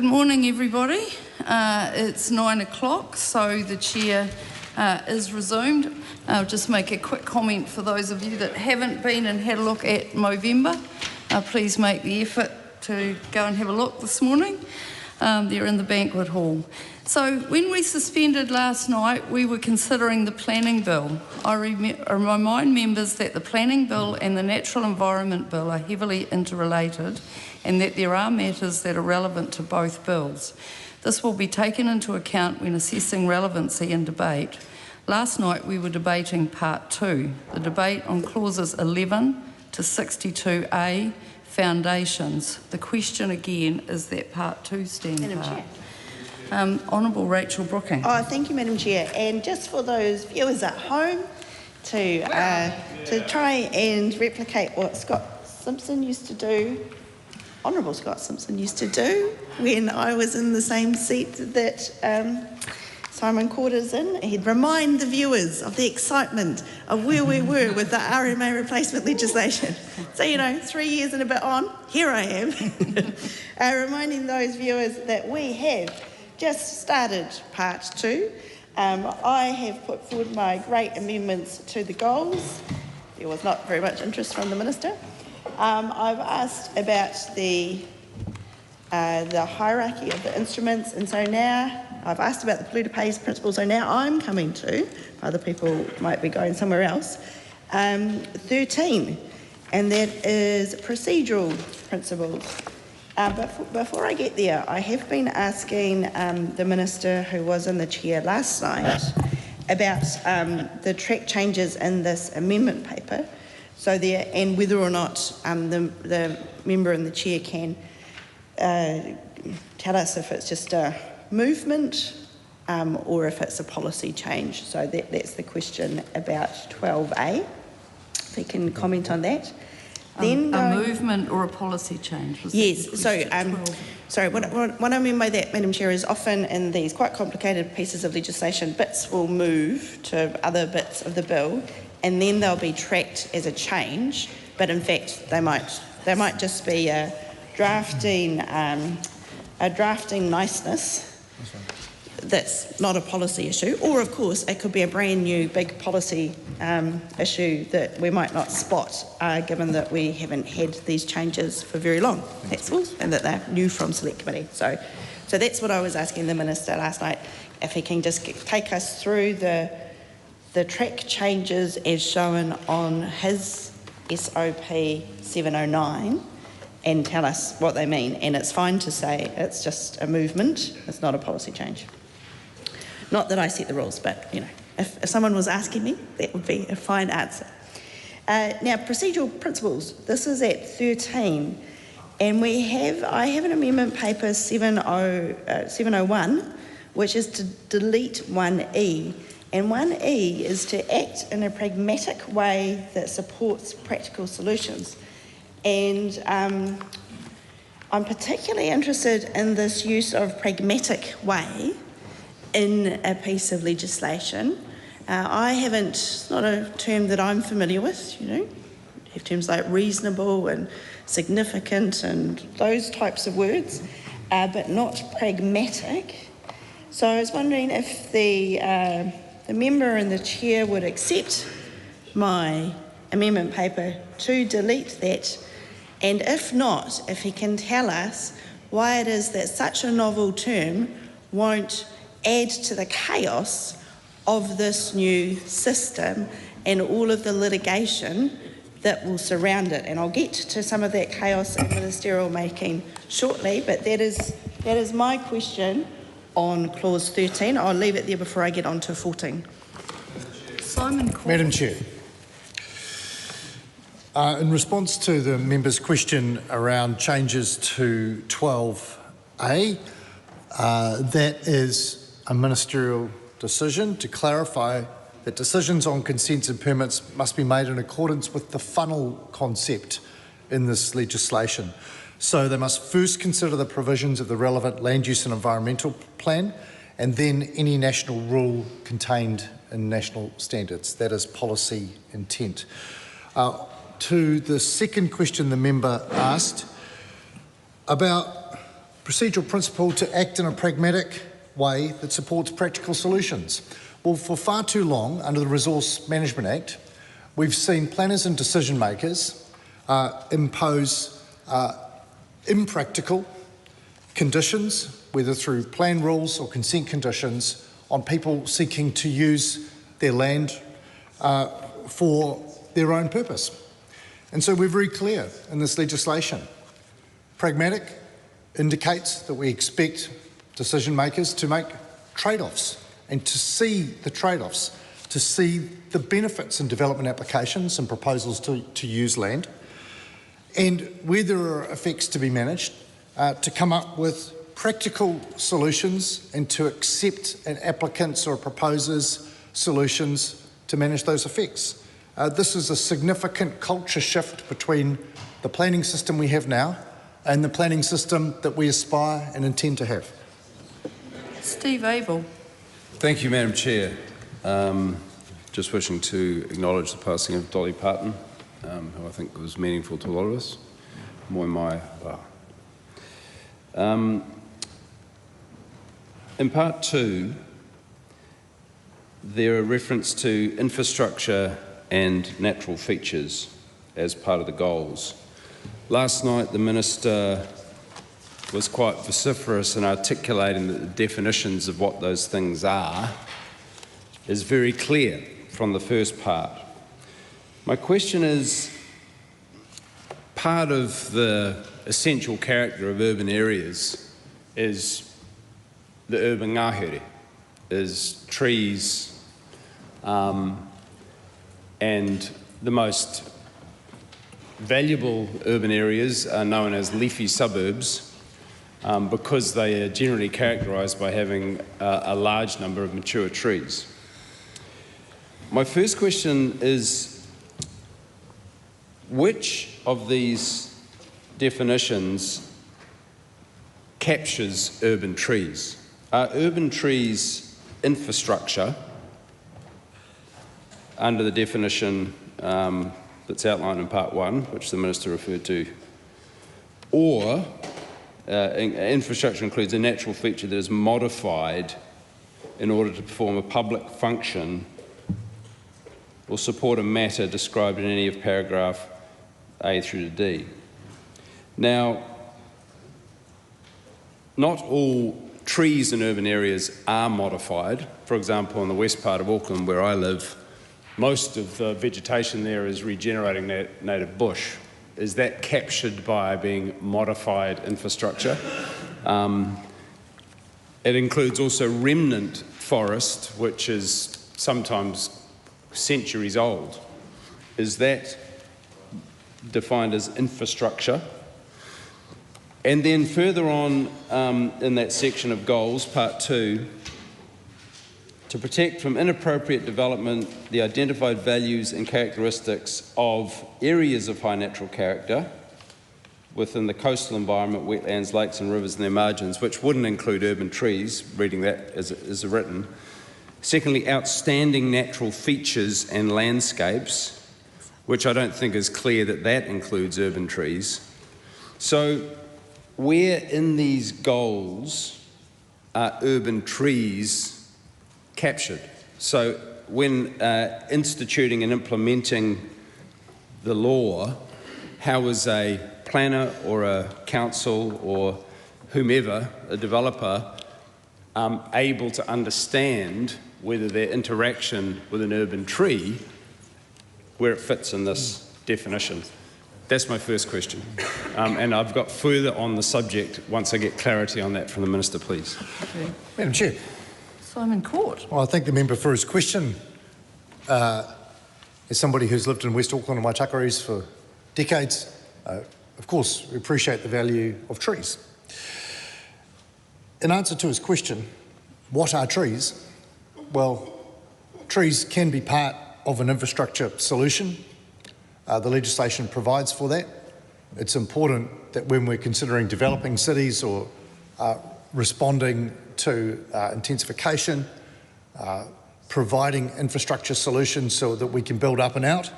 Good morning, everybody. It's 9 o'clock, so the chair is resumed. I'll just make a quick comment for those of you that haven't been and had a look at Movember. Please make the effort to go and have a look this morning. They're in the banquet hall. So when we suspended last night, we were considering the planning bill. I remind members that the planning bill and the natural environment bill are heavily interrelated and that there are matters that are relevant to both bills. This will be taken into account when assessing relevancy and debate. Last night we were debating part 2, the debate on clauses 11 to 62A, foundations. The question again is that part 2 stand Madam part. Chair. Honourable Rachel Brooking. Oh, thank you, Madam Chair. And just for those viewers at home to try and replicate what Scott Simpson used to do, Honourable Scott Simpson used to do when I was in the same seat that Simon Court is in. He'd remind the viewers of the excitement of where we were with the RMA replacement legislation. So, 3 years and a bit on, here I am, reminding those viewers that we have just started part 2. I have put forward my great amendments to the goals. There was not very much interest from the Minister. I've asked about the hierarchy of the instruments, and so now I've asked about the polluter pays principle, so now I'm coming to, other people might be going somewhere else, 13, and that is procedural principles. But before I get there, I have been asking the Minister who was in the chair last night about the track changes in this amendment paper, and whether or not the member in the chair can tell us if it's just a movement or if it's a policy change. So that's the question about 12A. If he can comment on that. Then a movement or a policy change? Yes, so sorry, what I mean by that, Madam Chair, is often in these quite complicated pieces of legislation, bits will move to other bits of the bill and then they'll be tracked as a change, but in fact they might just be a drafting niceness that's not a policy issue, or of course it could be a brand new big policy issue that we might not spot given that we haven't had these changes for very long, that's all, and that they're new from Select Committee. So that's what I was asking the Minister last night, if he can just take us through the track changes as shown on his SOP 709 and tell us what they mean. And it's fine to say it's just a movement, it's not a policy change. Not that I set the rules, but if someone was asking me, that would be a fine answer. Now, procedural principles. This is at 13, and I have an amendment paper 701, which is to delete 1E, and 1E is to act in a pragmatic way that supports practical solutions. And I'm particularly interested in this use of pragmatic way in a piece of legislation. It's not a term that I'm familiar with, You have terms like reasonable and significant and those types of words, but not pragmatic. So I was wondering if the member and the chair would accept my amendment paper to delete that, and if not, if he can tell us why it is that such a novel term won't add to the chaos of this new system and all of the litigation that will surround it. And I'll get to some of that chaos and ministerial making shortly, but that is my question on clause 13. I'll leave it there before I get on to 14. Simon Court. Madam Chair, in response to the member's question around changes to 12A, that is a ministerial decision to clarify that decisions on consents and permits must be made in accordance with the funnel concept in this legislation. So they must first consider the provisions of the relevant land use and environmental plan, and then any national rule contained in national standards. That is policy intent. To the second question the member asked about procedural principle to act in a pragmatic way that supports practical solutions. Well, for far too long, under the Resource Management Act, we've seen planners and decision makers impose impractical conditions, whether through plan rules or consent conditions, on people seeking to use their land for their own purpose. And so we're very clear in this legislation. Pragmatic indicates that we expect decision makers to make trade-offs and to see the trade-offs, to see the benefits in development applications and proposals to use land, and where there are effects to be managed, to come up with practical solutions and to accept an applicant's or proposer's solutions to manage those effects. This is a significant culture shift between the planning system we have now and the planning system that we aspire and intend to have. Steve Abel. Thank you, Madam Chair. Just wishing to acknowledge the passing of Dolly Parton, who I think was meaningful to a lot of us. Moi mai rā. In part 2, there are reference to infrastructure and natural features as part of the goals. Last night, the Minister was quite vociferous in articulating that the definitions of what those things are is very clear from the first part. My question is, part of the essential character of urban areas is the urban ngahere, is trees, and the most valuable urban areas are known as leafy suburbs because they are generally characterised by having a large number of mature trees. My first question is, which of these definitions captures urban trees? Are urban trees infrastructure under the definition that's outlined in Part 1, which the Minister referred to, or infrastructure includes a natural feature that is modified in order to perform a public function or support a matter described in any of paragraph A through to D. Now, not all trees in urban areas are modified. For example, in the west part of Auckland, where I live, most of the vegetation there is regenerating native bush. Is that captured by being modified infrastructure? It includes also remnant forest, which is sometimes centuries old. Is that defined as infrastructure? And then further on in that section of goals, Part 2, to protect from inappropriate development the identified values and characteristics of areas of high natural character within the coastal environment, wetlands, lakes and rivers and their margins, which wouldn't include urban trees, reading that as written. Secondly, outstanding natural features and landscapes, which I don't think is clear that that includes urban trees. So where in these goals are urban trees captured? So when instituting and implementing the law, how is a planner or a council or whomever, a developer, able to understand whether their interaction with an urban tree, where it fits in this definition? That's my first question. And I've got further on the subject once I get clarity on that from the Minister, please. Okay. Madam Chair. Simon Court. Well, I thank the member for his question. As somebody who's lived in West Auckland and Waitakare's for decades, of course, we appreciate the value of trees. In answer to his question, what are trees? Well, trees can be part of an infrastructure solution. The legislation provides for that. It's important that when we're considering developing cities or responding to intensification, providing infrastructure solutions so that we can build up and out,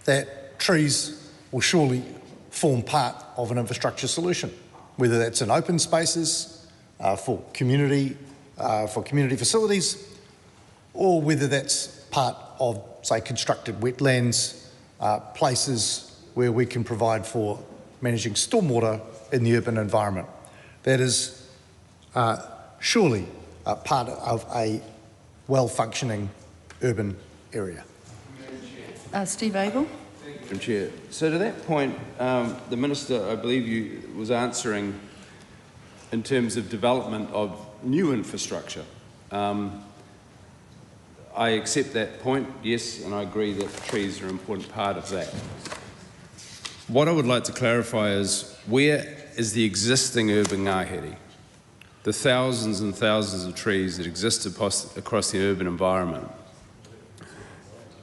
that trees will surely form part of an infrastructure solution. whether that's in open spaces for community facilities, or whether that's part of, say, constructed wetlands, places where we can provide for managing stormwater in the urban environment. That is surely part of a well-functioning urban area. Steve Abel. Madam Chair. So to that point, the Minister, I believe was answering in terms of development of new infrastructure. I accept that point, yes, and I agree that trees are an important part of that. What I would like to clarify is, where is the existing urban ngahere? The thousands and thousands of trees that exist across the urban environment.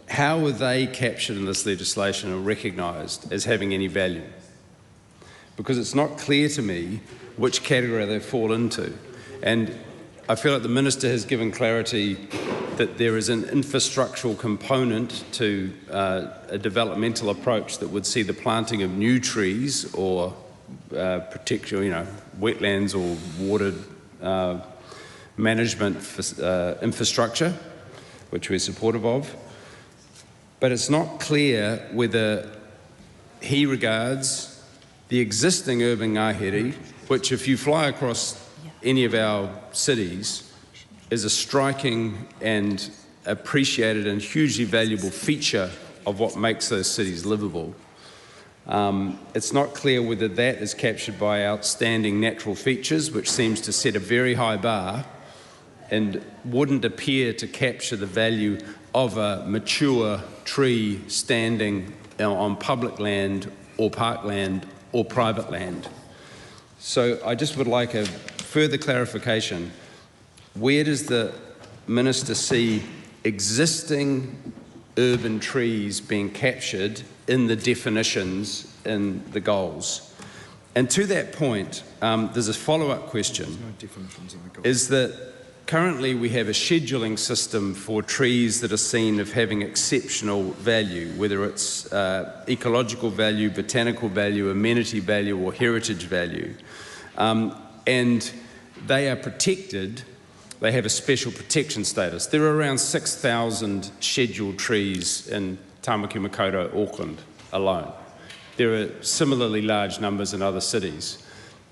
How were they captured in this legislation or recognised as having any value? Because it's not clear to me which category they fall into. And I feel like the Minister has given clarity that there is an infrastructural component to a developmental approach that would see the planting of new trees or particularly, wetlands or water management infrastructure, which we're supportive of. But it's not clear whether he regards the existing urban ngahere, which if you fly across any of our cities, is a striking and appreciated and hugely valuable feature of what makes those cities livable. It's not clear whether that is captured by outstanding natural features, which seems to set a very high bar and wouldn't appear to capture the value of a mature tree standing on public land or parkland or private land. So I just would like a further clarification. Where does the Minister see existing urban trees being captured in the definitions in the goals? And to that point, there's a follow-up question, is that currently we have a scheduling system for trees that are seen as having exceptional value, whether it's ecological value, botanical value, amenity value or heritage value. And they are protected, they have a special protection status. There are around 6,000 scheduled trees in Tamaki Makaurau, Auckland alone. There are similarly large numbers in other cities.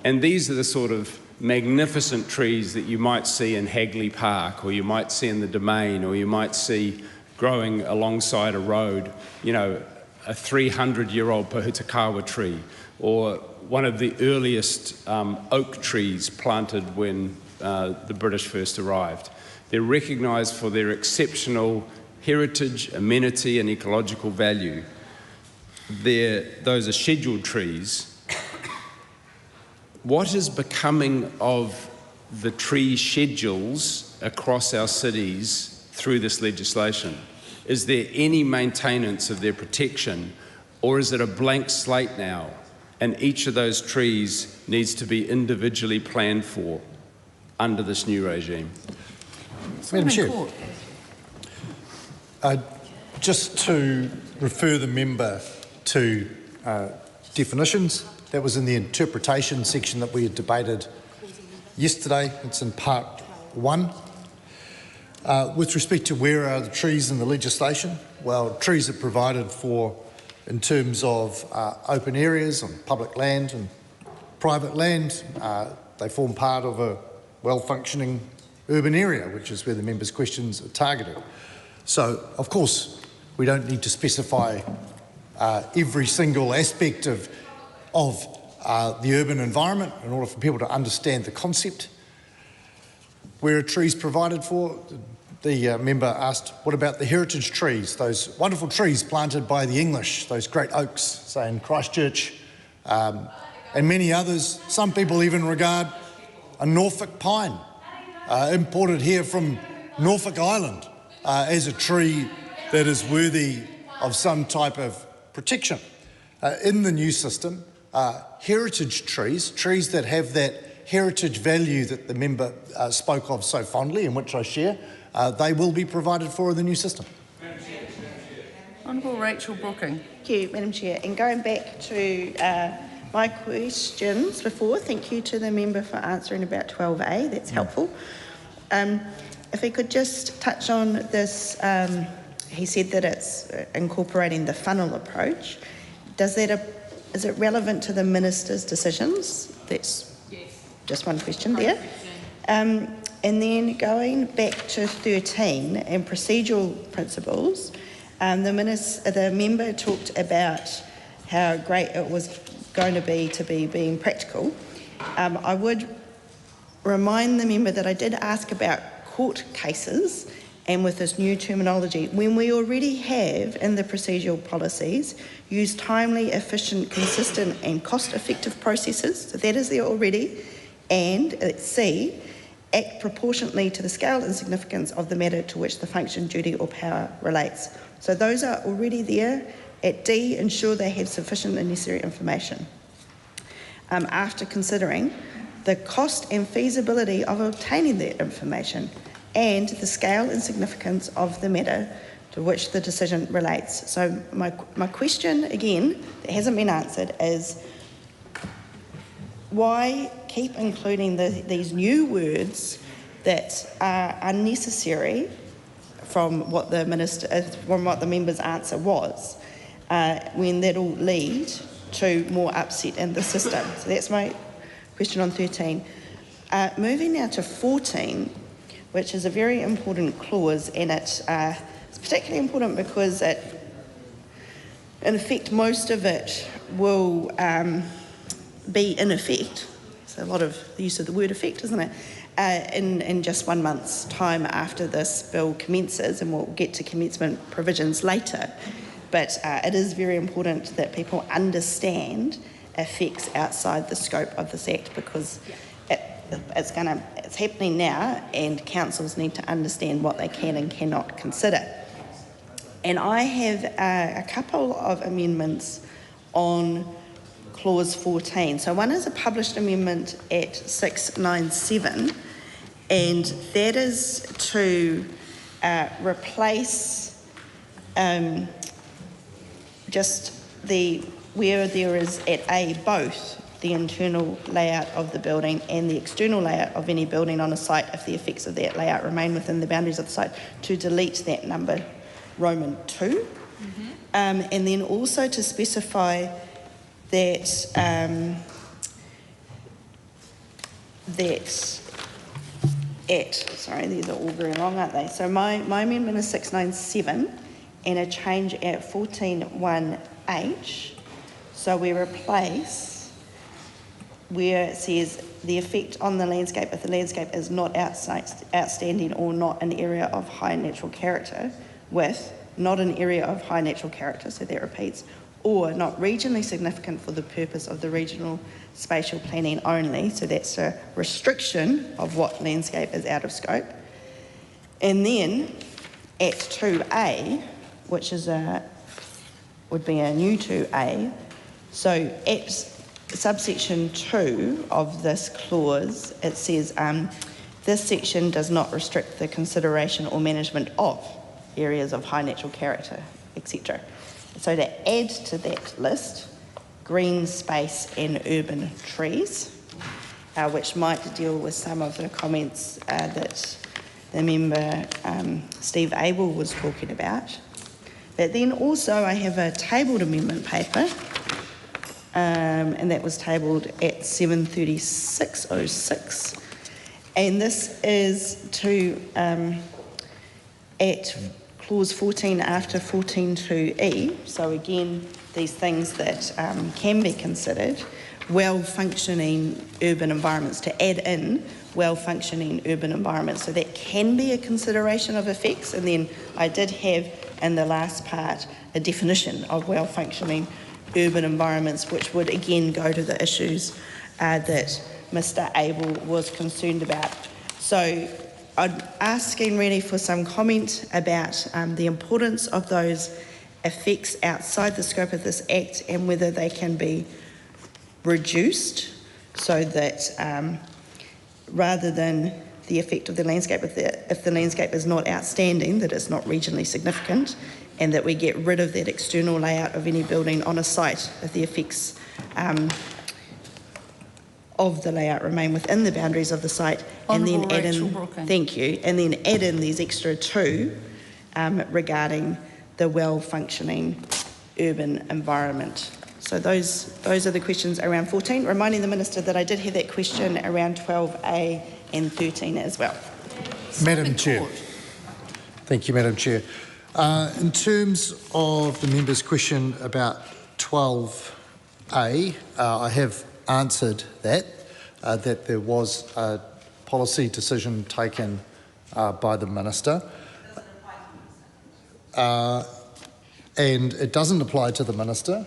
And these are the sort of magnificent trees that you might see in Hagley Park, or you might see in the Domain, or you might see growing alongside a road, a 300-year-old Pahutakawa tree, or one of the earliest oak trees planted when the British first arrived. They're recognised for their exceptional heritage, amenity and ecological value. Those are scheduled trees. What is becoming of the tree schedules across our cities through this legislation? Is there any maintenance of their protection, or is it a blank slate now and each of those trees needs to be individually planned for under this new regime? Madam Chair, just to refer the member to definitions, that was in the interpretation section that we had debated yesterday. It's in part 1. With respect to where are the trees in the legislation, well, trees are provided for in terms of open areas on public land and private land. They form part of a well-functioning urban area, which is where the member's questions are targeted. So, of course, we don't need to specify every single aspect of the urban environment in order for people to understand the concept. Where are trees provided for? The member asked, what about the heritage trees, those wonderful trees planted by the English, those great oaks, say in Christchurch, and many others. Some people even regard a Norfolk pine, imported here from Norfolk Island, as a tree that is worthy of some type of protection. In the new system, heritage trees that have that heritage value that the member spoke of so fondly, and which I share, they will be provided for in the new system. Honourable Rachel Brooking. Thank you, Madam Chair. And going back to my questions before. Thank you to the member for answering about 12A, that's helpful. If we could just touch on this, he said that it's incorporating the funnel approach. Is it relevant to the minister's decisions? That's just one question there. And then going back to 13 and procedural principles, the member talked about how great it was going to be being practical. I would remind the member that I did ask about court cases, and with this new terminology, when we already have in the procedural policies use timely, efficient, consistent and cost-effective processes, so that is there already, and at C, act proportionately to the scale and significance of the matter to which the function, duty or power relates. So those are already there. At D, ensure they have sufficient and necessary information. After considering the cost and feasibility of obtaining that information and the scale and significance of the matter to which the decision relates. So my question, again, that hasn't been answered is why keep including these new words that are unnecessary from what the member's answer was, when that'll lead to more upset in the system. So that's my question on 13. Moving now to 14, which is a very important clause, and it's particularly important because in effect, most of it will be in effect. It's a lot of the use of the word effect, isn't it? In just 1 month's time after this bill commences, and we'll get to commencement provisions later. But it is very important that people understand effects outside the scope of this Act, because it's happening now, and councils need to understand what they can and cannot consider. And I have a couple of amendments on clause 14. So one is a published amendment at 697, and that is to replace where there is at A, both the internal layout of the building and the external layout of any building on a site, if the effects of that layout remain within the boundaries of the site, to delete that number, Roman 2. And then also to specify that these are all very long, aren't they? So my amendment is 697, and a change at 14.1H. So we replace where it says the effect on the landscape if the landscape is not outstanding or not an area of high natural character, with not an area of high natural character, so that repeats, or not regionally significant for the purpose of the regional spatial planning only, so that's a restriction of what landscape is out of scope. And then at 2A, which is would be a new 2A, so at subsection 2 of this clause, it says this section does not restrict the consideration or management of areas of high natural character, etc. So to add to that list, green space and urban trees, which might deal with some of the comments that the member Steve Abel was talking about. But then also I have a tabled amendment paper, and that was tabled at 7:36:06, and this is to at clause 14 after 14.2e. So again, these things that can be considered, well-functioning urban environments, to add in well-functioning urban environments. So that can be a consideration of effects. And then I did have in the last part a definition of well-functioning urban environments, which would again go to the issues that Mr. Abel was concerned about. So I'm asking really for some comment about the importance of those effects outside the scope of this Act, and whether they can be reduced so that rather than the effect of the landscape, if the landscape is not outstanding, that it's not regionally significant, and that we get rid of that external layout of any building on a site if the effects of the layout remain within the boundaries of the site, and then Honourable add Rachel in, Brooking. thank you, and then add in these extra two regarding the well-functioning urban environment. So those are the questions around 14, reminding the Minister that I did hear that question around 12A and 13 as well. Madam Chair. Thank you, Madam Chair. In terms of the member's question about 12A, I have answered that there was a policy decision taken by the Minister. And it doesn't apply to the Minister.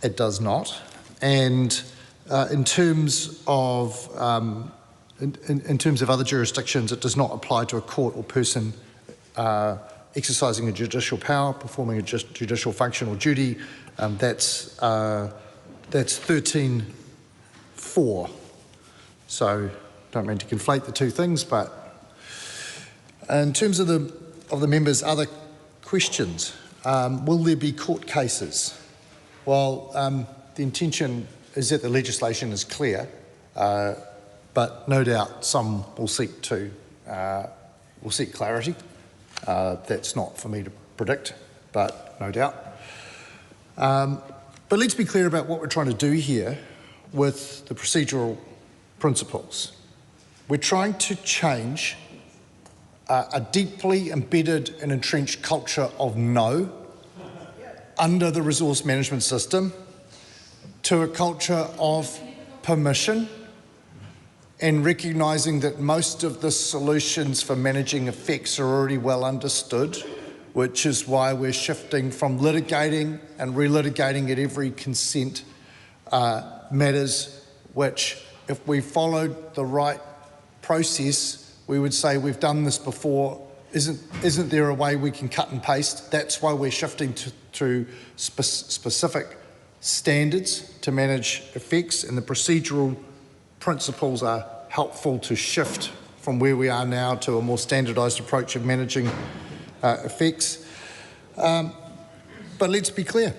It does not. And in terms of other jurisdictions, it does not apply to a court or person exercising a judicial power, performing a judicial function or duty. That's 13.4. So, don't mean to conflate the two things, but in terms of the members' other questions, will there be court cases? Well, the intention is that the legislation is clear, but no doubt some will seek clarity. That's not for me to predict, but no doubt. But let's be clear about what we're trying to do here with the procedural principles. We're trying to change a deeply embedded and entrenched culture of no under the resource management system to a culture of permission, and recognising that most of the solutions for managing effects are already well understood, which is why we're shifting from litigating and relitigating at every consent matters, which if we followed the right process, we would say we've done this before. Isn't there a way we can cut and paste? That's why we're shifting to specific standards to manage effects, and the procedural principles are helpful to shift from where we are now to a more standardised approach of managing effects. But let's be clear.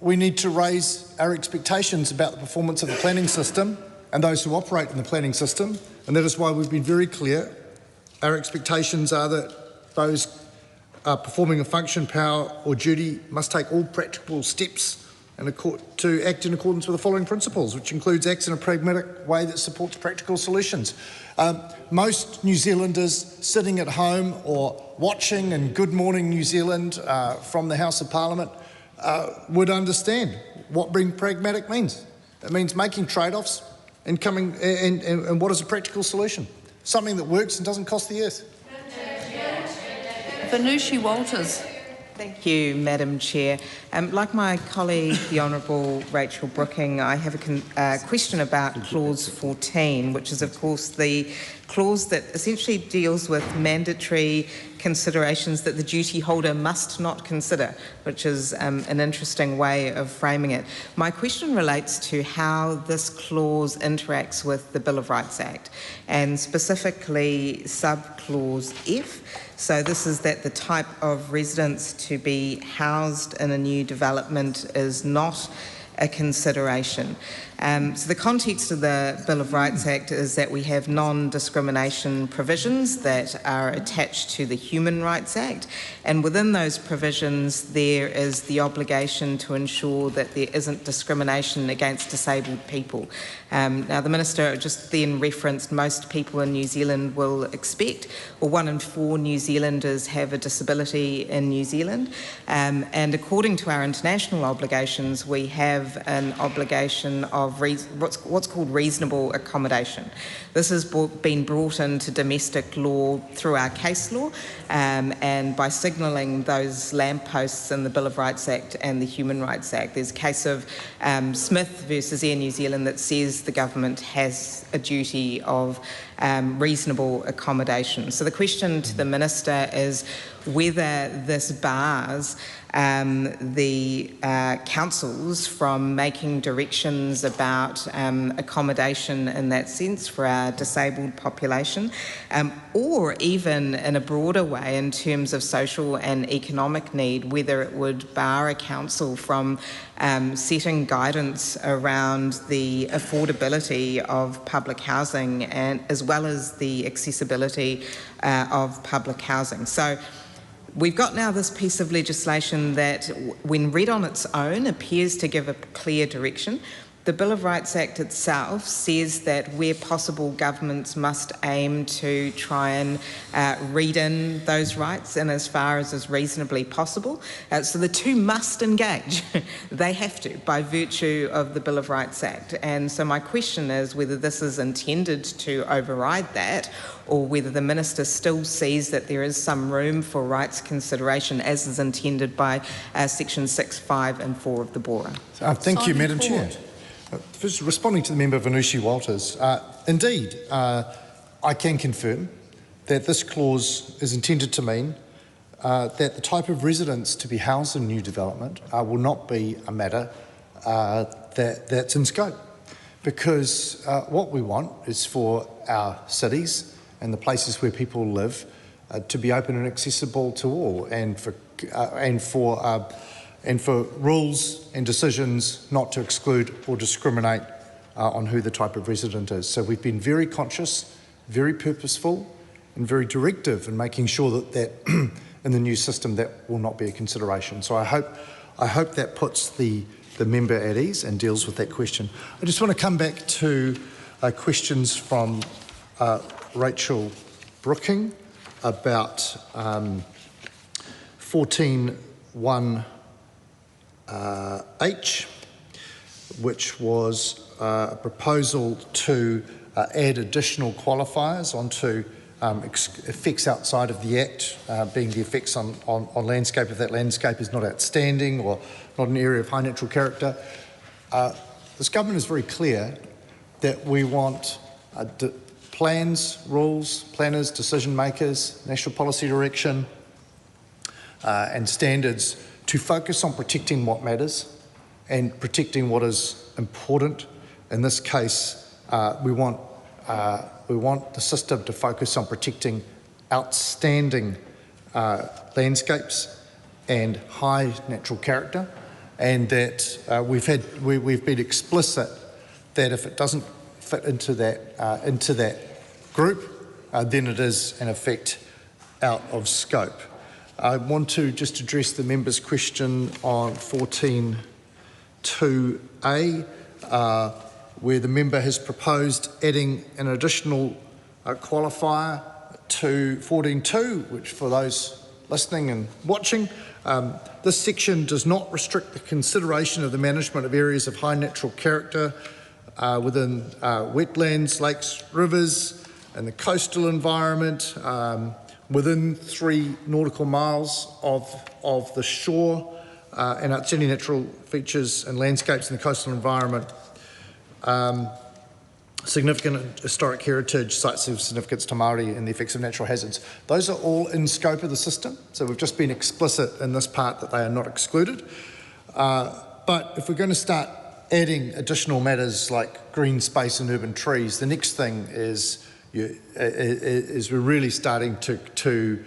We need to raise our expectations about the performance of the planning system and those who operate in the planning system, and that is why we've been very clear. Our expectations are that those performing a function, power or duty must take all practical steps to act in accordance with the following principles, which includes acts in a pragmatic way that supports practical solutions. Most New Zealanders sitting at home or watching in Good Morning New Zealand from the House of Parliament would understand what being pragmatic means. It means making trade-offs and what is a practical solution, something that works and doesn't cost the earth. Vanushi Walters. Thank you, Madam Chair. Like my colleague, the Honourable Rachel Brooking, I have a question about Clause 14, which is, of course, the clause that essentially deals with mandatory considerations that the duty holder must not consider, which is an interesting way of framing it. My question relates to how this clause interacts with the Bill of Rights Act, and specifically sub-clause F. So this is that the type of residence to be housed in a new development is not a consideration. So the context of the Bill of Rights Act is that we have non-discrimination provisions that are attached to the Human Rights Act, and within those provisions there is the obligation to ensure that there isn't discrimination against disabled people. Now the Minister just then referenced most people in New Zealand will expect, or 1 in 4 New Zealanders have a disability in New Zealand, and according to our international obligations we have an obligation of what's called reasonable accommodation. This has been brought into domestic law through our case law, and by signalling those lampposts in the Bill of Rights Act and the Human Rights Act. There's a case of Smith versus Air New Zealand that says the government has a duty of reasonable accommodation. So the question to the Minister is whether this bars the councils from making directions about accommodation in that sense for our disabled population, or even in a broader way in terms of social and economic need, whether it would bar a council from setting guidance around the affordability of public housing and as well as the accessibility of public housing. So we've got now this piece of legislation that, when read on its own, appears to give a clear direction. The Bill of Rights Act itself says that where possible, governments must aim to try and read in those rights in as far as is reasonably possible. So the two must engage. They have to, by virtue of the Bill of Rights Act. And so my question is whether this is intended to override that, or whether the Minister still sees that there is some room for rights consideration as is intended by Section 6, 5 and 4 of the BORA. Thank you, Madam Chair. First, responding to the member Vanushi Walters, indeed, I can confirm that this clause is intended to mean that the type of residents to be housed in new development will not be a matter that's in scope, because what we want is for our cities and the places where people live to be open and accessible to all, and for rules and decisions not to exclude or discriminate on who the type of resident is. So we've been very conscious, very purposeful and very directive in making sure that in the new system that will not be a consideration. So I hope that puts the member at ease and deals with that question. I just want to come back to questions from Rachel Brooking about 14.1 H, which was a proposal to add additional qualifiers onto effects outside of the Act, being the effects on landscape if that landscape is not outstanding or not an area of high natural character. This government is very clear that we want plans, rules, planners, decision makers, national policy direction and standards to focus on protecting what matters and protecting what is important. In this case, we want the system to focus on protecting outstanding landscapes and high natural character, and that we've been explicit that if it doesn't fit into that group, then it is in effect out of scope. I want to just address the member's question on 14.2A, where the member has proposed adding an additional qualifier to 14.2, which for those listening and watching, this section does not restrict the consideration of the management of areas of high natural character within wetlands, lakes, rivers, and the coastal environment, within 3 nautical miles of the shore, and outstanding natural features and landscapes in the coastal environment, significant historic heritage, sites of significance to Māori, and the effects of natural hazards. Those are all in scope of the system, so we've just been explicit in this part that they are not excluded. But if we're going to start adding additional matters like green space and urban trees, the next thing is we're really starting to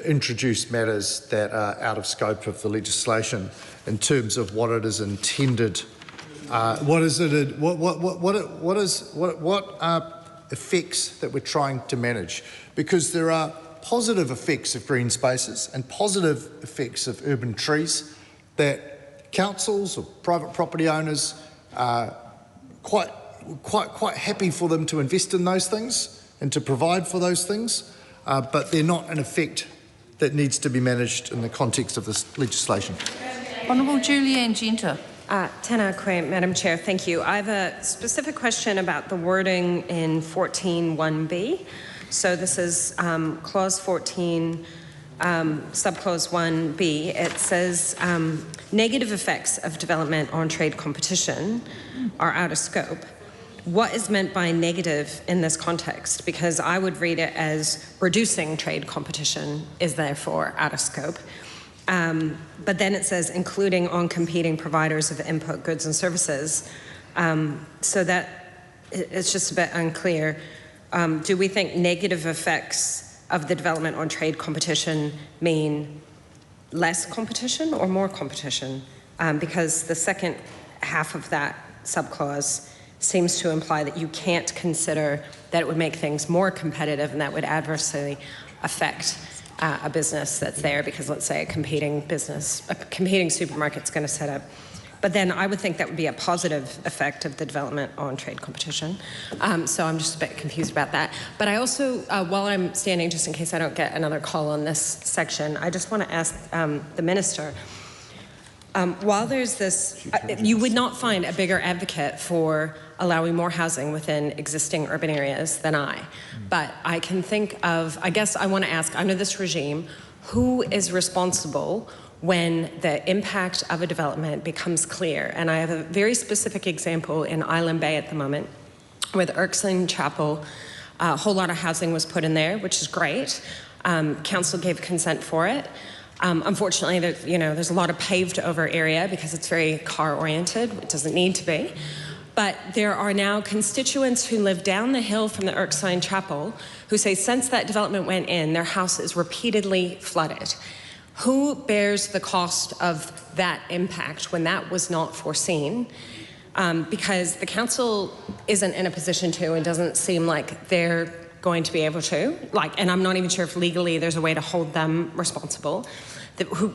introduce matters that are out of scope of the legislation in terms of what it is intended. What are effects that we're trying to manage? Because there are positive effects of green spaces and positive effects of urban trees that councils or private property owners are quite happy for them to invest in those things and to provide for those things, but they're not an effect that needs to be managed in the context of this legislation. Honourable Julianne Genter. Tēnā koe, Madam Chair, thank you. I have a specific question about the wording in 14.1b. So this is clause 14, subclause 1b. It says negative effects of development on trade competition are out of scope. what is meant by negative in this context? Because I would read it as reducing trade competition is therefore out of scope. But then it says including on competing providers of input goods and services. So that it's just a bit unclear. Do we think negative effects of the development on trade competition mean less competition or more competition? Because the second half of that subclause seems to imply that you can't consider that it would make things more competitive and that would adversely affect a business that's there because, let's say, a competing supermarket's going to set up. But then I would think that would be a positive effect of the development on trade competition. So I'm just a bit confused about that. But I also, while I'm standing, just in case I don't get another call on this section, I just want to ask the Minister, while there's this, you would not find a bigger advocate for allowing more housing within existing urban areas than I. But I can think of, I guess I want to ask, under this regime, who is responsible when the impact of a development becomes clear? And I have a very specific example in Island Bay at the moment, where the Erskine Chapel, a whole lot of housing was put in there, which is great. Council gave consent for it. Unfortunately, there's a lot of paved over area because it's very car oriented. It doesn't need to be. But there are now constituents who live down the hill from the Erskine Chapel who say since that development went in, their house is repeatedly flooded. Who bears the cost of that impact when that was not foreseen? Because the council isn't in a position to, and doesn't seem like they're going to be able to. And I'm not even sure if legally there's a way to hold them responsible.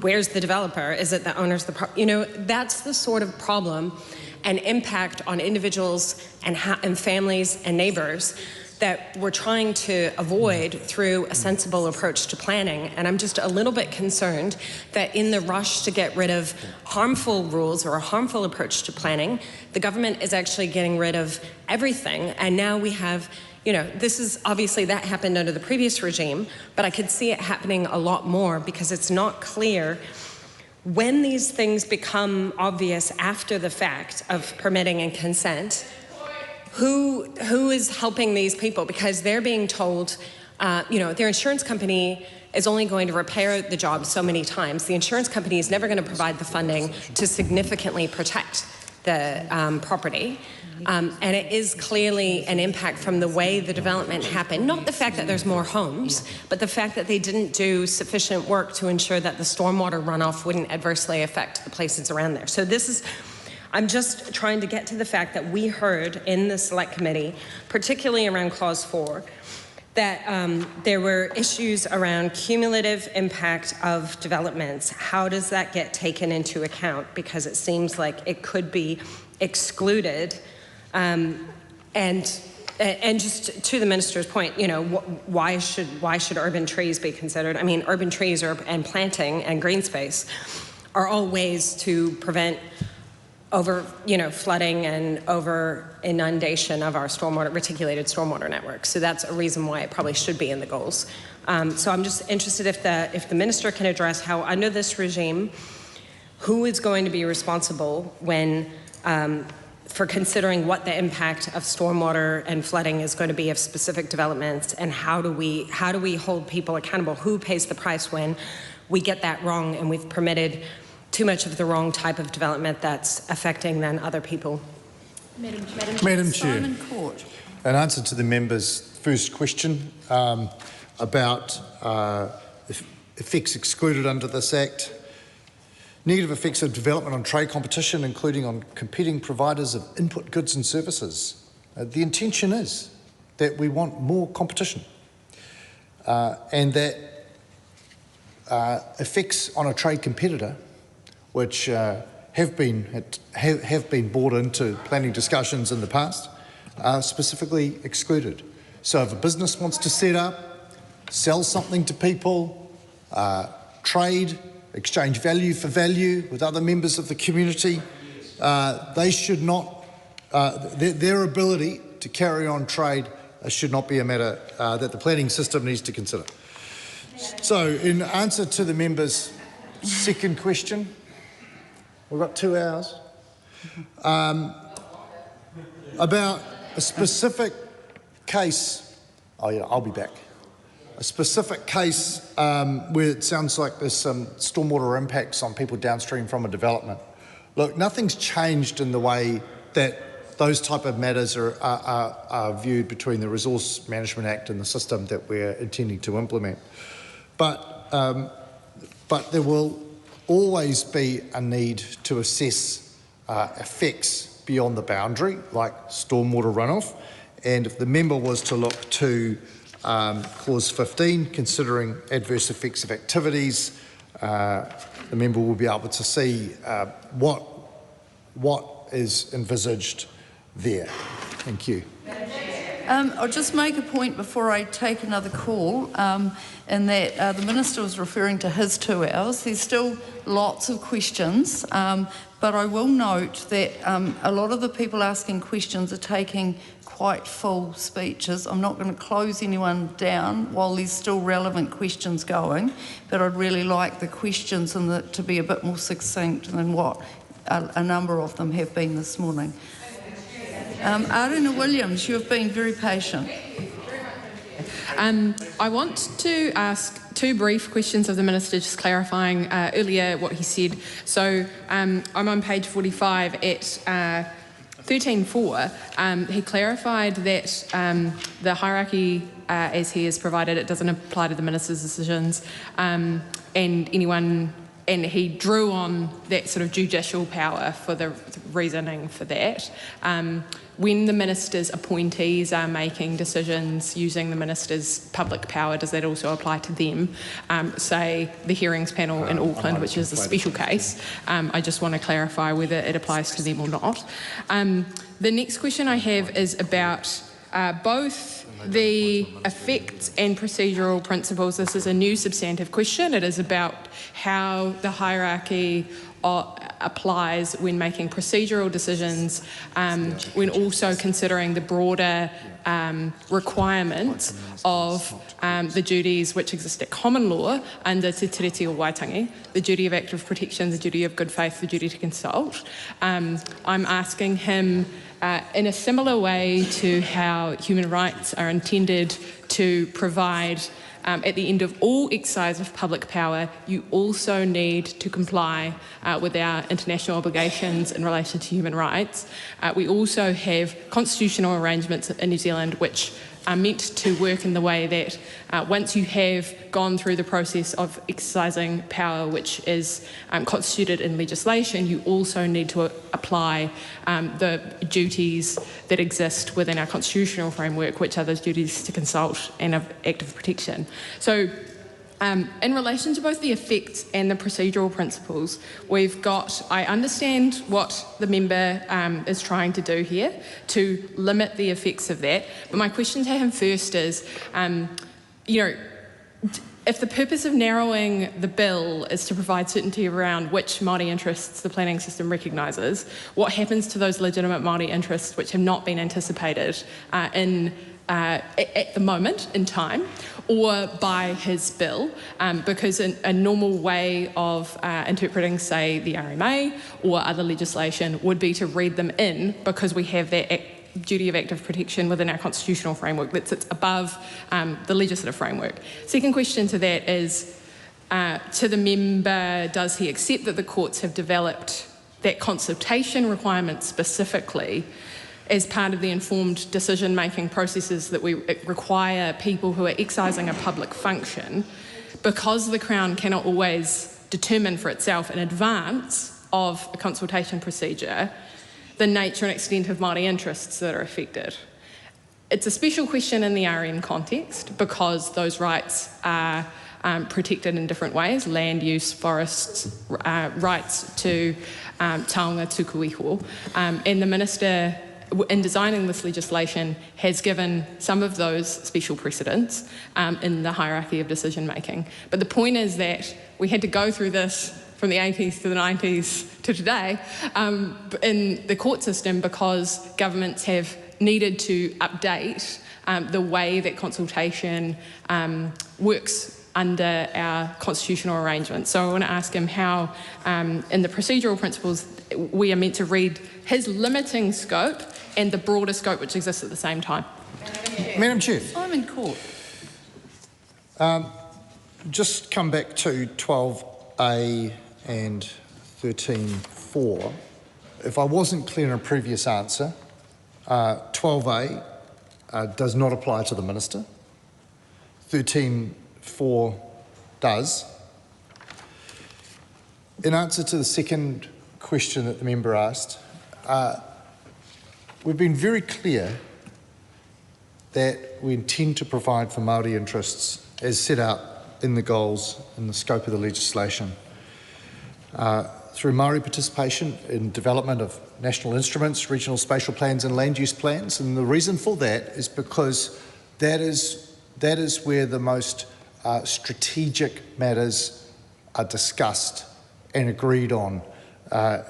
Where's the developer? Is it the owner's that's the sort of problem and impact on individuals and families and neighbors that we're trying to avoid through a sensible approach to planning. And I'm just a little bit concerned that in the rush to get rid of harmful rules or a harmful approach to planning, the government is actually getting rid of everything. And now we have, this is obviously that happened under the previous regime, but I could see it happening a lot more because it's not clear when these things become obvious after the fact of permitting and consent. Who is helping these people? Because they're being told, their insurance company is only going to repair the job so many times. The insurance company is never going to provide the funding to significantly protect the property. And it is clearly an impact from the way the development happened. Not the fact that there's more homes, but the fact that they didn't do sufficient work to ensure that the stormwater runoff wouldn't adversely affect the places around there. So I'm just trying to get to the fact that we heard in the Select Committee, particularly around Clause 4, that there were issues around cumulative impact of developments. How does that get taken into account? Because it seems like it could be excluded. And just to the Minister's point, why should urban trees be considered? I mean, urban trees and planting and green space are all ways to prevent flooding and over inundation of our reticulated stormwater network. So that's a reason why it probably should be in the goals. So I'm just interested if the Minister can address how under this regime, who is going to be responsible when for considering what the impact of stormwater and flooding is going to be of specific developments, and how do we hold people accountable? Who pays the price when we get that wrong and we've permitted too much of the wrong type of development that's affecting then other people? Madam Chair, Simon Court. in answer to the member's first question about effects excluded under this Act, negative effects of development on trade competition, including on competing providers of input goods and services. The intention is that we want more competition and that effects on a trade competitor, which have been brought into planning discussions in the past, are specifically excluded. So if a business wants to set up, sell something to people, trade, exchange value for value with other members of the community, they should not, their ability to carry on trade should not be a matter that the planning system needs to consider. So in answer to the member's second question, we've got 2 hours, about A specific case, oh yeah, I'll be back. A specific case where it sounds like there's some stormwater impacts on people downstream from a development. Look, nothing's changed in the way that those type of matters are viewed between the Resource Management Act and the system that we're intending to implement. But there will always be a need to assess effects beyond the boundary, like stormwater runoff. And if the member was to look to clause 15, considering adverse effects of activities, the member will be able to see what is envisaged there. Thank you. I'll just make a point before I take another call, in that the Minister was referring to his 2 hours. There's still lots of questions, but I will note that a lot of the people asking questions are taking quite full speeches. I'm not going to close anyone down while there's still relevant questions going, but I'd really like the questions to be a bit more succinct than what a number of them have been this morning. Aruna Williams, you have been very patient. I want to ask 2 brief questions of the Minister, just clarifying earlier what he said. So I'm on page 45 at 13.4. He clarified that the hierarchy as he has provided, it doesn't apply to the Minister's decisions, and he drew on that sort of judicial power for the reasoning for that. When the Minister's appointees are making decisions using the Minister's public power, does that also apply to them? Say the hearings panel in Auckland, which is a special case. I just want to clarify whether it applies to them or not. The next question I have is about both the effects and procedural principles. This is a new substantive question. It is about how the hierarchy applies when making procedural decisions, when also considering the broader requirements of the duties which exist at common law under Te Tiriti o Waitangi, the duty of active protection, the duty of good faith, the duty to consult. I'm asking him in a similar way to how human rights are intended to provide at the end of all exercise of public power, you also need to comply with our international obligations in relation to human rights. We also have constitutional arrangements in New Zealand which are meant to work in the way that once you have gone through the process of exercising power which is constituted in legislation, you also need to apply the duties that exist within our constitutional framework, which are those duties to consult and of active protection. So in relation to both the effects and the procedural principles, I understand what the member is trying to do here to limit the effects of that, but my question to him first is, if the purpose of narrowing the bill is to provide certainty around which Māori interests the planning system recognises, what happens to those legitimate Māori interests which have not been anticipated at the moment in time, or by his bill, because a normal way of interpreting, say, the RMA or other legislation would be to read them in because we have that duty of active protection within our constitutional framework that sits above the legislative framework. Second question to that is, to the member, does he accept that the courts have developed that consultation requirement specifically as part of the informed decision-making processes that we require people who are exercising a public function, because the Crown cannot always determine for itself in advance of a consultation procedure the nature and extent of Māori interests that are affected? It's a special question in the RM context because those rights are protected in different ways: land use, forests, rights to taonga tuku iho, and the Minister, in designing this legislation, has given some of those special precedents in the hierarchy of decision making. But the point is that we had to go through this from the 80s to the 90s to today in the court system because governments have needed to update the way that consultation works under our constitutional arrangements. So I want to ask him how, in the procedural principles, we are meant to read his limiting scope and the broader scope which exists at the same time. Madam Chair. I'm in court. Just come back to 12A and 13.4. If I wasn't clear in a previous answer, 12A does not apply to the Minister. 13.4 does. In answer to the second question that the member asked, we've been very clear that we intend to provide for Māori interests as set out in the goals and the scope of the legislation. Through Māori participation in development of national instruments, regional spatial plans and land use plans. And the reason for that is because that is where the most strategic matters are discussed and agreed on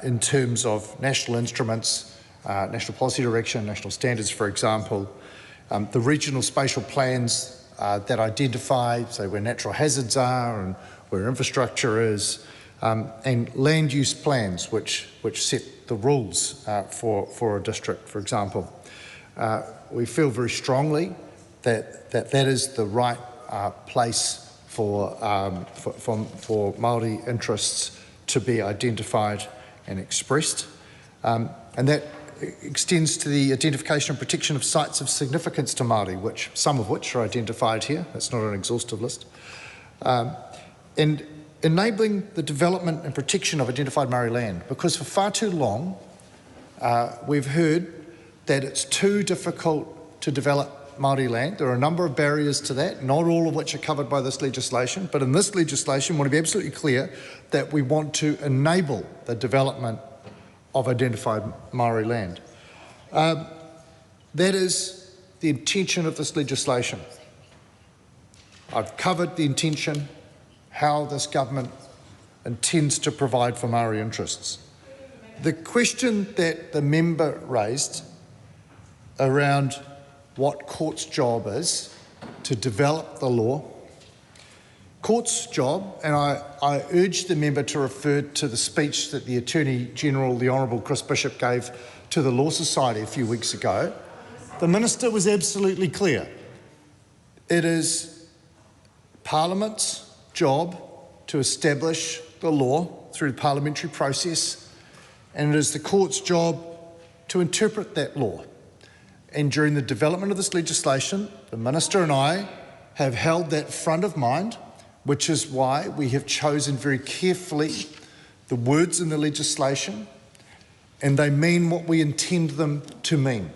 in terms of national instruments, national policy direction, national standards, for example. The regional spatial plans that identify, say, where natural hazards are and where infrastructure is, and land use plans which set the rules for a district, for example. We feel very strongly that is the right place for Māori interests to be identified and expressed, and that extends to the identification and protection of sites of significance to Māori, some of which are identified here. That's not an exhaustive list. And enabling the development and protection of identified Māori land, because for far too long we've heard that it's too difficult to develop Māori land. There are a number of barriers to that, not all of which are covered by this legislation, but in this legislation we want to be absolutely clear that we want to enable the development of identified Māori land. That is the intention of this legislation. I've covered the intention, how this government intends to provide for Māori interests. The question that the member raised around what court's job is to develop the law, court's job, and I urge the member to refer to the speech that the Attorney General, the Honourable Chris Bishop, gave to the Law Society a few weeks ago. The Minister was absolutely clear. It is Parliament's job to establish the law through the parliamentary process, and it is the court's job to interpret that law. And during the development of this legislation, the Minister and I have held that front of mind, which is why we have chosen very carefully the words in the legislation, and they mean what we intend them to mean.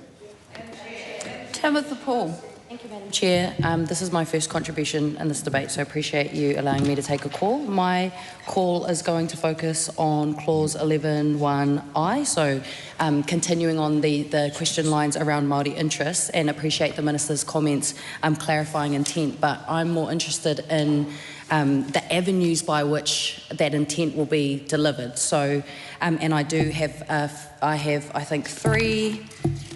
Tabitha Paul. Thank you, Madam Chair. This is my first contribution in this debate, so I appreciate you allowing me to take a call. My call is going to focus on Clause 11.1i, so continuing on the question lines around Māori interests, and appreciate the Minister's comments clarifying intent, but I'm more interested in the avenues by which that intent will be delivered. So, and I do have, I think, 3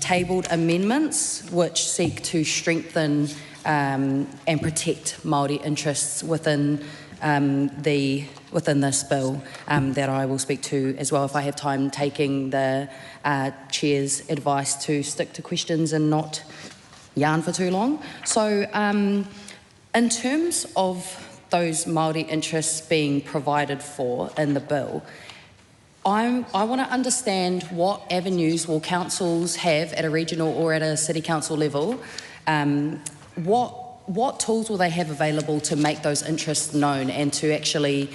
tabled amendments which seek to strengthen and protect Māori interests within this bill that I will speak to as well if I have time, taking the Chair's advice to stick to questions and not yarn for too long. So in terms of those Māori interests being provided for in the bill, I want to understand what avenues will councils have at a regional or at a city council level. What tools will they have available to make those interests known and to actually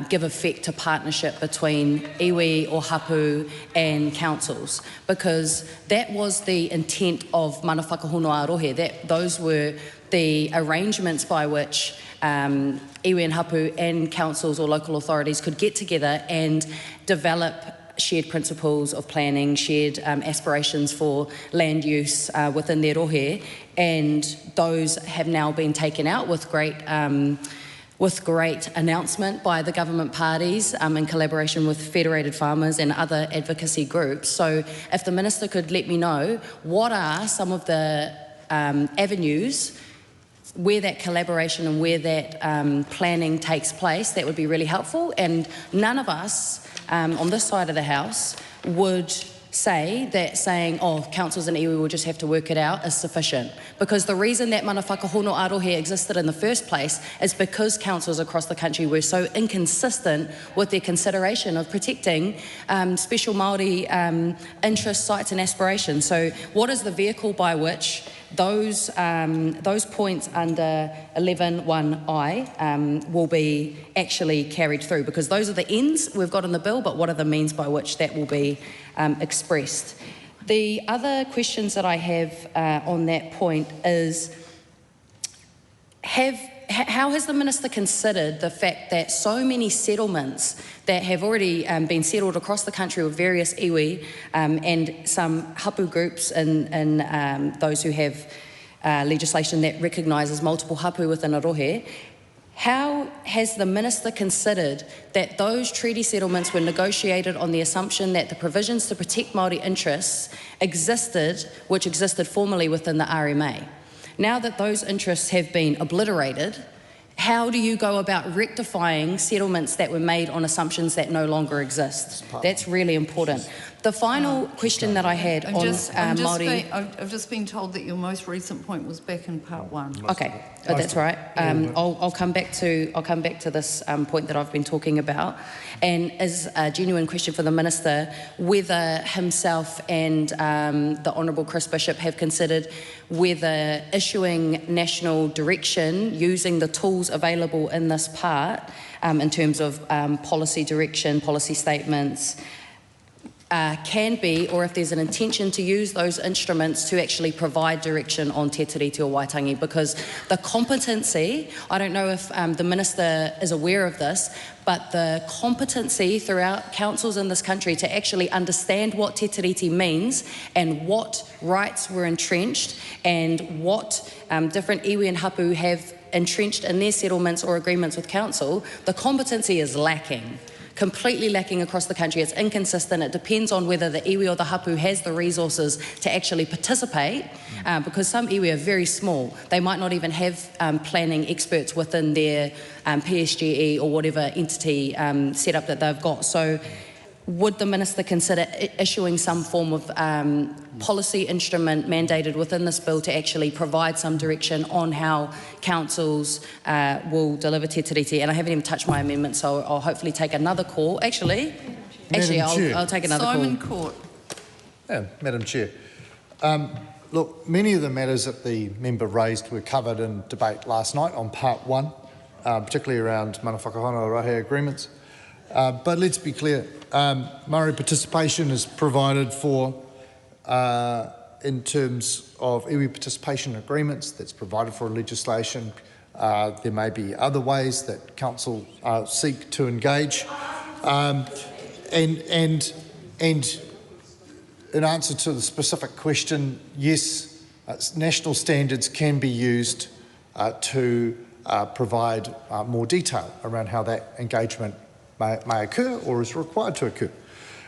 give effect to partnership between iwi or hapu and councils? Because that was the intent of mana whakahono Arohe, that those were the arrangements by which iwi and hapu and councils or local authorities could get together and develop shared principles of planning, shared aspirations for land use within their rohe, and those have now been taken out with great announcement by the government parties in collaboration with federated farmers and other advocacy groups. So if the Minister could let me know what are some of the avenues where that collaboration and where that planning takes place, that would be really helpful. And none of us on this side of the House would say that saying, oh, councils and iwi will just have to work it out is sufficient. Because the reason that mana whakahono arohe existed in the first place is because councils across the country were so inconsistent with their consideration of protecting special Māori interests, sites and aspirations. So what is the vehicle by which those points under 11(1)I will be actually carried through? Because those are the ends we've got in the bill, but what are the means by which that will be expressed? The other questions that I have on that point is, how has the Minister considered the fact that so many settlements that have already been settled across the country with various iwi and some hapu groups and those who have legislation that recognises multiple hapu within a rohe, how has the Minister considered that those treaty settlements were negotiated on the assumption that the provisions to protect Māori interests which existed formerly within the RMA? Now that those interests have been obliterated, how do you go about rectifying settlements that were made on assumptions that no longer exist? That's really important. The final question that I had Māori... I've just been told that your most recent point was back in part 1. Okay, that's right. I'll come back to this point that I've been talking about, and is a genuine question for the Minister whether himself and the Honourable Chris Bishop have considered whether issuing national direction using the tools available in this part in terms of policy direction, policy statements, can be, or if there's an intention to use those instruments to actually provide direction on Te Tiriti o Waitangi, because the competency, I don't know if the Minister is aware of this, but the competency throughout councils in this country to actually understand what Te Tiriti means and what rights were entrenched and what different iwi and hapu have entrenched in their settlements or agreements with council, the competency is lacking. Completely lacking across the country. It's inconsistent. It depends on whether the iwi or the hapu has the resources to actually participate, because some iwi are very small. They might not even have planning experts within their PSGE or whatever entity setup that they've got. So would the Minister consider issuing some form of policy instrument mandated within this bill to actually provide some direction on how councils will deliver Te Tiriti? And I haven't even touched my amendment, so I'll hopefully take another call. Actually, I'll take another Simon call. Court. Yeah, Madam Chair. Look, many of the matters that the member raised were covered in debate last night on part 1, particularly around mana whakahono rahe agreements. But let's be clear, Māori participation is provided for in terms of iwi participation agreements. That's provided for in legislation. There may be other ways that council seek to engage. And in answer to the specific question, yes, national standards can be used to provide more detail around how that engagement may occur or is required to occur.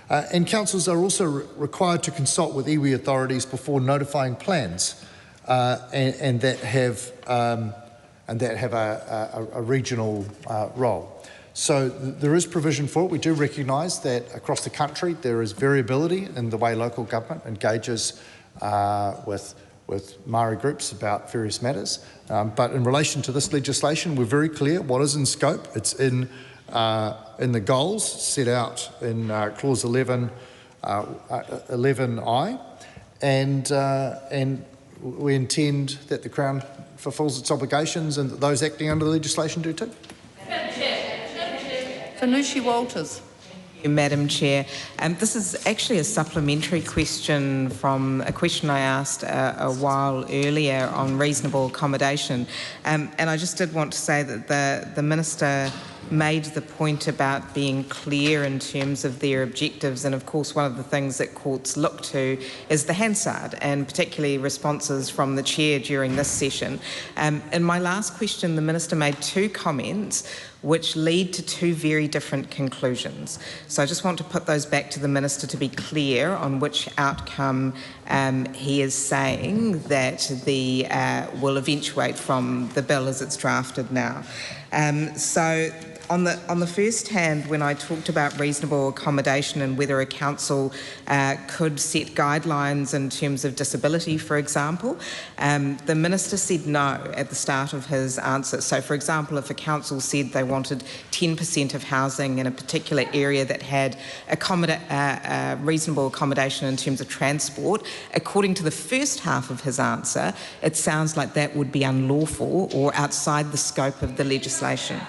And councils are also required to consult with iwi authorities before notifying plans and that have a regional role. So there is provision for it. We do recognise that across the country there is variability in the way local government engages with Māori groups about various matters. But in relation to this legislation, we're very clear what is in scope. It's in the goals set out in clause 11(I), and we intend that the Crown fulfils its obligations and that those acting under the legislation do too. Tanushi Walters. Madam Chair. This is actually a supplementary question from a question I asked a while earlier on reasonable accommodation. And I just did want to say that the Minister made the point about being clear in terms of their objectives, and of course one of the things that courts look to is the Hansard, and particularly responses from the Chair during this session. In my last question, the Minister made 2 comments which lead to 2 very different conclusions. So I just want to put those back to the Minister to be clear on which outcome he is saying that will eventuate from the bill as it's drafted now. So On the first hand, when I talked about reasonable accommodation and whether a council could set guidelines in terms of disability, for example, the Minister said no at the start of his answer. So, for example, if a council said they wanted 10% of housing in a particular area that had reasonable accommodation in terms of transport, according to the first half of his answer, it sounds like that would be unlawful or outside the scope of the legislation.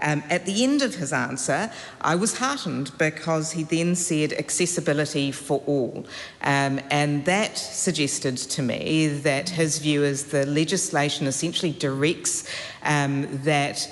At the end of his answer, I was heartened because he then said accessibility for all. And that suggested to me that his view is the legislation essentially directs that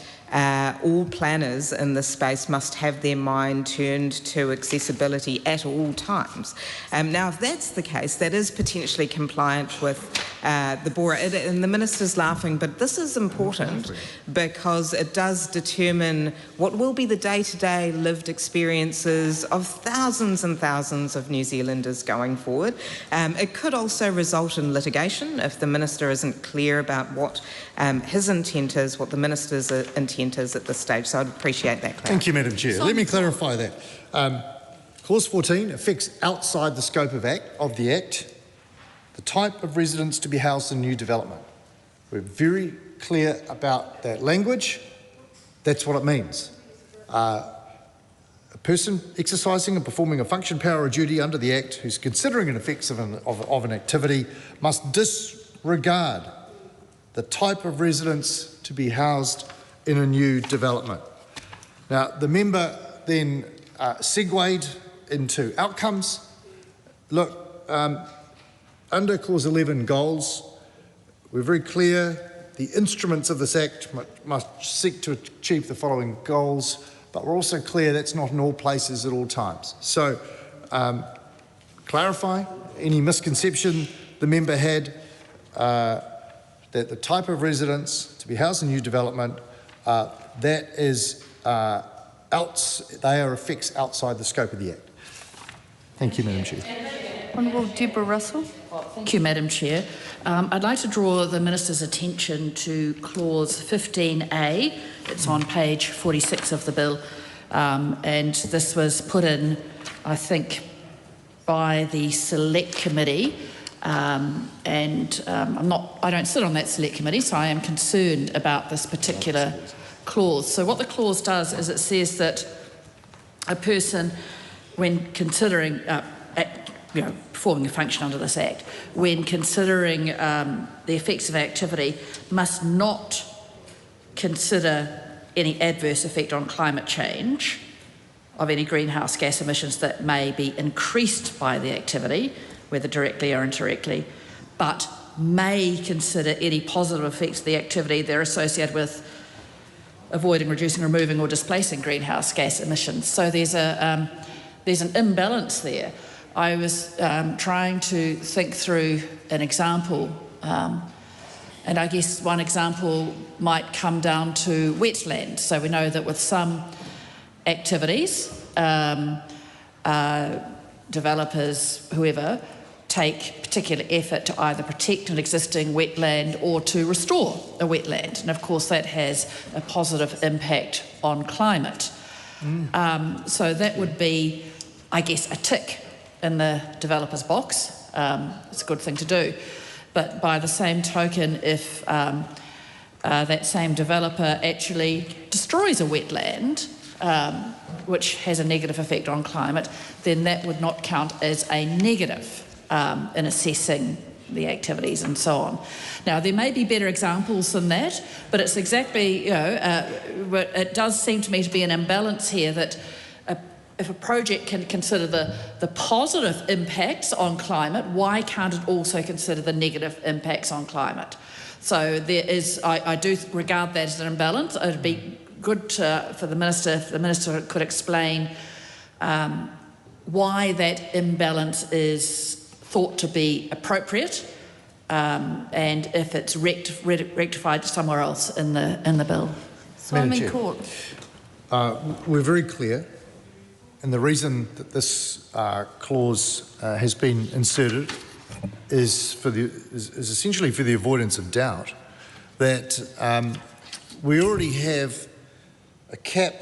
all planners in this space must have their mind turned to accessibility at all times. Now, if that's the case, that is potentially compliant with the BORA. And the Minister's laughing, but this is important because it does determine what will be the day-to-day lived experiences of thousands and thousands of New Zealanders going forward. It could also result in litigation if the Minister isn't clear about what his intent is, what the Minister's intent is at this stage. So I'd appreciate that clarity. Thank you, Madam Chair. Let me clarify that. Clause 14 affects outside the scope of the Act the type of residence to be housed in new development. We're very clear about that language. That's what it means. A person exercising and performing a function, power or duty under the Act who's considering an effects of an activity must disregard the type of residence to be housed in a new development. Now, the member then segued into outcomes. Look, under Clause 11 goals, we're very clear the instruments of this Act must seek to achieve the following goals, but we're also clear that's not in all places at all times. So, clarify any misconception the member had that the type of residence to be housed in new development, that is, they are effects outside the scope of the Act. Thank you, Madam Chair. Honourable Deborah Russell. Thank you, Madam Chair. I'd like to draw the Minister's attention to Clause 15A. It's on page 46 of the bill, and this was put in, I think, by the Select Committee, I don't sit on that Select Committee, so I am concerned about this particular clause. So what the clause does is it says that a person, when considering performing a function under this Act, when considering the effects of activity, must not consider any adverse effect on climate change of any greenhouse gas emissions that may be increased by the activity, whether directly or indirectly, but may consider any positive effects of the activity that are associated with avoiding, reducing, removing or displacing greenhouse gas emissions. So there's an imbalance there. I was trying to think through an example, and I guess one example might come down to wetland. So we know that with some activities, developers, whoever, take particular effort to either protect an existing wetland or to restore a wetland. And of course that has a positive impact on climate. So that would be, I guess, a tick in the developer's box. It's a good thing to do. But by the same token, if that same developer actually destroys a wetland, which has a negative effect on climate, then that would not count as a negative in assessing the activities and so on. Now, there may be better examples than that, but it's exactly, it does seem to me to be an imbalance here that if a project can consider the positive impacts on climate, why can't it also consider the negative impacts on climate? So there is, I do regard that as an imbalance. It would be good for the Minister, if the Minister could explain why that imbalance is thought to be appropriate, and if it's rectified somewhere else in the bill. Simon Court. We're very clear, and the reason that this clause has been inserted is essentially for the avoidance of doubt that we already have a cap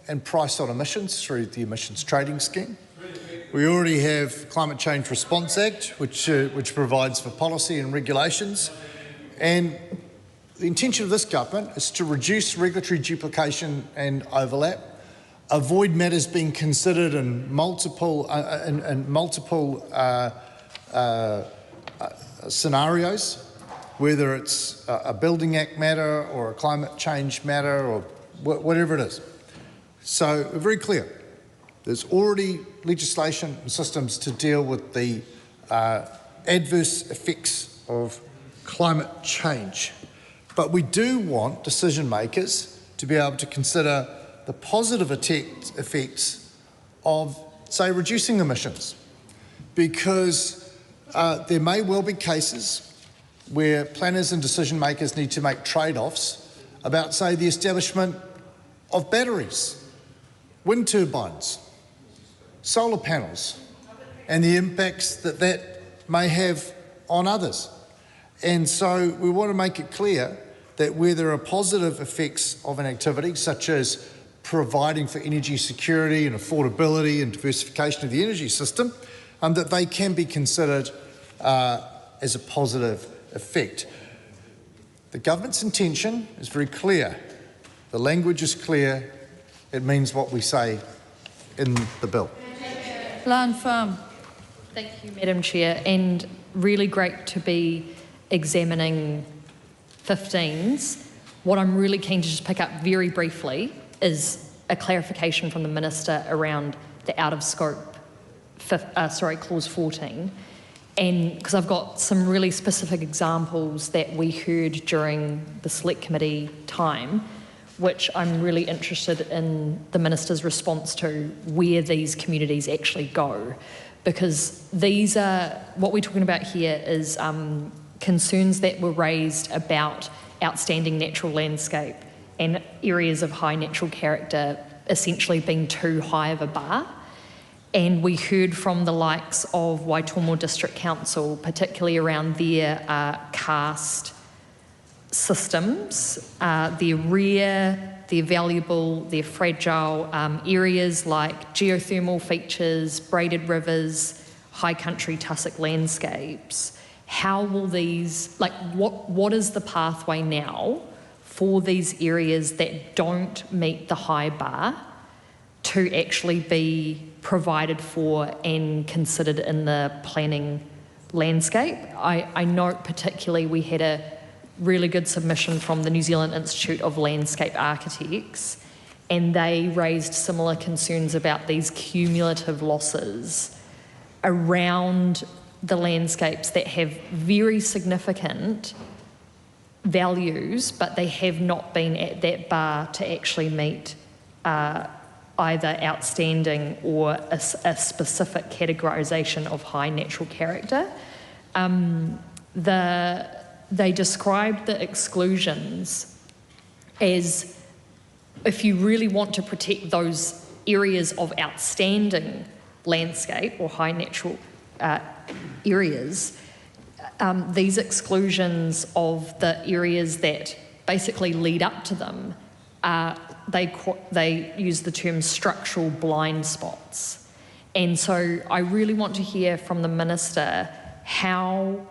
and price on emissions through the emissions trading scheme. We already have Climate Change Response Act, which provides for policy and regulations. And the intention of this government is to reduce regulatory duplication and overlap, avoid matters being considered in multiple scenarios, whether it's a Building Act matter or a climate change matter or whatever it is. So we're very clear. There's already legislation and systems to deal with the adverse effects of climate change. But we do want decision makers to be able to consider the positive effects of, say, reducing emissions, because there may well be cases where planners and decision makers need to make trade-offs about, say, the establishment of batteries, wind turbines, solar panels, and the impacts that that may have on others. And so we want to make it clear that where there are positive effects of an activity, such as providing for energy security and affordability and diversification of the energy system, that they can be considered as a positive effect. The government's intention is very clear. The language is clear. It means what we say in the bill. Lan Farm. Thank you, Madam Chair, and really great to be examining 15s. What I'm really keen to just pick up very briefly is a clarification from the Minister around the out of scope, clause 14. And because I've got some really specific examples that we heard during the Select Committee time, which I'm really interested in the Minister's response to where these communities actually go. Because these are, what we're talking about here is concerns that were raised about outstanding natural landscape and areas of high natural character essentially being too high of a bar. And we heard from the likes of Waitomo District Council, particularly around their karst systems. They're rare, they're valuable, they're fragile. Areas like geothermal features, braided rivers, high country tussock landscapes. How will these, what is the pathway now for these areas that don't meet the high bar to actually be provided for and considered in the planning landscape? I note particularly we had a really good submission from the New Zealand Institute of Landscape Architects, and they raised similar concerns about these cumulative losses around the landscapes that have very significant values, but they have not been at that bar to actually meet either outstanding or a specific categorisation of high natural character. They described the exclusions as, if you really want to protect those areas of outstanding landscape or high natural areas, these exclusions of the areas that basically lead up to them, they use the term structural blind spots. And so I really want to hear from the Minister how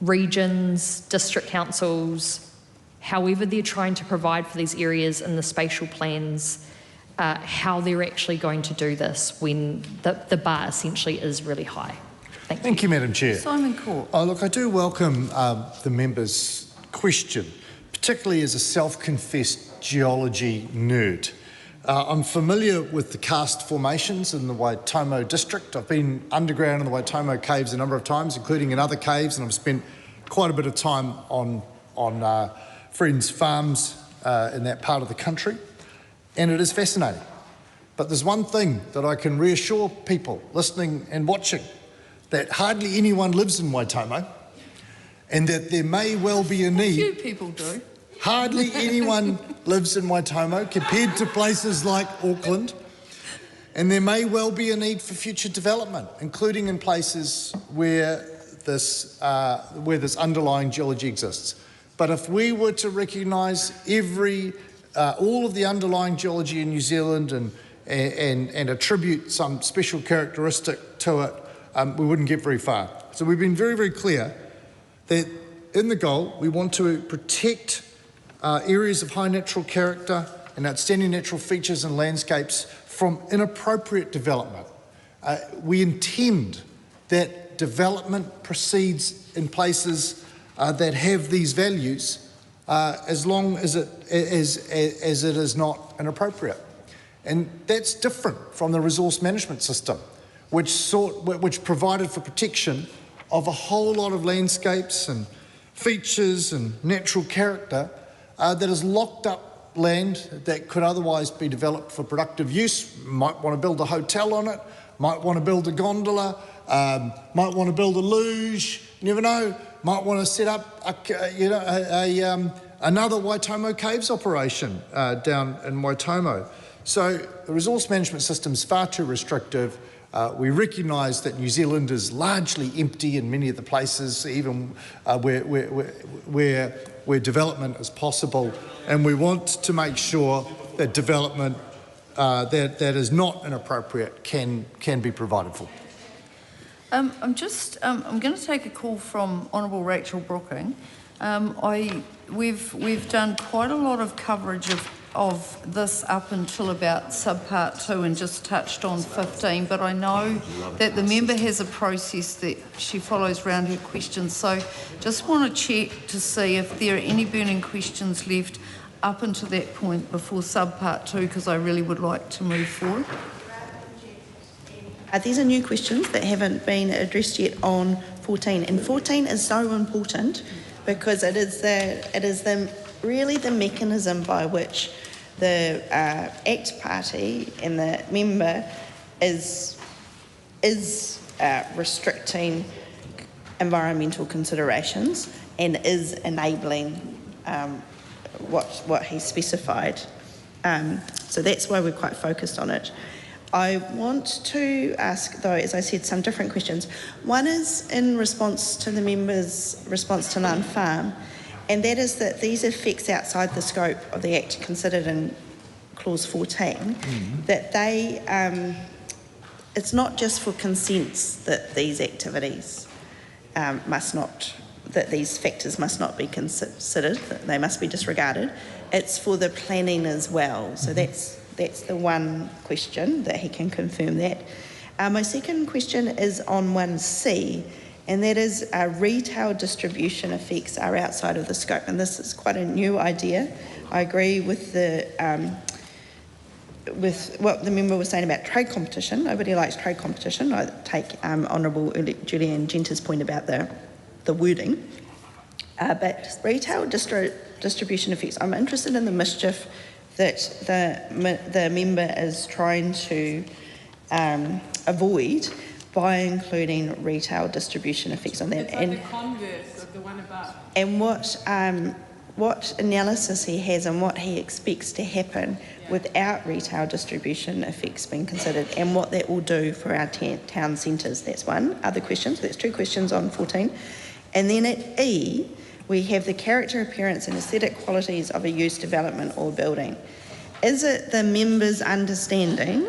regions, district councils, however they're trying to provide for these areas in the spatial plans, how they're actually going to do this when the bar essentially is really high. Thank you, Madam Chair. Simon Court. Oh, look, I do welcome the member's question, particularly as a self-confessed geology nerd. I'm familiar with the karst formations in the Waitomo district. I've been underground in the Waitomo caves a number of times, including in other caves, and I've spent quite a bit of time on friends' farms in that part of the country, and it is fascinating. But there's one thing that I can reassure people listening and watching, that hardly anyone lives in Waitomo, and that there may well be a need. A few people do. Hardly anyone lives in Waitomo compared to places like Auckland, and there may well be a need for future development, including in places where this underlying geology exists. But if we were to recognise every all of the underlying geology in New Zealand and attribute some special characteristic to it, we wouldn't get very far. So we've been very, very clear that in the goal, we want to protect areas of high natural character and outstanding natural features and landscapes from inappropriate development. We intend that development proceeds in places that have these values as long as it is not inappropriate. And that's different from the resource management system, which provided for protection of a whole lot of landscapes and features and natural character that is locked up land that could otherwise be developed for productive use. Might want to build a hotel on it, might want to build a gondola, might want to build a luge, you never know, might want to set up another Waitomo Caves operation down in Waitomo. So the resource management system is far too restrictive. We recognise that New Zealand is largely empty in many of the places, even where development is possible, and we want to make sure that development that is not inappropriate can be provided for. I'm going to take a call from Honourable Rachel Brooking. We've done quite a lot of coverage of this up until about subpart 2 and just touched on 15, but I know that the member has a process that she follows around her questions, so just want to check to see if there are any burning questions left up until that point before subpart 2, because I really would like to move forward. These are new questions that haven't been addressed yet on 14, and 14 is so important because it is really the mechanism by which the ACT party and the member is restricting environmental considerations and is enabling what he specified. So that's why we're quite focused on it. I want to ask, though, as I said, some different questions. One is in response to the member's response to Nunn Farm, and that is that these effects outside the scope of the Act considered in Clause 14, that they, it's not just for consents that these activities that these factors must not be considered, that they must be disregarded. It's for the planning as well. So that's the one question that he can confirm that. My second question is on 1C, and that is retail distribution effects are outside of the scope, and this is quite a new idea. I agree with what the member was saying about trade competition. Nobody likes trade competition. I take Honourable Julianne Genter's point about the wording. But retail distribution effects, I'm interested in the mischief that the member is trying to avoid by including retail distribution effects on that. It's like the converse of the one above. And what analysis he has and what he expects to happen without retail distribution effects being considered, and what that will do for our town centres. That's one. Other questions? That's two questions on 14. And then at E, we have the character, appearance and aesthetic qualities of a use, development or building. Is it the member's understanding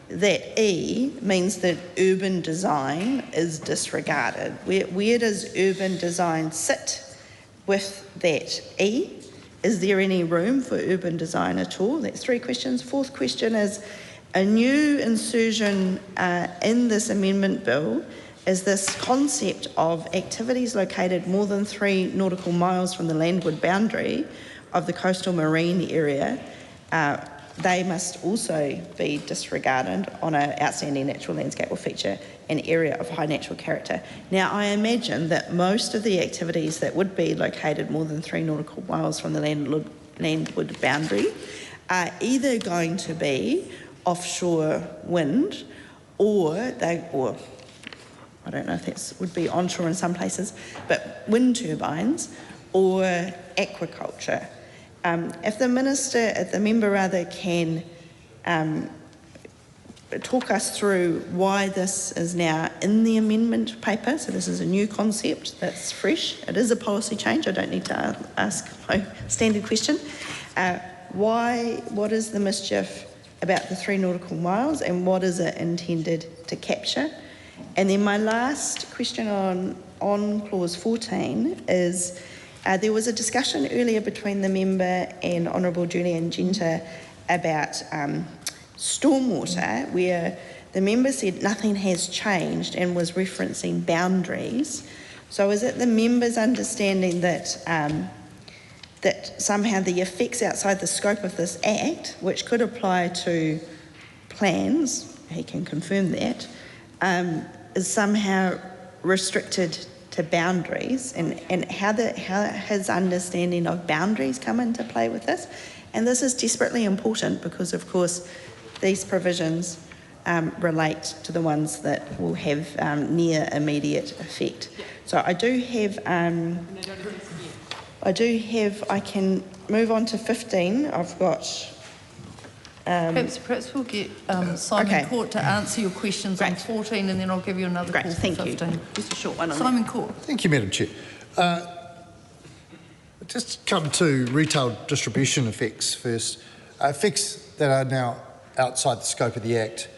that E means that urban design is disregarded? Where does urban design sit with that E? Is there any room for urban design at all? That's three questions. Fourth question is a new insertion in this amendment bill is this concept of activities located more than 3 nautical miles from the landward boundary of the coastal marine area. They must also be disregarded on an outstanding natural landscape or feature, an area of high natural character. Now, I imagine that most of the activities that would be located more than 3 nautical miles from the landward boundary are either going to be offshore wind or I don't know if that would be onshore in some places, but wind turbines or aquaculture. If the member can talk us through why this is now in the amendment paper. So this is a new concept that's fresh. It is a policy change. I don't need to ask my standard question. what is the mischief about the 3 nautical miles, and what is it intended to capture? And then my last question on clause 14 is, there was a discussion earlier between the member and Honourable Julian Genter about stormwater, where the member said nothing has changed and was referencing boundaries. So is it the member's understanding that that somehow the effects outside the scope of this Act, which could apply to plans, he can confirm that, is somehow restricted to boundaries, and how his understanding of boundaries come into play with this? And this is desperately important because, of course, these provisions relate to the ones that will have near immediate effect. So I can move on to 15. I've got... Perhaps we'll get Simon Court to answer your questions on 14, and then I'll give you another call for 15. You. Just a short one on Simon Court. Thank you, Madam Chair. Just come to retail distribution effects first. Effects that are now outside the scope of the Act.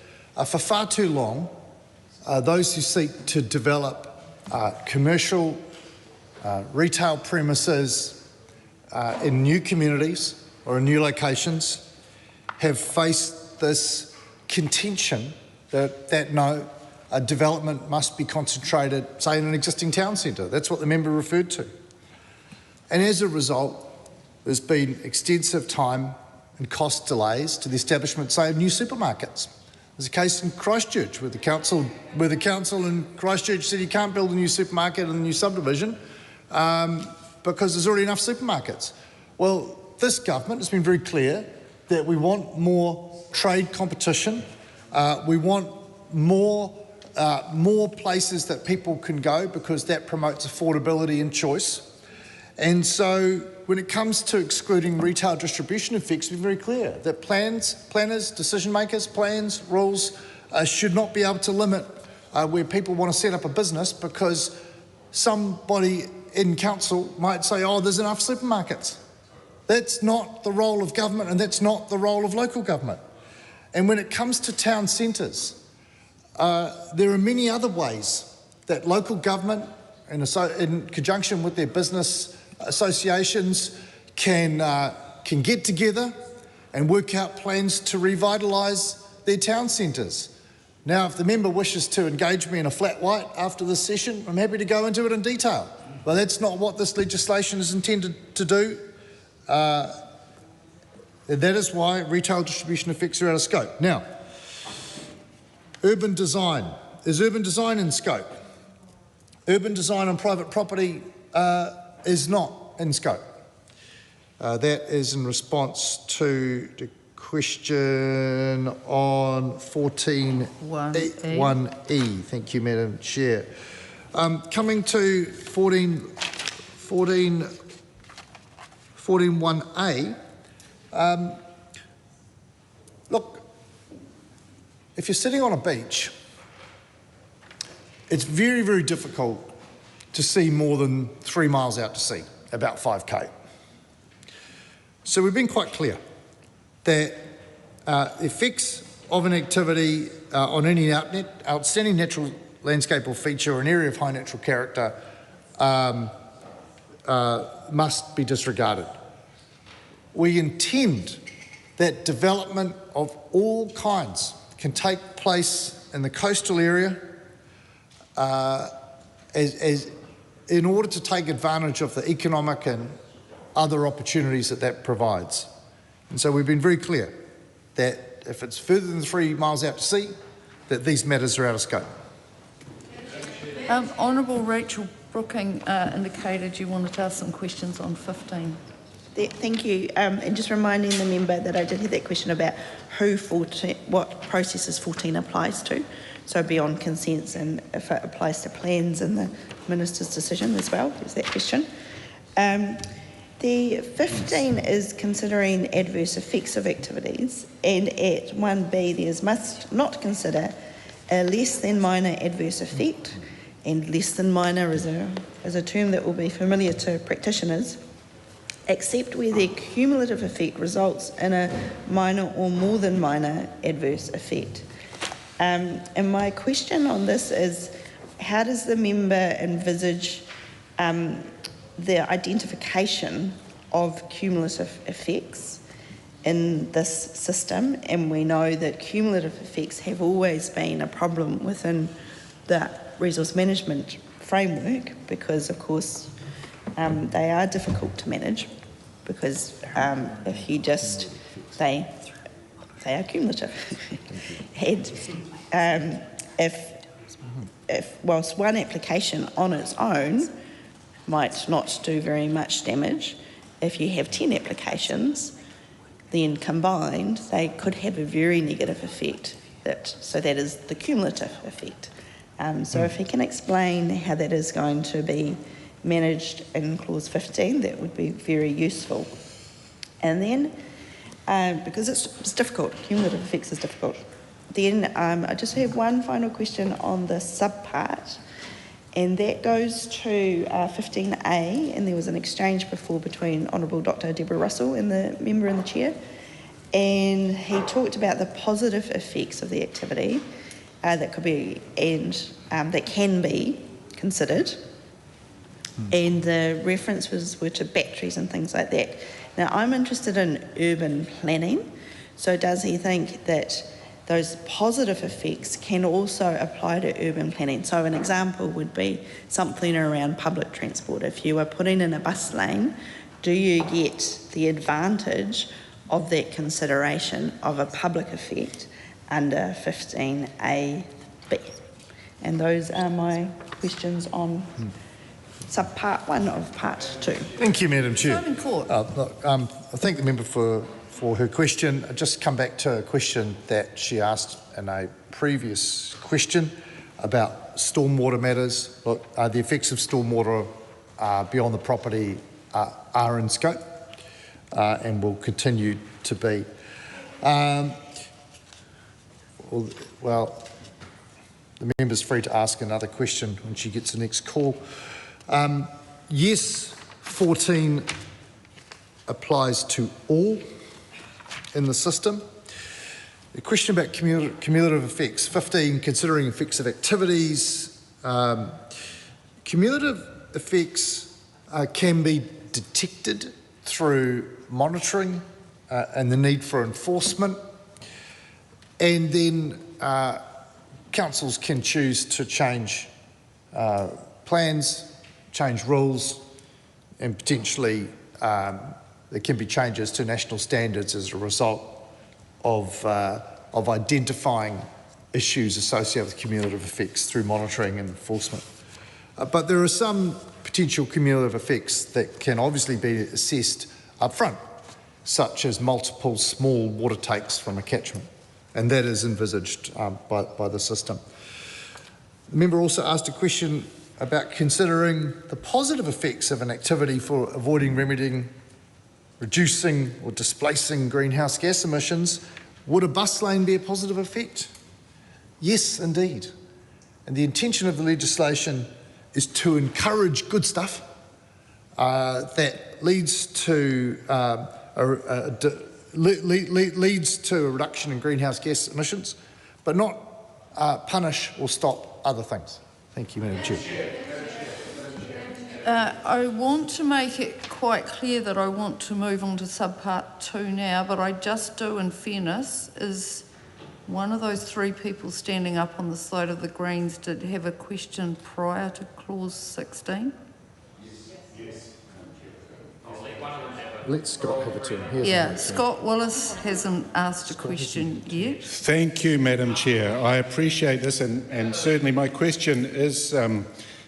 For far too long, those who seek to develop commercial retail premises in new communities or in new locations have faced this contention that no, development must be concentrated, say, in an existing town centre. That's what the member referred to. And as a result, there's been extensive time and cost delays to the establishment, say, of new supermarkets. There's a case in Christchurch where the council in Christchurch said you can't build a new supermarket in a new subdivision because there's already enough supermarkets. Well, this government has been very clear that we want more trade competition. We want more places that people can go because that promotes affordability and choice. And so when it comes to excluding retail distribution effects, we're very clear that planners, decision makers, plans, rules should not be able to limit where people want to set up a business because somebody in council might say, oh, there's enough supermarkets. That's not the role of government, and that's not the role of local government. And when it comes to town centres, there are many other ways that local government, in conjunction with their business associations, can get together and work out plans to revitalise their town centres. Now, if the member wishes to engage me in a flat white after this session, I'm happy to go into it in detail. But that's not what this legislation is intended to do. That is why retail distribution effects are out of scope. Now, urban design. Is urban design in scope? Urban design on private property is not in scope. That is in response to the question on 14.1e. Thank you, Madam Chair. Coming to 14.1a, look, if you're sitting on a beach, it's very, very difficult to see more than 3 miles out to sea, about 5k. So we've been quite clear that effects of an activity on any outstanding natural landscape or feature or an area of high natural character must be disregarded. We intend that development of all kinds can take place in the coastal area in order to take advantage of the economic and other opportunities that provides. And so we've been very clear that if it's further than 3 miles out to sea, that these matters are out of scope. Honourable Rachel Brooking indicated you wanted to ask some questions on 15. Thank you. And just reminding the member that I did have that question about what processes 14 applies to. So beyond consents, and if it applies to plans and the Minister's decision as well, there's that question. The 15 is considering adverse effects of activities, and at 1B there's must not consider a less than minor adverse effect, and less than minor is a term that will be familiar to practitioners. except where their cumulative effect results in a minor or more than minor adverse effect. And my question on this is, how does the member envisage the identification of cumulative effects in this system? And we know that cumulative effects have always been a problem within the resource management framework because, of course, they are difficult to manage because if you just, they are cumulative. And if whilst one application on its own might not do very much damage, if you have 10 applications, then combined they could have a very negative effect. So that is the cumulative effect. So if he can explain how that is going to be managed in clause 15, that would be very useful. And then, because it's difficult, cumulative effects is difficult, then I just have one final question on the subpart, and that goes to 15A, and there was an exchange before between Honourable Dr. Deborah Russell and the member and the chair, and he talked about the positive effects of the activity that could be and that can be considered, and the references were to batteries and things like that. Now, I'm interested in urban planning, so does he think that those positive effects can also apply to urban planning? So an example would be something around public transport. If you are putting in a bus lane, do you get the advantage of that consideration of a public effect under 15AB? And those are my questions on subpart 1 of part 2. Thank you, Madam Chair. Simon Court. I thank the member for her question. I'll just come back to a question that she asked in a previous question about stormwater matters. Look, the effects of stormwater beyond the property are in scope and will continue to be. Well, the member's free to ask another question when she gets the next call. Yes, 14 applies to all in the system. The question about cumulative effects, 15, considering effects of activities. Cumulative effects can be detected through monitoring and the need for enforcement, and then councils can choose to change plans, change rules, and potentially there can be changes to national standards as a result of identifying issues associated with cumulative effects through monitoring and enforcement. But there are some potential cumulative effects that can obviously be assessed up front, such as multiple small water takes from a catchment, and that is envisaged by the system. The member also asked a question about considering the positive effects of an activity for avoiding, remedying, reducing or displacing greenhouse gas emissions. Would a bus lane be a positive effect? Yes, indeed. And the intention of the legislation is to encourage good stuff that leads to leads to a reduction in greenhouse gas emissions, but not punish or stop other things. Thank you, Madam Chair. I want to make it quite clear that I want to move on to subpart 2 now, but I just do, in fairness, is one of those 3 people standing up on the side of the Greens did have a question prior to clause 16? Yes. Let Scott have a turn. Yeah, Scott Willis hasn't asked a question yet. Thank you, Madam Chair. I appreciate this, and certainly my question is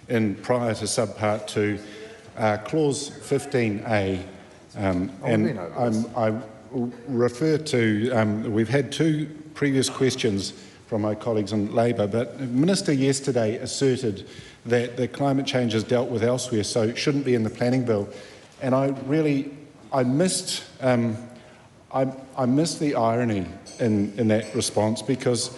in prior to subpart 2, clause 15A, and I refer to, we've had 2 previous questions from my colleagues in Labour, but the Minister yesterday asserted that the climate change is dealt with elsewhere, so it shouldn't be in the planning bill. And I missed the irony in that response, because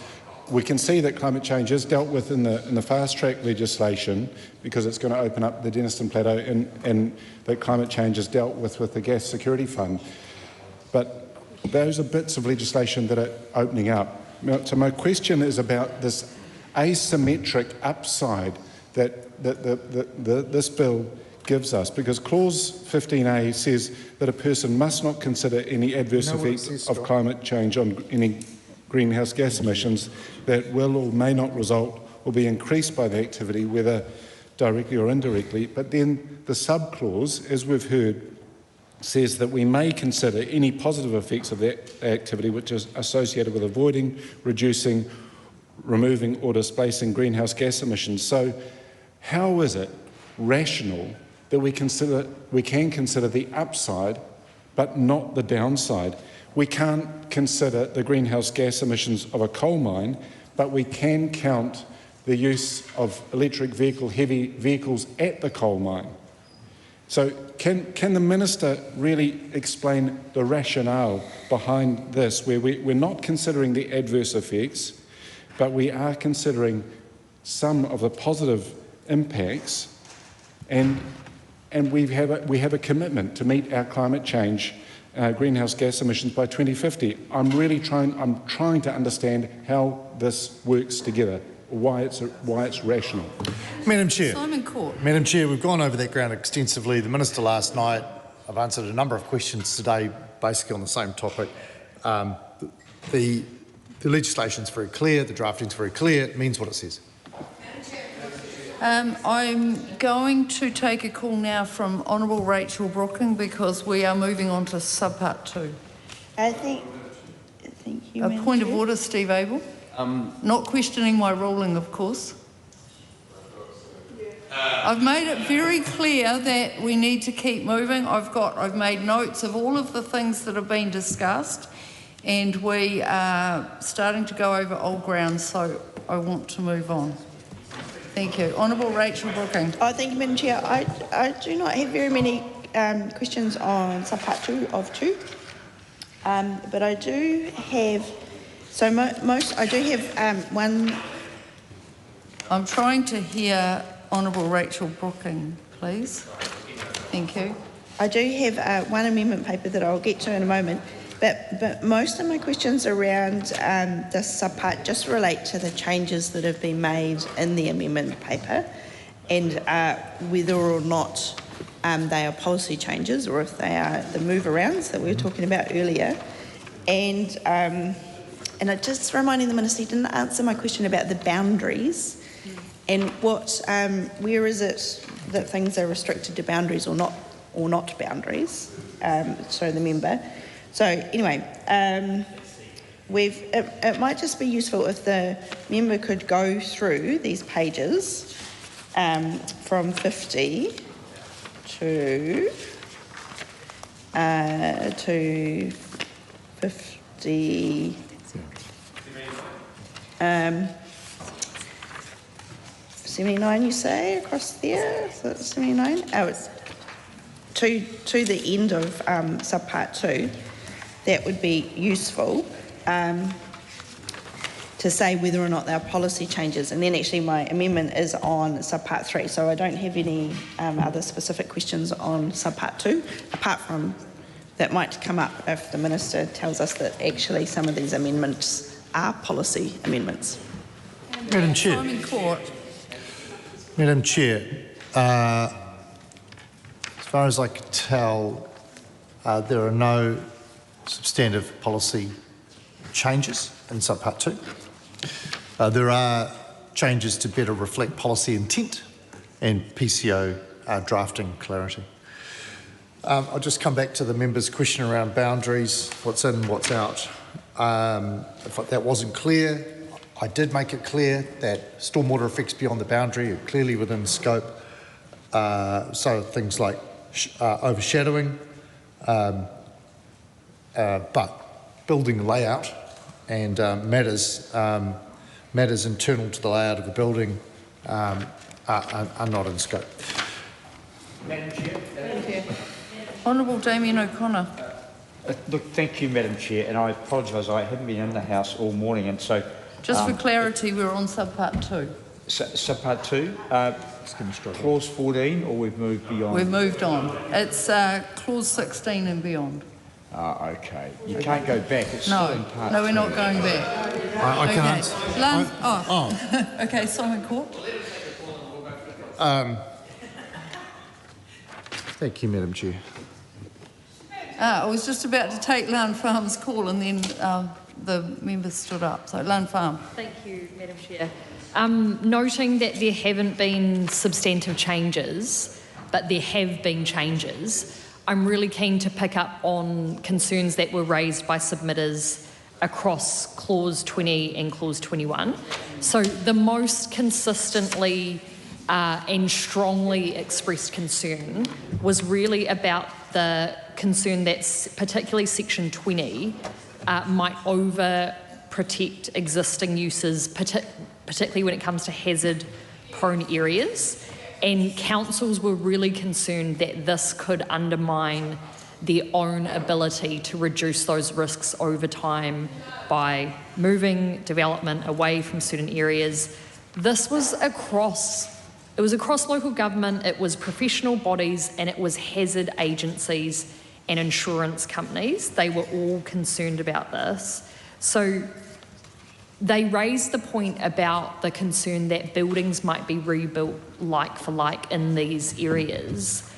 we can see that climate change is dealt with in the fast-track legislation because it's going to open up the Denniston Plateau, and that climate change is dealt with the Gas Security Fund. But those are bits of legislation that are opening up. So my question is about this asymmetric upside that this bill gives us, because clause 15A says that a person must not consider any adverse effects of climate change on any greenhouse gas emissions that will or may not result or be increased by the activity, whether directly or indirectly. But then the subclause, as we've heard, says that we may consider any positive effects of that activity which is associated with avoiding, reducing, removing or displacing greenhouse gas emissions. So how is it rational that we can consider the upside but not the downside? We can't consider the greenhouse gas emissions of a coal mine, but we can count the use of electric heavy vehicles at the coal mine. So can the Minister really explain the rationale behind this, where we're not considering the adverse effects, but we are considering some of the positive impacts, and we have a commitment to meet our climate change greenhouse gas emissions by 2050. I'm trying to understand how this works together, why it's rational. Madam Chair. Simon Court. Madam Chair, we've gone over that ground extensively. The Minister last night, I've answered a number of questions today basically on the same topic. The legislation's very clear, the drafting's very clear, it means what it says. I'm going to take a call now from Honourable Rachel Brooking because we are moving on to subpart 2. Thank you, A point of order, Steve Abel. Not questioning my ruling, of course. I've made it very clear that we need to keep moving. I've made notes of all of the things that have been discussed, and we are starting to go over old ground, so I want to move on. Thank you. Honourable Rachel Brooking. Thank you, Madam Chair. I do not have very many questions on subpart 2 of 2, but I do have, I do have one. I'm trying to hear Honourable Rachel Brooking, please. Thank you. I do have one amendment paper that I'll get to in a moment, but most of my questions around this subpart just relate to the changes that have been made in the amendment paper, and whether or not they are policy changes or if they are the move-arounds that we were talking about earlier. And I just reminding the Minister, he didn't answer my question about the boundaries and where is it that things are restricted to boundaries or not boundaries. So the member. So anyway, it might just be useful if the member could go through these pages from 50 to 50. 79, you say, across there? So that's 79? Oh, it's to the end of subpart 2. That would be useful to say whether or not there are policy changes. And then actually my amendment is on subpart 3, so I don't have any other specific questions on subpart 2, apart from that might come up if the Minister tells us that actually some of these amendments are policy amendments. Madam Chair. Simon Court. Madam Chair, as far as I can tell, there are no substantive policy changes in subpart 2. There are changes to better reflect policy intent and PCO drafting clarity. I'll just come back to the member's question around boundaries, what's in, what's out. If that wasn't clear, I did make it clear that stormwater effects beyond the boundary are clearly within scope. So things like overshadowing, but building layout and matters internal to the layout of the building are not in scope. Madam Chair. Honourable Damien O'Connor. Look, thank you, Madam Chair, and I apologise, I haven't been in the House all morning, and so Just for clarity, we're on subpart 2. Subpart 2, clause 14, or we've moved beyond? We've moved on. It's clause 16 and beyond. Okay. You can't go back. It's still in part No, we're 2. not going back. I can answer. Okay, Simon Court. Thank you, Madam Chair. I was just about to take Lan Farm's call and then the members stood up. So, Lan Farm. Thank you, Madam Chair. Noting that there haven't been substantive changes, but there have been changes, I'm really keen to pick up on concerns that were raised by submitters across Clause 20 and Clause 21. So the most consistently and strongly expressed concern was really about the concern that particularly Section 20 might over-protect existing uses, particularly when it comes to hazard-prone areas. And councils were really concerned that this could undermine their own ability to reduce those risks over time by moving development away from certain areas. This was across local government, it was professional bodies, and it was hazard agencies and insurance companies. They were all concerned about this. So they raised the point about the concern that buildings might be rebuilt like for like in these areas,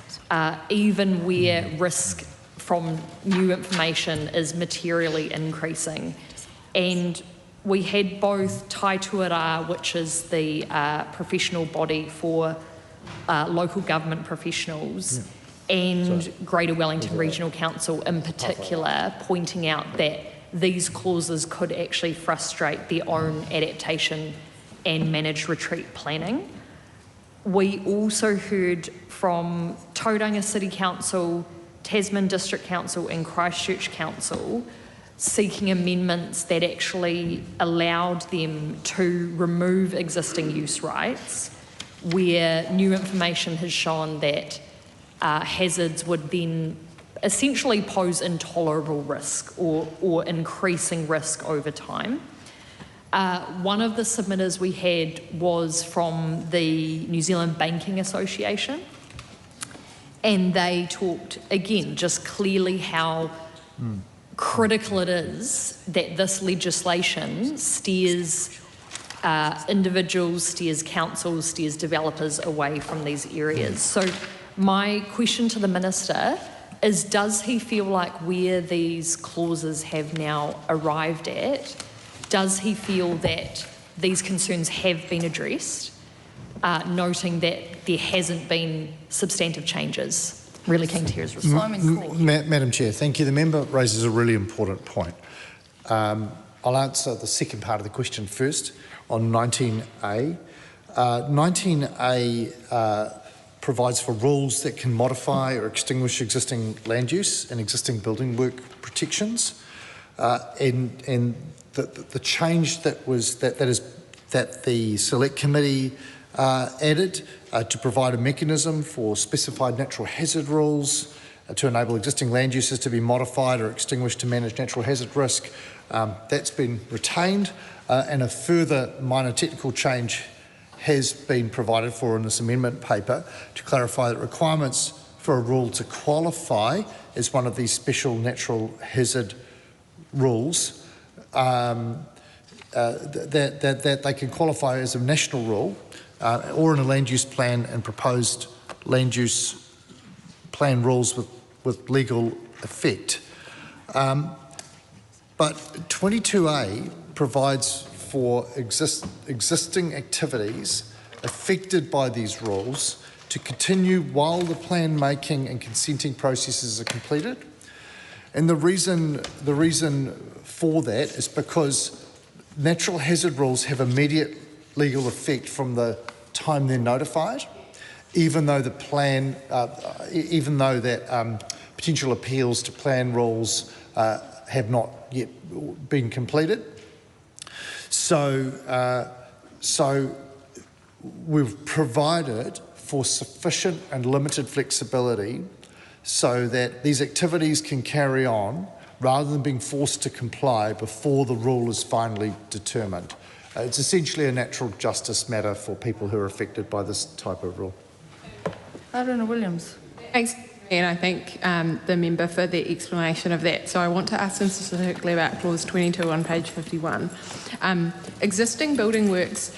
even where risk from new information is materially increasing. And we had both Tai Tuara, which is the professional body for local government professionals, and Greater Wellington Regional Council in particular, pointing out that these clauses could actually frustrate their own adaptation and managed retreat planning. We also heard from Tauranga City Council, Tasman District Council and Christchurch Council seeking amendments that actually allowed them to remove existing use rights where new information has shown that hazards would then essentially pose intolerable risk or increasing risk over time. One of the submitters we had was from the New Zealand Banking Association, and they talked, again, just clearly how critical it is that this legislation steers individuals, steers councils, steers developers away from these areas. So my question to the Minister is, does he feel like where these clauses have now arrived at, does he feel that these concerns have been addressed, noting that there hasn't been substantive changes? Really keen to hear his response. Madam Chair, thank you. The member raises a really important point. I'll answer the second part of the question first on 19A. 19A provides for rules that can modify or extinguish existing land use and existing building work protections. And the change that the Select Committee added to provide a mechanism for specified natural hazard rules to enable existing land uses to be modified or extinguished to manage natural hazard risk. That's been retained, and a further minor technical change has been provided for in this amendment paper to clarify that requirements for a rule to qualify as one of these special natural hazard rules, that they can qualify as a national rule or in a land use plan and proposed land use plan rules with legal effect. But 22A provides for existing activities affected by these rules to continue while the plan making and consenting processes are completed. And the reason for that is because natural hazard rules have immediate legal effect from the time they're notified, even though potential appeals to plan rules have not yet been completed. So we've provided for sufficient and limited flexibility so that these activities can carry on rather than being forced to comply before the rule is finally determined. It's essentially a natural justice matter for people who are affected by this type of rule. Aruna Williams. Thanks, and I thank the member for the explanation of that. So I want to ask him specifically about clause 22 on page 51. Existing building works,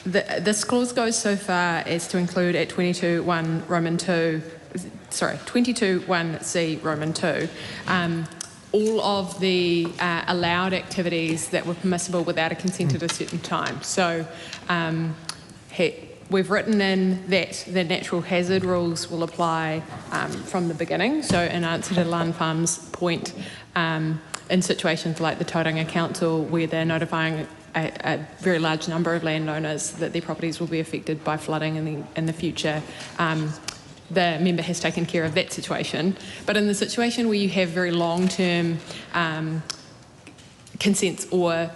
this clause goes so far as to include at 22.1 Roman 2, sorry, 22.1c Roman 2, all of the allowed activities that were permissible without a consent at a certain time. So we've written in that the natural hazard rules will apply from the beginning. So in answer to Lan Farm's point, in situations like the Tauranga Council where they're notifying a very large number of landowners that their properties will be affected by flooding in the future, the member has taken care of that situation. But in the situation where you have very long-term consents, or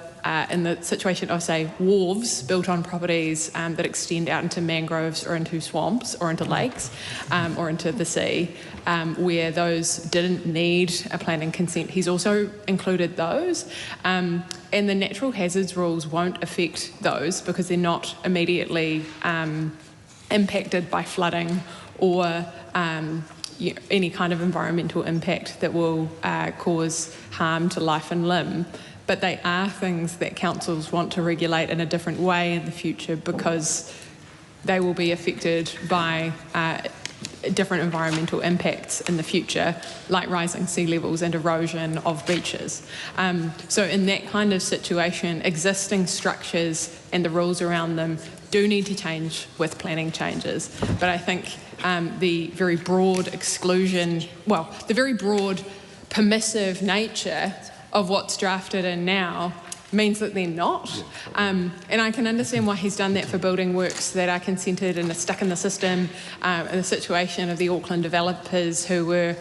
in the situation of, say, wharves built on properties that extend out into mangroves or into swamps or into lakes or into the sea, where those didn't need a planning consent, he's also included those. And the natural hazards rules won't affect those because they're not immediately impacted by flooding or any kind of environmental impact that will cause harm to life and limb. But they are things that councils want to regulate in a different way in the future because they will be affected by different environmental impacts in the future, like rising sea levels and erosion of beaches. So in that kind of situation, existing structures and the rules around them do need to change with planning changes. But I think the very broad exclusion, well, the very broad permissive nature of what's drafted in now means that they're not. And I can understand why he's done that for building works that are consented and are stuck in the system, in the situation of the Auckland developers who were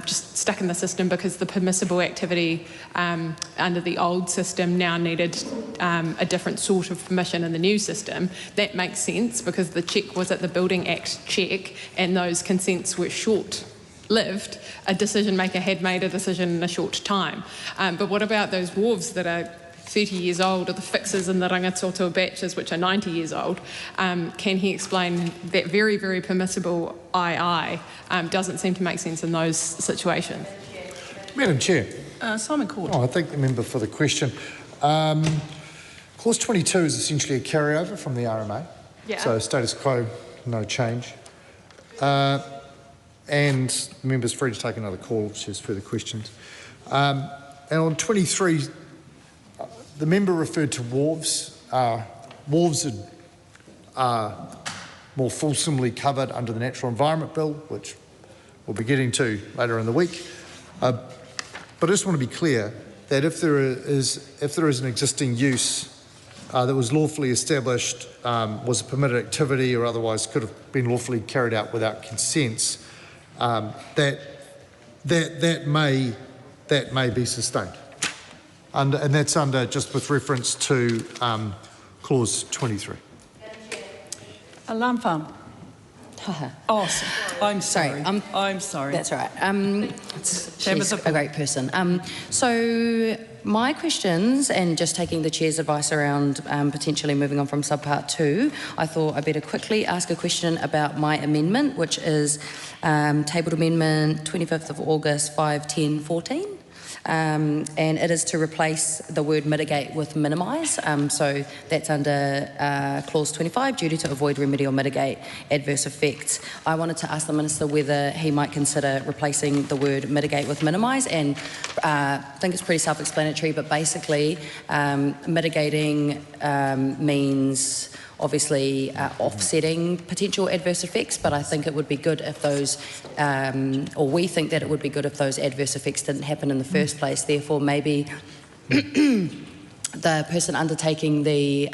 just stuck in the system because the permissible activity under the old system now needed a different sort of permission in the new system. That makes sense because the check was at the Building Act check and those consents were short-lived. A decision maker had made a decision in a short time. But what about those wharves that are 30 years old, or the fixes in the Rangatoto batches which are 90 years old? Can he explain that very, very permissible II doesn't seem to make sense in those situations? Madam Chair. Simon Cord. I thank the member for the question. Clause 22 is essentially a carryover from the RMA. Yeah. So status quo, no change. And the member's free to take another call if she has further questions. And on 23, the member referred to wharves. Wharves are more fulsomely covered under the Natural Environment Bill, which we'll be getting to later in the week. But I just want to be clear that if there is an existing use that was lawfully established, was a permitted activity, or otherwise could have been lawfully carried out without consents, that may be sustained. And that's under, just with reference to clause 23. Alarm farm. Oh, I'm sorry. I'm sorry. That's all right. She's a great person. So my questions, and just taking the Chair's advice around potentially moving on from subpart 2, I thought I'd better quickly ask a question about my amendment, which is tabled amendment 25th of August 51014. And it is to replace the word mitigate with minimise. So that's under clause 25, duty to avoid, remedy or mitigate adverse effects. I wanted to ask the Minister whether he might consider replacing the word mitigate with minimise, and I think it's pretty self-explanatory, but basically mitigating means obviously offsetting potential adverse effects, but I think it would be good if those, or we think that it would be good if those adverse effects didn't happen in the first place. Therefore, maybe the person undertaking the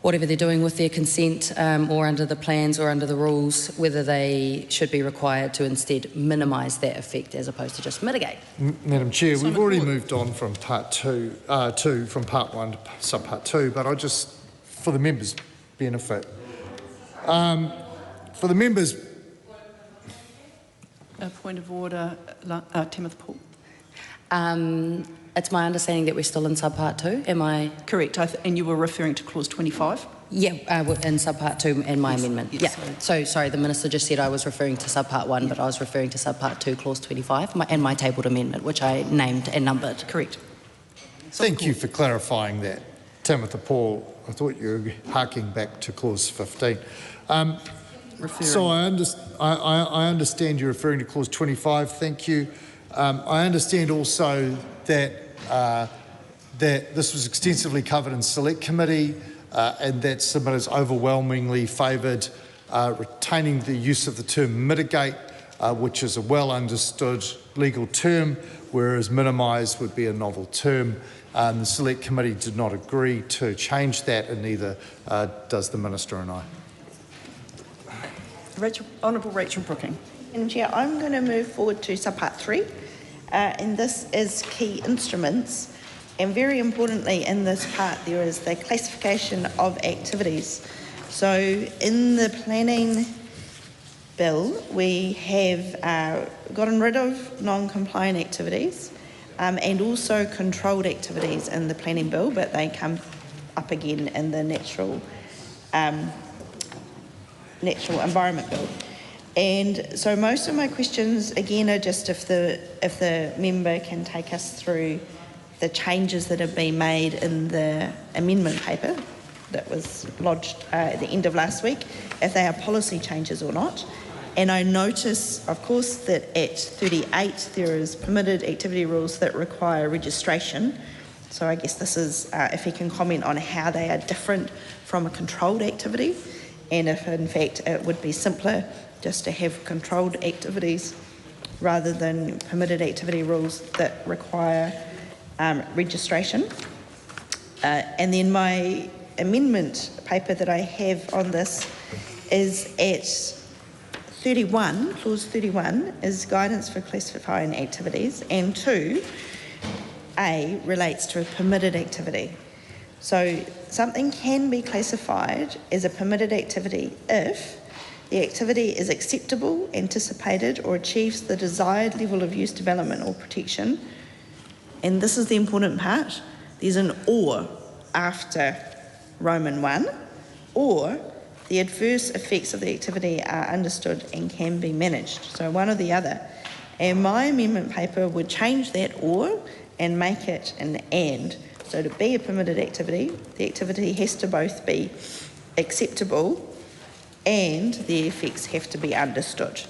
whatever they're doing with their consent, or under the plans or under the rules, whether they should be required to instead minimise that effect as opposed to just mitigate. Madam Chair, we've already moved on from part 2, from part 1 to subpart 2, but I just, for the members' benefit, for the members... A point of order, Timothy Paul. It's my understanding that we're still in subpart 2. Am I correct? And you were referring to clause 25? Yeah, in subpart 2 in my amendment. Yes, yeah. So sorry, the Minister just said I was referring to subpart 1, but I was referring to subpart 2, clause 25, and my tabled amendment, which I named and numbered. Correct. Thank you for clarifying that, Timothy Paul. I thought you were harking back to clause 15. So I understand you're referring to clause 25. Thank you. I understand also that that this was extensively covered in select committee, and that submitters overwhelmingly favoured retaining the use of the term mitigate, which is a well understood legal term, whereas minimise would be a novel term. The select committee did not agree to change that, and neither does the Minister and I. Honourable Rachel Brooking. Madam Chair, I'm going to move forward to subpart 3, and this is key instruments. And very importantly, in this part, there is the classification of activities. So in the planning bill, we have gotten rid of non-compliant activities and also controlled activities in the planning bill, but they come up again in the natural environment bill. And so most of my questions, again, are just if the member can take us through the changes that have been made in the amendment paper that was lodged at the end of last week, if they are policy changes or not. And I notice, of course, that at 38 there is permitted activity rules that require registration. So I guess this is, if he can comment on how they are different from a controlled activity, and if in fact it would be simpler just to have controlled activities rather than permitted activity rules that require registration. And then my amendment paper that I have on this is at 31, clause 31 is guidance for classifying activities, and 2A relates to a permitted activity. So something can be classified as a permitted activity if the activity is acceptable, anticipated, or achieves the desired level of use, development, or protection. And this is the important part. There's an or after Roman 1, or the adverse effects of the activity are understood and can be managed. So one or the other. And my amendment paper would change that or and make it an and. So to be a permitted activity, the activity has to both be acceptable and the effects have to be understood.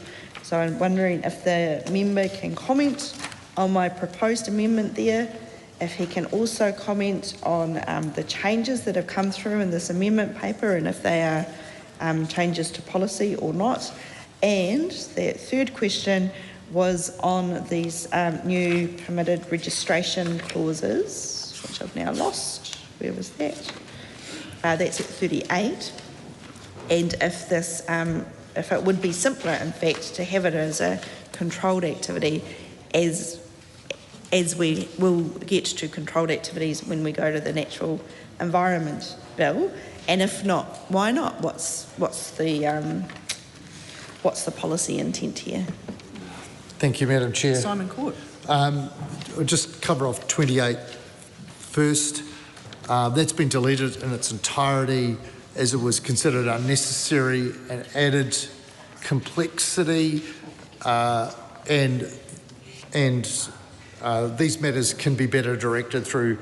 So I'm wondering if the member can comment on my proposed amendment there, if he can also comment on the changes that have come through in this amendment paper and if they are changes to policy or not. And the third question was on these new permitted registration clauses, which I've now lost. Where was that? That's at 38. And if this, if it would be simpler, in fact, to have it as a controlled activity, as we will get to controlled activities when we go to the natural environment bill, and if not, why not? What's the policy intent here? Thank you, Madam Chair. Simon Court. I'll just cover off 28 first. That's been deleted in its entirety as it was considered unnecessary and added complexity, and these matters can be better directed through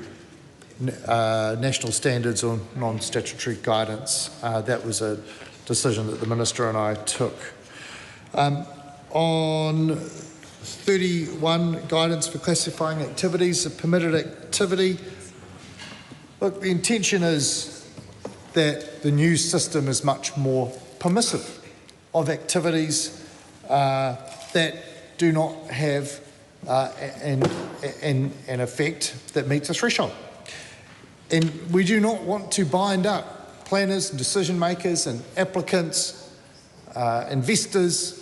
national standards or non-statutory guidance. That was a decision that the Minister and I took. On 31, guidance for classifying activities, a permitted activity. Look, the intention is that the new system is much more permissive of activities that do not have an effect that meets a threshold. And we do not want to bind up planners and decision makers and applicants, investors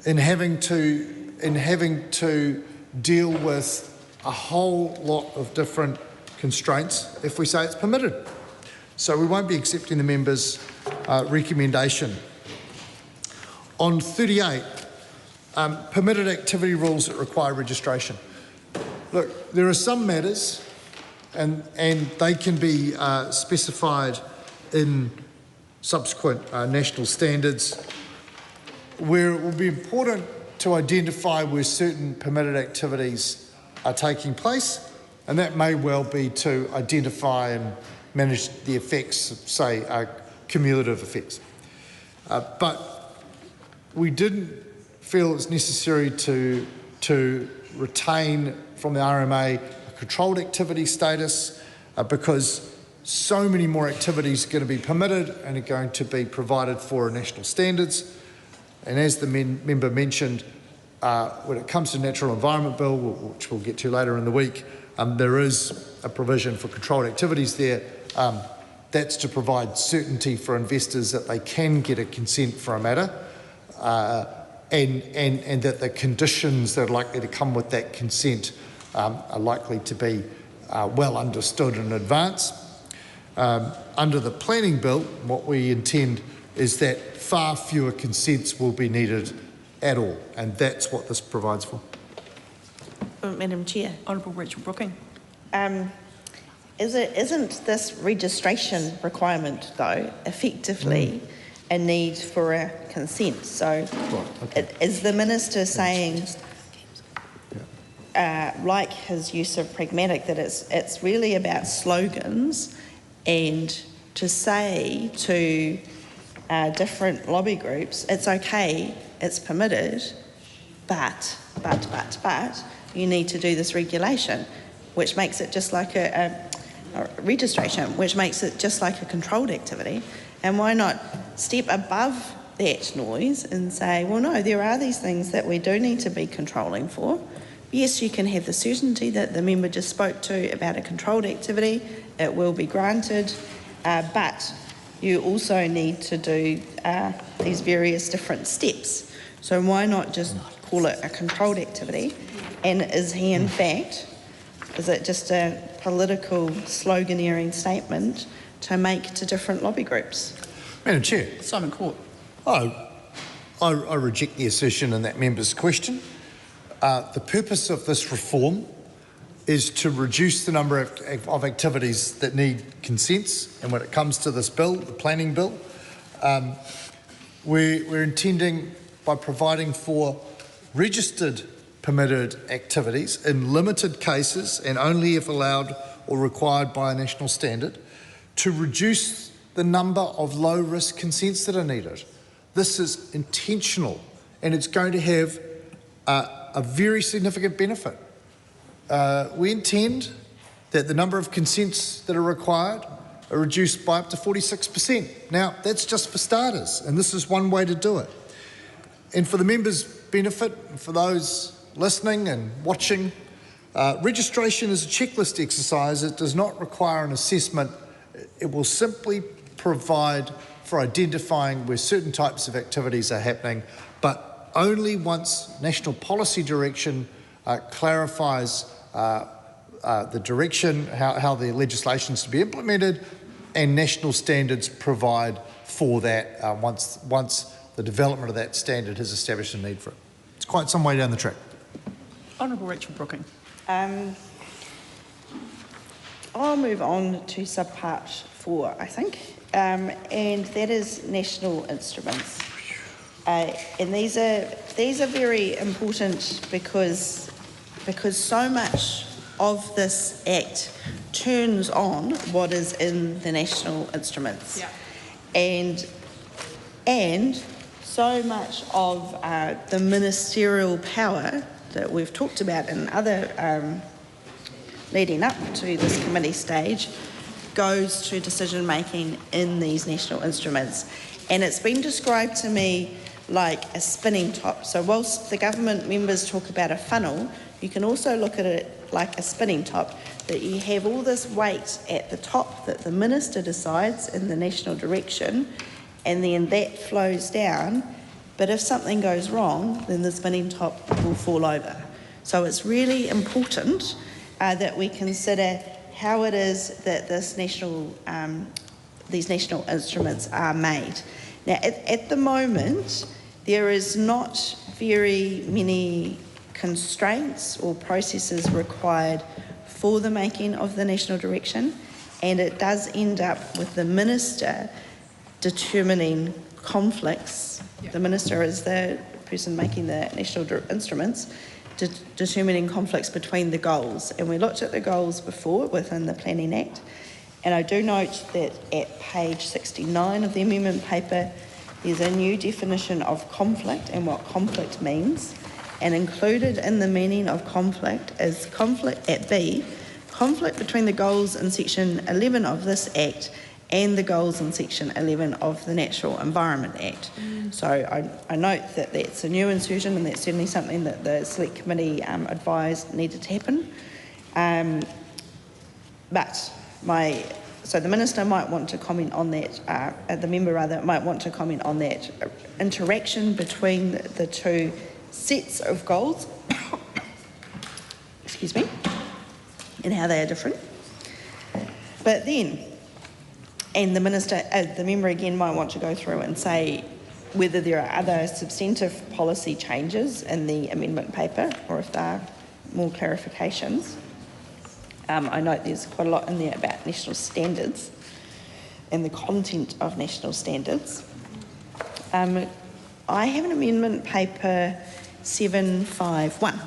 in having to deal with a whole lot of different constraints if we say it's permitted. So we won't be accepting the member's recommendation. On 38, permitted activity rules that require registration. Look, there are some matters, and they can be specified in subsequent national standards, where it will be important to identify where certain permitted activities are taking place, and that may well be to identify and manage the effects, say, cumulative effects. But we didn't feel it's necessary to retain from the RMA a controlled activity status because so many more activities are going to be permitted and are going to be provided for in national standards. And as the member mentioned, when it comes to Natural Environment Bill, which we'll get to later in the week, there is a provision for controlled activities there. That's to provide certainty for investors that they can get a consent for a matter and that the conditions that are likely to come with that consent are likely to be well understood in advance. Under the planning bill, what we intend is that far fewer consents will be needed at all, and that's what this provides for. Madam Chair. Honourable Rachel Brooking. Isn't this registration requirement, though, effectively a need for a consent? So is the Minister saying, like his use of pragmatic, that it's really about slogans, and to say to different lobby groups, it's okay, it's permitted, but you need to do this regulation, which makes it just like a registration, which makes it just like a controlled activity? And why not step above that noise and say, well, no, there are these things that we do need to be controlling for. Yes, you can have the certainty that the member just spoke to about a controlled activity, it will be granted, but you also need to do these various different steps. So why not just call it a controlled activity? And is he in fact, is it just a political sloganeering statement to make to different lobby groups? Madam Chair. Simon Court. I reject the assertion in that member's question. The purpose of this reform is to reduce the number of activities that need consents, and when it comes to this bill, the planning bill, we're intending, by providing for registered permitted activities in limited cases and only if allowed or required by a national standard, to reduce the number of low-risk consents that are needed. This is intentional, and it's going to have a very significant benefit. We intend that the number of consents that are required are reduced by up to 46%. Now, that's just for starters, and this is one way to do it. And for the members' benefit, for those listening and watching, registration is a checklist exercise. It does not require an assessment. It will simply provide for identifying where certain types of activities are happening, but only once national policy direction clarifies the direction, how the legislation is to be implemented, and national standards provide for that once the development of that standard has established a need for it. It's quite some way down the track. Honourable Rachel Brooking. I'll move on to subpart 4, I think, and that is national instruments. And these are very important because so much of this Act turns on what is in the national instruments. Yeah. And so much of the ministerial power that we've talked about in other leading up to this committee stage goes to decision making in these national instruments. And it's been described to me like a spinning top. So whilst the government members talk about a funnel, you can also look at it like a spinning top, that you have all this weight at the top that the minister decides in the national direction, and then that flows down. But if something goes wrong, then the spinning top will fall over. So it's really important that we consider how it is that these national instruments are made. Now, at the moment, there is not very many constraints or processes required for the making of the national direction, and it does end up with the minister determining conflicts. The minister is the person making the national instruments, determining conflicts between the goals. And we looked at the goals before within the Planning Act, and I do note that at page 69 of the amendment paper, there's a new definition of conflict and what conflict means, and included in the meaning of conflict is conflict at B, conflict between the goals in section 11 of this Act and the goals in section 11 of the Natural Environment Act. So I note that that's a new insertion, and that's certainly something that the Select Committee advised needed to happen. So the Minister might want to comment on that, the member rather, might want to comment on that interaction between the two sets of goals, excuse me, and how they are different. But then, and the Minister, the member again might want to go through and say whether there are other substantive policy changes in the amendment paper or if there are more clarifications. I note there's quite a lot in there about national standards and the content of national standards. I have an amendment paper 751.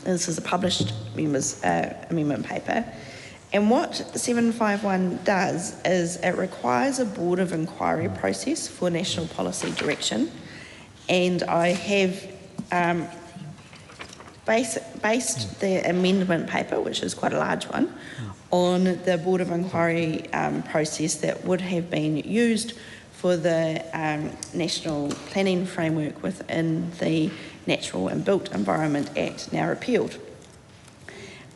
This is a published members' amendment paper. And what 751 does is it requires a board of inquiry process for national policy direction. And I have based the amendment paper, which is quite a large one, on the board of inquiry process that would have been used for the national planning framework within the Natural and Built Environment Act, now repealed.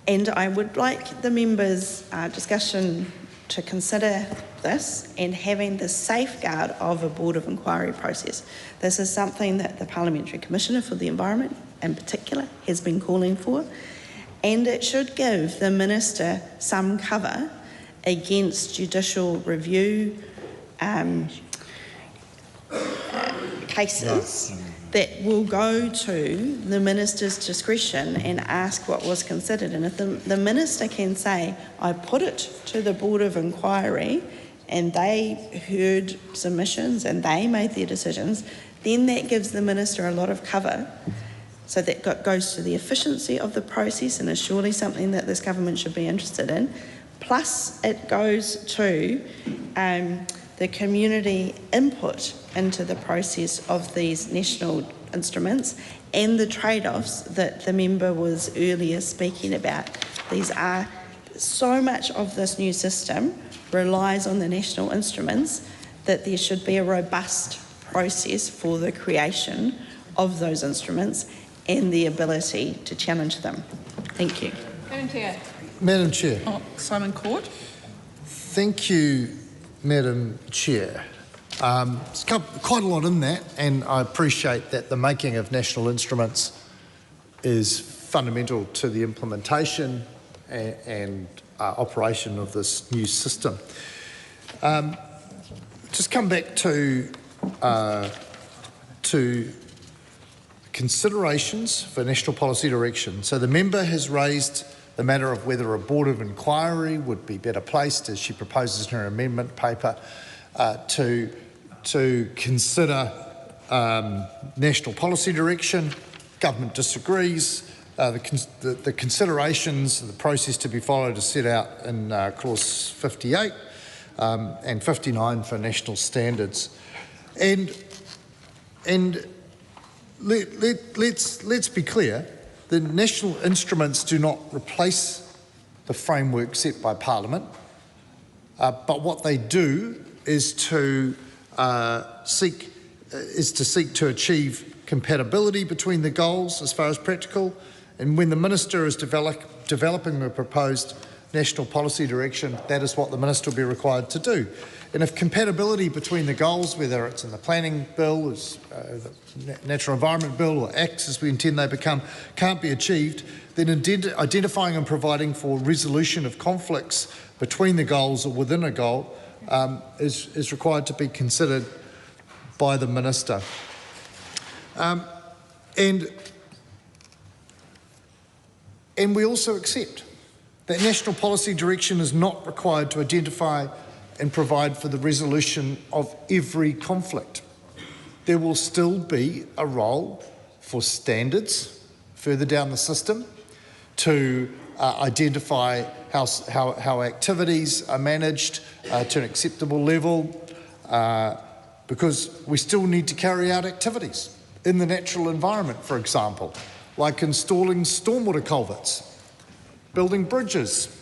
And I would like the members' discussion to consider this and having the safeguard of a board of inquiry process. This is something that the Parliamentary Commissioner for the Environment in particular has been calling for, and it should give the Minister some cover against judicial review cases that will go to the Minister's discretion and ask what was considered. And if the Minister can say, I put it to the Board of Inquiry and they heard submissions and they made their decisions, then that gives the Minister a lot of cover. So that goes to the efficiency of the process and is surely something that this government should be interested in. Plus it goes to the community input into the process of these national instruments and the trade-offs that the member was earlier speaking about. So much of this new system relies on the national instruments that there should be a robust process for the creation of those instruments and the ability to challenge them. Thank you. Madam Chair. Madam Chair. Simon Court. Thank you, Madam Chair. There's quite a lot in that, and I appreciate that the making of national instruments is fundamental to the implementation and operation of this new system. Just come back to considerations for national policy direction. So the member has raised the matter of whether a board of inquiry would be better placed, as she proposes in her amendment paper, to consider national policy direction. Government disagrees. The considerations, the process to be followed is set out in clause 58 and 59 for national standards. And let's be clear, the national instruments do not replace the framework set by Parliament, but what they do is to seek to achieve compatibility between the goals as far as practical, and when the Minister is developing the proposed national policy direction, that is what the Minister will be required to do. And if compatibility between the goals, whether it's in the planning bill, the natural environment bill, or acts as we intend they become, can't be achieved, then identifying and providing for resolution of conflicts between the goals or within a goal is required to be considered by the Minister. And And we also accept that national policy direction is not required to identify and provide for the resolution of every conflict. There will still be a role for standards further down the system to identify how activities are managed to an acceptable level, because we still need to carry out activities in the natural environment, for example, like installing stormwater culverts, building bridges,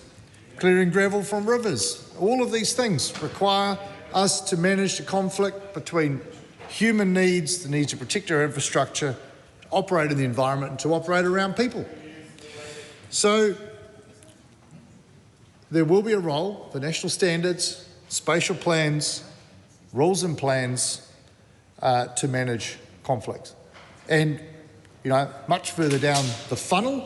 clearing gravel from rivers. All of these things require us to manage the conflict between human needs, the need to protect our infrastructure, to operate in the environment, and to operate around people. So there will be a role for national standards, spatial plans, rules and plans to manage conflicts. And, much further down the funnel,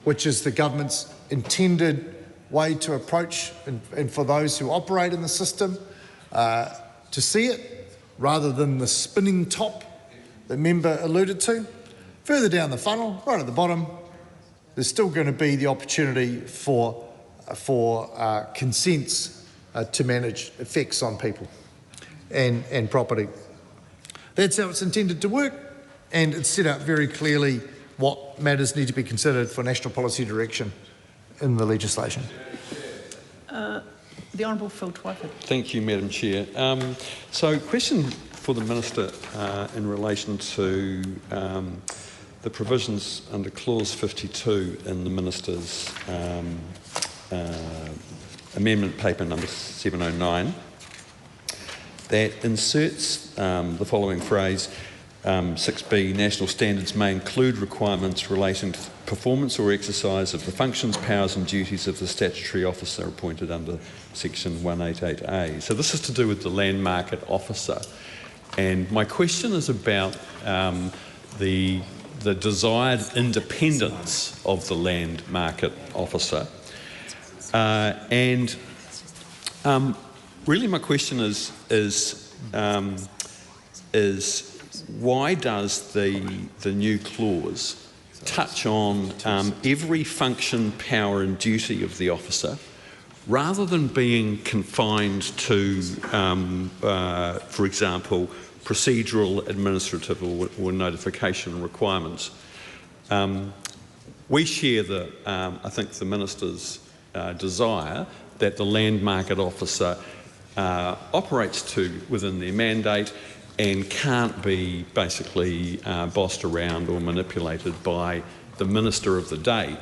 which is the government's intended way to approach and for those who operate in the system to see it, rather than the spinning top the member alluded to. Further down the funnel, right at the bottom, there's still going to be the opportunity for consents to manage effects on people and property. That's how it's intended to work, and it's set out very clearly what matters need to be considered for national policy direction in the legislation. The Honourable Phil Twyford. Thank you, Madam Chair. So, question for the Minister in relation to the provisions under Clause 52 in the Minister's Amendment Paper number 709 that inserts the following phrase, 6B, national standards may include requirements relating to performance or exercise of the functions, powers and duties of the statutory officer appointed under section 188A. So this is to do with the land market officer. And my question is about the desired independence of the land market officer. Really my question is why does the new clause touch on every function, power and duty of the officer, rather than being confined to, for example, procedural, administrative or notification requirements? We share I think the Minister's desire that the land market officer operates within their mandate and can't be basically bossed around or manipulated by the Minister of the day.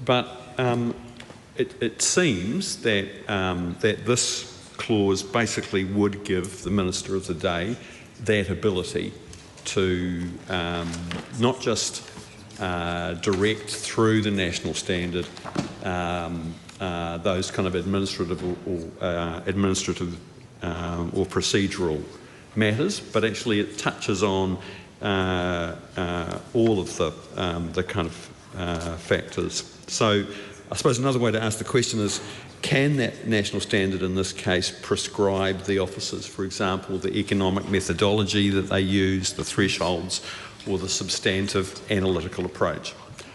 But it seems that that this clause basically would give the Minister of the day that ability to not just direct through the national standard those kind of administrative or procedural matters, but actually it touches on all of the kind of factors. So I suppose another way to ask the question is, can that national standard in this case prescribe the officers, for example, the economic methodology that they use, the thresholds, or the substantive analytical approach?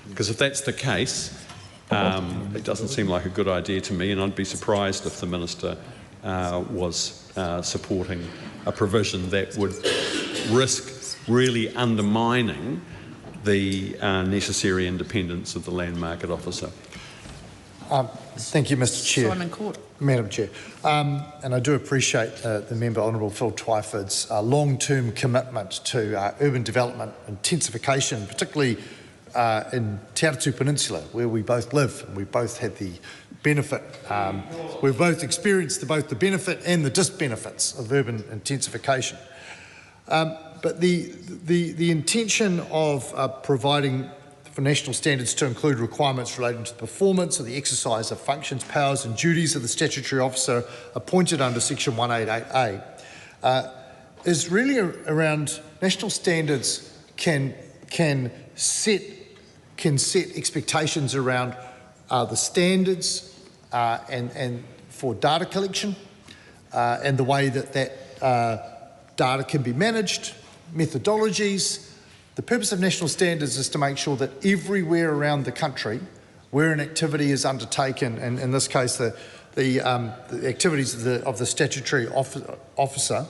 Because if that's the case, it doesn't seem like a good idea to me, and I'd be surprised if the Minister was supporting a provision that would risk really undermining the necessary independence of the land market officer. Thank you, Mr. Chair. Simon Court. Madam Chair. And I do appreciate the member, Honourable Phil Twyford's long-term commitment to urban development intensification, particularly in Te Aotearoa Peninsula, where we both live and we both had the benefit. We've both experienced both the benefit and the disbenefits of urban intensification. But the intention of providing for national standards to include requirements relating to the performance or the exercise of functions, powers and duties of the statutory officer appointed under section 188A is really around national standards can set expectations around the standards and for data collection and the way that data can be managed, methodologies, The purpose of national standards is to make sure that everywhere around the country where an activity is undertaken, and in this case the activities of the statutory officer,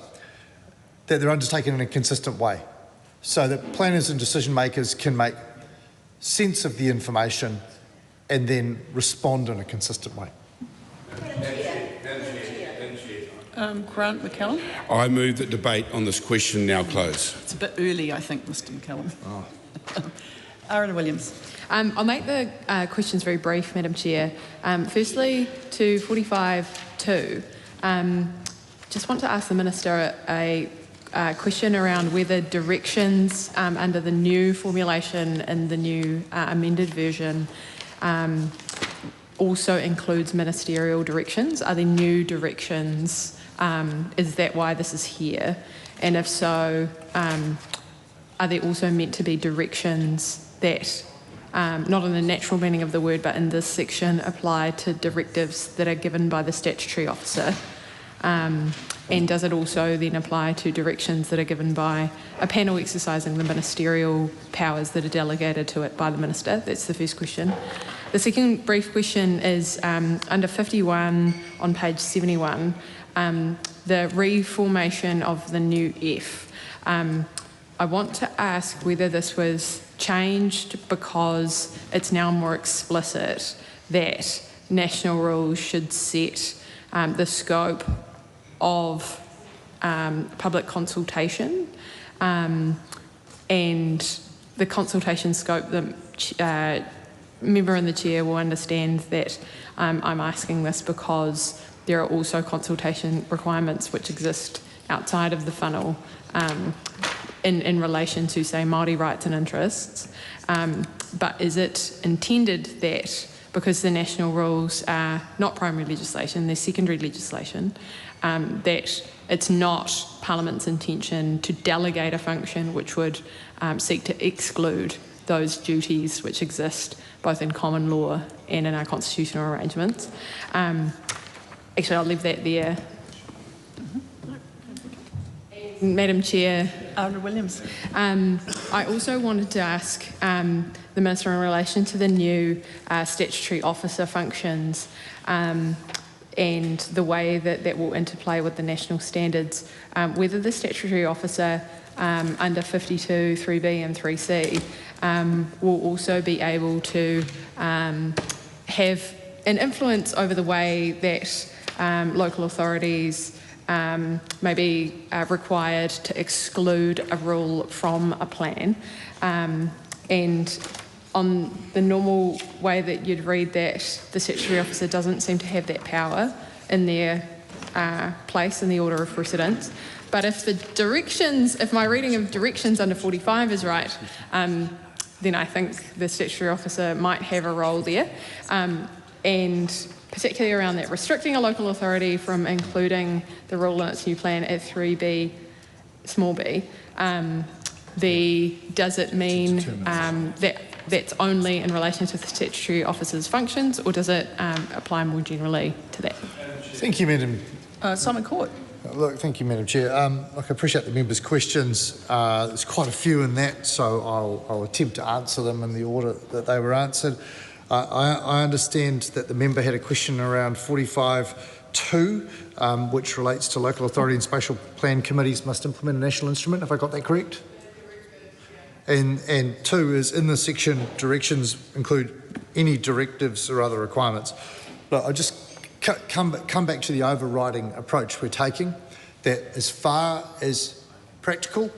that they're undertaken in a consistent way, so that planners and decision makers can make sense of the information and then respond in a consistent way. Grant McCallum. I move that debate on this question now close. It's a bit early, I think, Mr McCallum. Aaron Williams. I'll make the questions very brief, Madam Chair. Firstly, to 45.2, just want to ask the Minister a question around whether directions under the new formulation in the new amended version also includes ministerial directions. Are there new directions? Is that why this is here? And if so, are there also meant to be directions that, not in the natural meaning of the word, but in this section, apply to directives that are given by the statutory officer? And does it also then apply to directions that are given by a panel exercising the ministerial powers that are delegated to it by the Minister? That's the first question. The second brief question is under 51 on page 71, the reformation of the new F. I want to ask whether this was changed because it's now more explicit that national rules should set the scope of public consultation, and the consultation scope, the member and the chair will understand that I'm asking this because there are also consultation requirements which exist outside of the funnel in relation to, say, Māori rights and interests. But is it intended that because the national rules are not primary legislation, they're secondary legislation, that it's not Parliament's intention to delegate a function which would seek to exclude those duties which exist both in common law and in our constitutional arrangements? Actually, I'll leave that there. Madam Chair. Williams. I also wanted to ask the Minister in relation to the new statutory officer functions and the way that that will interplay with the national standards, whether the statutory officer under 52, 3B and 3C will also be able to have an influence over the way that local authorities may be required to exclude a rule from a plan. And on the normal way that you'd read that, the statutory officer doesn't seem to have that power in their place in the order of precedence. But if the directions, if my reading of directions under 45 is right, then I think the statutory officer might have a role there. And particularly around that, restricting a local authority from including the rule in its new plan at 3B, small b, does it mean that that's only in relation to the statutory officer's functions, or does it apply more generally to that? Thank you, Madam. Simon Court. Look, thank you, Madam Chair. Look, I appreciate the members' questions. There's quite a few in that, so I'll attempt to answer them in the order that they were answered. I understand that the member had a question around 45.2, which relates to local authority and spatial plan committees must implement a national instrument. Have I got that correct? And 2 is in the section, directions include any directives or other requirements. Look, I just come back to the overriding approach we're taking, that as far as practical,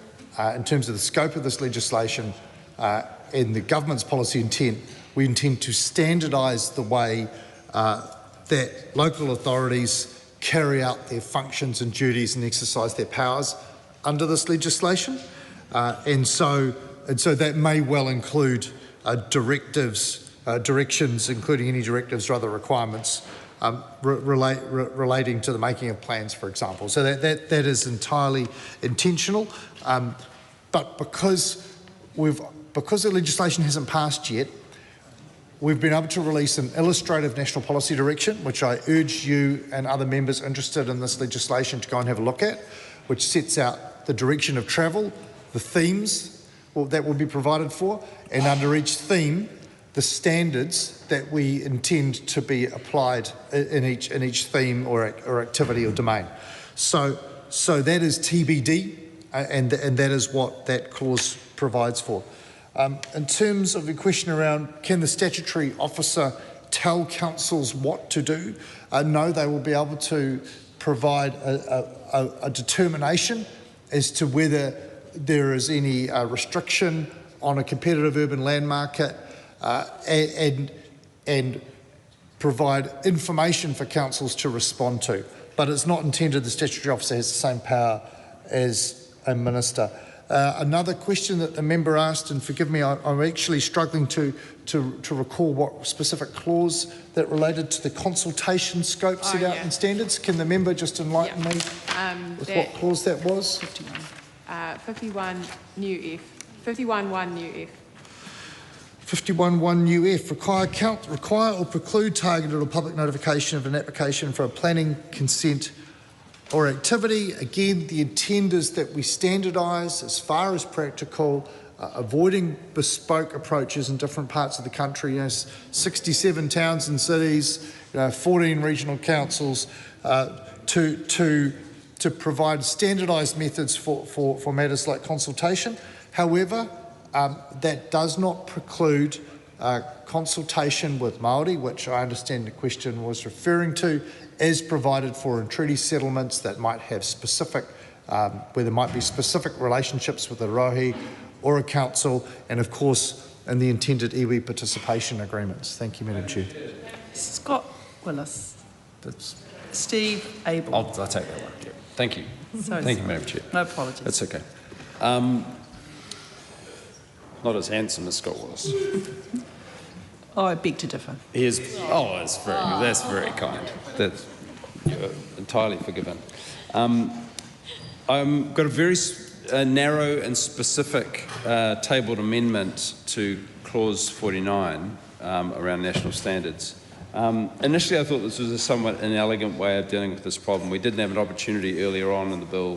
in terms of the scope of this legislation and the government's policy intent, we intend to standardise the way that local authorities carry out their functions and duties and exercise their powers under this legislation. And so that may well include directions, including any directives or other requirements relating to the making of plans, for example. So that is entirely intentional. But because the legislation hasn't passed yet, we've been able to release an illustrative national policy direction, which I urge you and other members interested in this legislation to go and have a look at, which sets out the direction of travel, the themes, that will be provided for, and under each theme, the standards that we intend to be applied in each theme or activity or domain. So that is TBD, and that is what that clause provides for. In terms of the question around can the statutory officer tell councils what to do, no, they will be able to provide a determination as to whether there is any restriction on a competitive urban land market, and provide information for councils to respond to. But it's not intended the statutory officer has the same power as a minister. Another question that the member asked, and forgive me, I'm actually struggling to recall what specific clause that related to the consultation scope set out in standards. Can the member just enlighten me with what clause that was? 51 new F. 51.1 new F. 51.1 new F, require or preclude targeted or public notification of an application for a planning consent or activity. Again, the intent is that we standardise as far as practical, avoiding bespoke approaches in different parts of the country. 67 towns and cities, 14 regional councils, to provide standardised methods for matters like consultation. However, that does not preclude consultation with Māori, which I understand the question was referring to, as provided for in treaty settlements that might have specific, where there might be specific relationships with a rohi or a council, and of course in the intended iwi participation agreements. Thank you, Madam Chair. Scott Willis. Steve Abel. I'll take that one. Yeah. Thank you. Thank you, Madam Chair. No apologies. That's okay. Not as handsome as Scott Willis. I beg to differ. He is. Oh, that's very kind. That's entirely forgiven. I've got a very narrow and specific tabled amendment to clause 49 around national standards. Initially, I thought this was a somewhat inelegant way of dealing with this problem. We didn't have an opportunity earlier on in the bill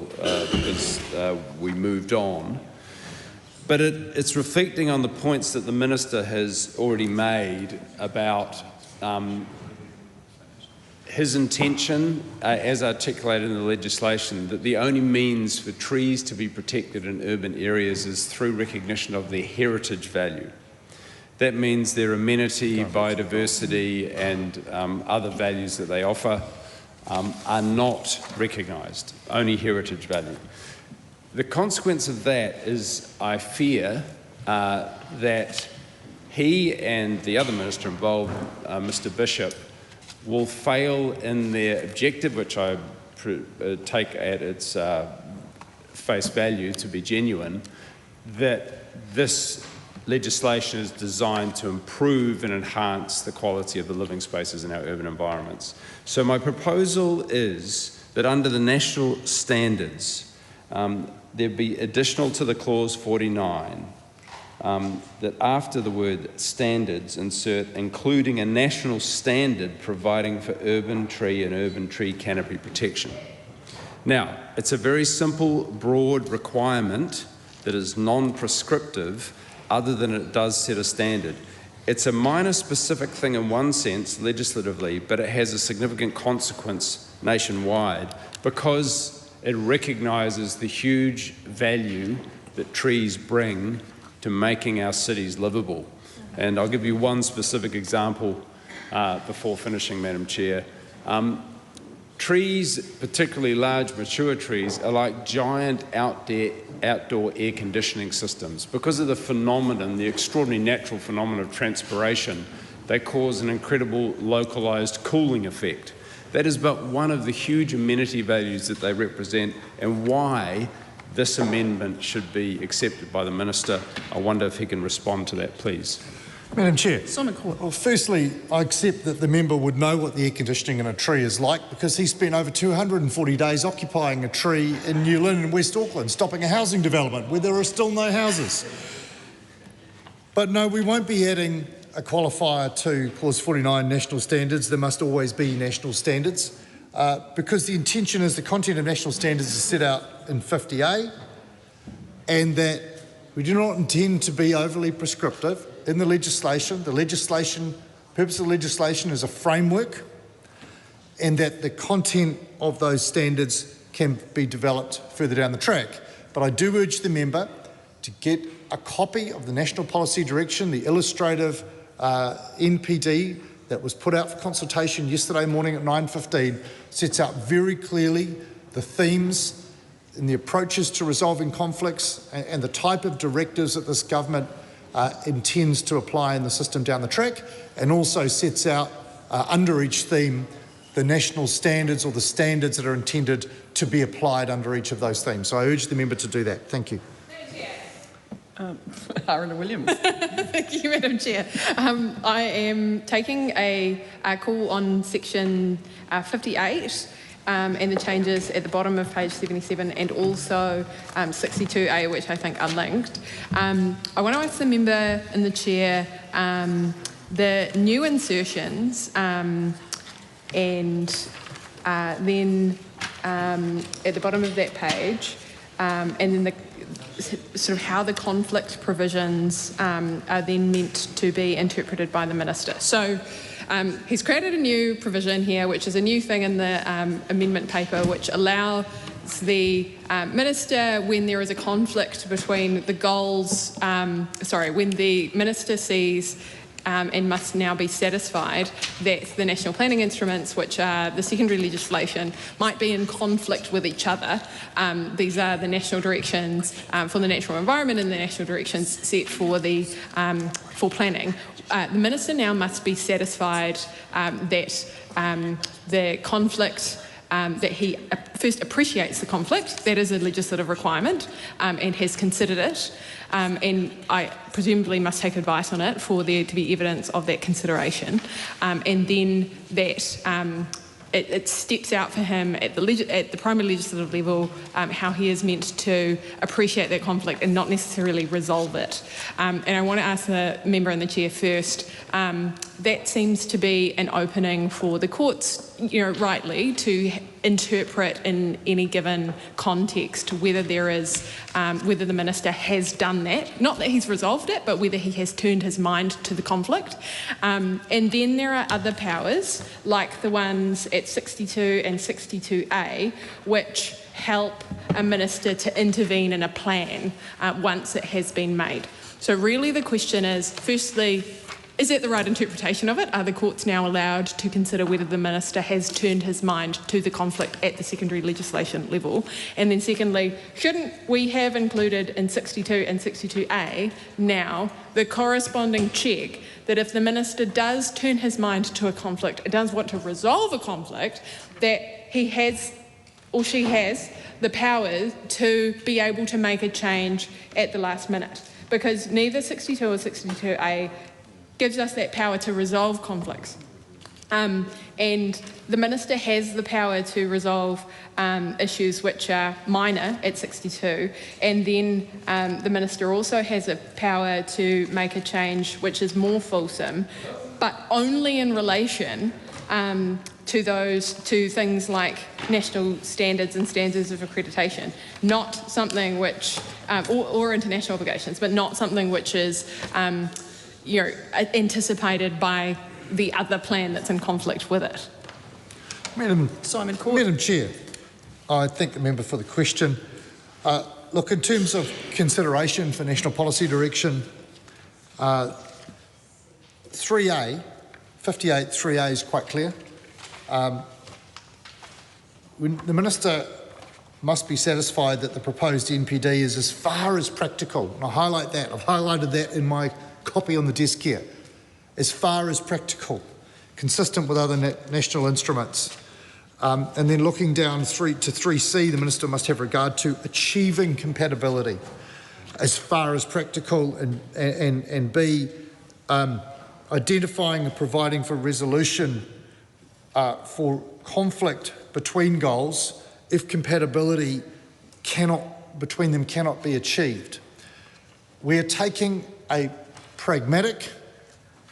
because we moved on. But it's reflecting on the points that the Minister has already made about his intention, as articulated in the legislation, that the only means for trees to be protected in urban areas is through recognition of their heritage value. That means their amenity, biodiversity and other values that they offer are not recognised, only heritage value. The consequence of that is, I fear, that he and the other minister involved, Mr Bishop, will fail in their objective, which I take at its face value to be genuine, that this legislation is designed to improve and enhance the quality of the living spaces in our urban environments. So my proposal is that under the national standards, there be additional to the clause 49, that after the word standards insert including a national standard providing for urban tree and urban tree canopy protection. Now, it's a very simple, broad requirement that is non-prescriptive other than it does set a standard. It's a minor specific thing in one sense legislatively, but it has a significant consequence nationwide because it recognises the huge value that trees bring to making our cities livable. And I'll give you one specific example before finishing, Madam Chair. Trees, particularly large mature trees, are like giant outdoor air conditioning systems. Because of the phenomenon, the extraordinary natural phenomenon of transpiration, they cause an incredible localised cooling effect. That is but one of the huge amenity values that they represent and why this amendment should be accepted by the Minister. I wonder if he can respond to that, please. Madam Chair. Well, firstly, I accept that the member would know what the air conditioning in a tree is like because he spent over 240 days occupying a tree in New Lynn in West Auckland, stopping a housing development where there are still no houses. But no, we won't be adding a qualifier to clause 49 national standards. There must always be national standards because the intention is the content of national standards is set out in 50A and that We do not intend to be overly prescriptive in the legislation. The purpose of the legislation is a framework, and that the content of those standards can be developed further down the track. But I do urge the member to get a copy of the National Policy Direction, the illustrative NPD that was put out for consultation yesterday morning at 9:15, sets out very clearly the themes and the approaches to resolving conflicts and the type of directives that this government intends to apply in the system down the track, and also sets out under each theme the national standards or the standards that are intended to be applied under each of those themes. So I urge the member to do that. Thank you. Harrison Williams. Thank you, Madam Chair. I am taking a call on section 58 and the changes at the bottom of page 77 and also 62A, which I think are linked. I want to ask the member and the chair the new insertions and then at the bottom of that page and then the sort of how the conflict provisions are then meant to be interpreted by the minister. So he's created a new provision here, which is a new thing in the amendment paper, which allows the minister, when there is a conflict between the goals, when the minister sees and must now be satisfied that the national planning instruments, which are the secondary legislation, might be in conflict with each other. These are the national directions for the natural environment and the national directions set for the for planning. The minister now must be satisfied that the conflict that he first appreciates the conflict, that is a legislative requirement, and has considered it, and I presumably must take advice on it for there to be evidence of that consideration, and then that it steps out for him at the primary legislative level how he is meant to appreciate that conflict and not necessarily resolve it. And I want to ask the member and the chair first, that seems to be an opening for the courts, rightly, to interpret in any given context whether there is, whether the minister has done that, not that he's resolved it, but whether he has turned his mind to the conflict. And then there are other powers, like the ones at 62 and 62A, which help a minister to intervene in a plan once it has been made. So really the question is, firstly, is that the right interpretation of it? Are the courts now allowed to consider whether the minister has turned his mind to the conflict at the secondary legislation level? And then secondly, shouldn't we have included in 62 and 62A now the corresponding check that if the minister does turn his mind to a conflict, does want to resolve a conflict, that he has or she has the power to be able to make a change at the last minute? Because neither 62 or 62A gives us that power to resolve conflicts. And the minister has the power to resolve issues which are minor at 62, and then the minister also has a power to make a change which is more fulsome, but only in relation to things like national standards and standards of accreditation, not something which, or international obligations, but not something which is anticipated by the other plan that's in conflict with it. Madam Chair, I thank the member for the question. Look, in terms of consideration for national policy direction, 3A, 58 3A is quite clear. When the minister must be satisfied that the proposed NPD is as far as practical, and I highlight that, I've highlighted that in my copy on the desk here, as far as practical, consistent with other national instruments. And then looking down to 3C, the minister must have regard to achieving compatibility as far as practical, and B, identifying and providing for resolution for conflict between goals if compatibility between them cannot be achieved. We are taking a pragmatic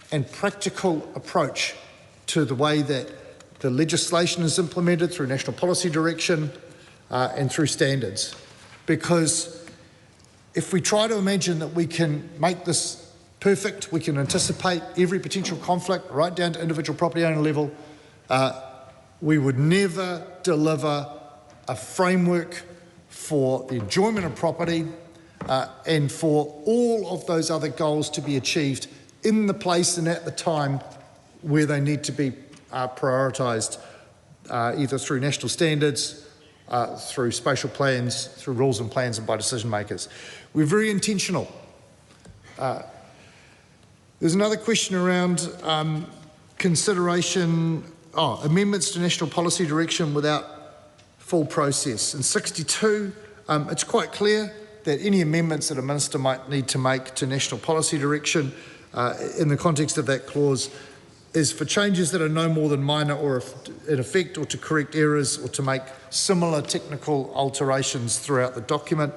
and practical approach to the way that the legislation is implemented through national policy direction and through standards, because if we try to imagine that we can make this perfect, we can anticipate every potential conflict right down to individual property owner level, we would never deliver a framework for the enjoyment of property and for all of those other goals to be achieved in the place and at the time where they need to be prioritised, either through national standards, through spatial plans, through rules and plans, and by decision makers. We're very intentional. There's another question around consideration, amendments to national policy direction without full process. In 62, it's quite clear that any amendments that a minister might need to make to national policy direction in the context of that clause is for changes that are no more than minor or in effect, or to correct errors or to make similar technical alterations throughout the document.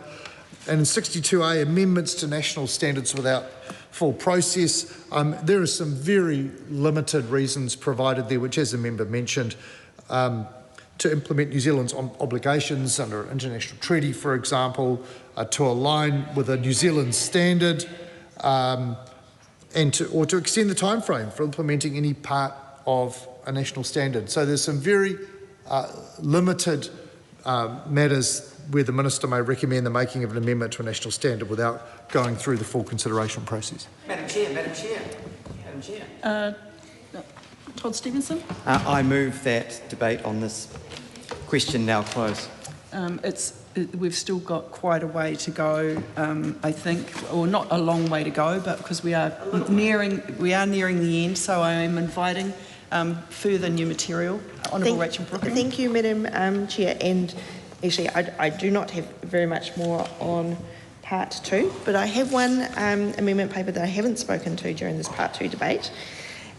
And in 62A, amendments to national standards without full process, there are some very limited reasons provided there, which, as the member mentioned, to implement New Zealand's obligations under an international treaty, for example, to align with a New Zealand standard, or to extend the time frame for implementing any part of a national standard. So there's some very limited matters where the minister may recommend the making of an amendment to a national standard without going through the full consideration process. Madam Chair. Todd Stevenson. I move that debate on this question now close. We've still got quite a way to go, I think, or not a long way to go, but because we are nearing the end, so I am inviting further new material. Honourable Rachel Brooking. Thank you, Madam Chair. And actually, I do not have very much more on Part 2, but I have one amendment paper that I haven't spoken to during this Part 2 debate,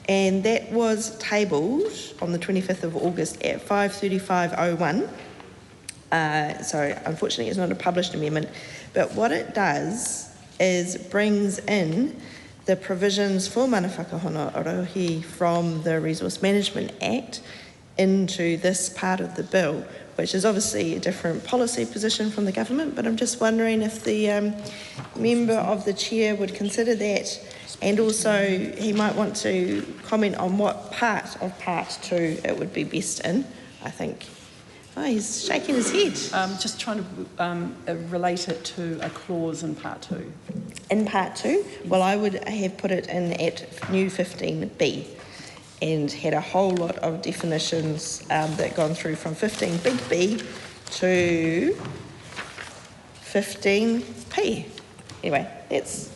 and that was tabled on the 25th of August at 5:35:01. So unfortunately it's not a published amendment, but what it does is brings in the provisions for mana whakahono orohi from the Resource Management Act into this part of the bill, which is obviously a different policy position from the government, but I'm just wondering if the member of the chair would consider that, and also he might want to comment on what part of Part 2 it would be best in, I think. Oh, he's shaking his head. Just trying to relate it to a clause in Part 2. In Part 2? Well, I would have put it in at new 15B and had a whole lot of definitions that gone through from 15 big B to 15P. Anyway, that's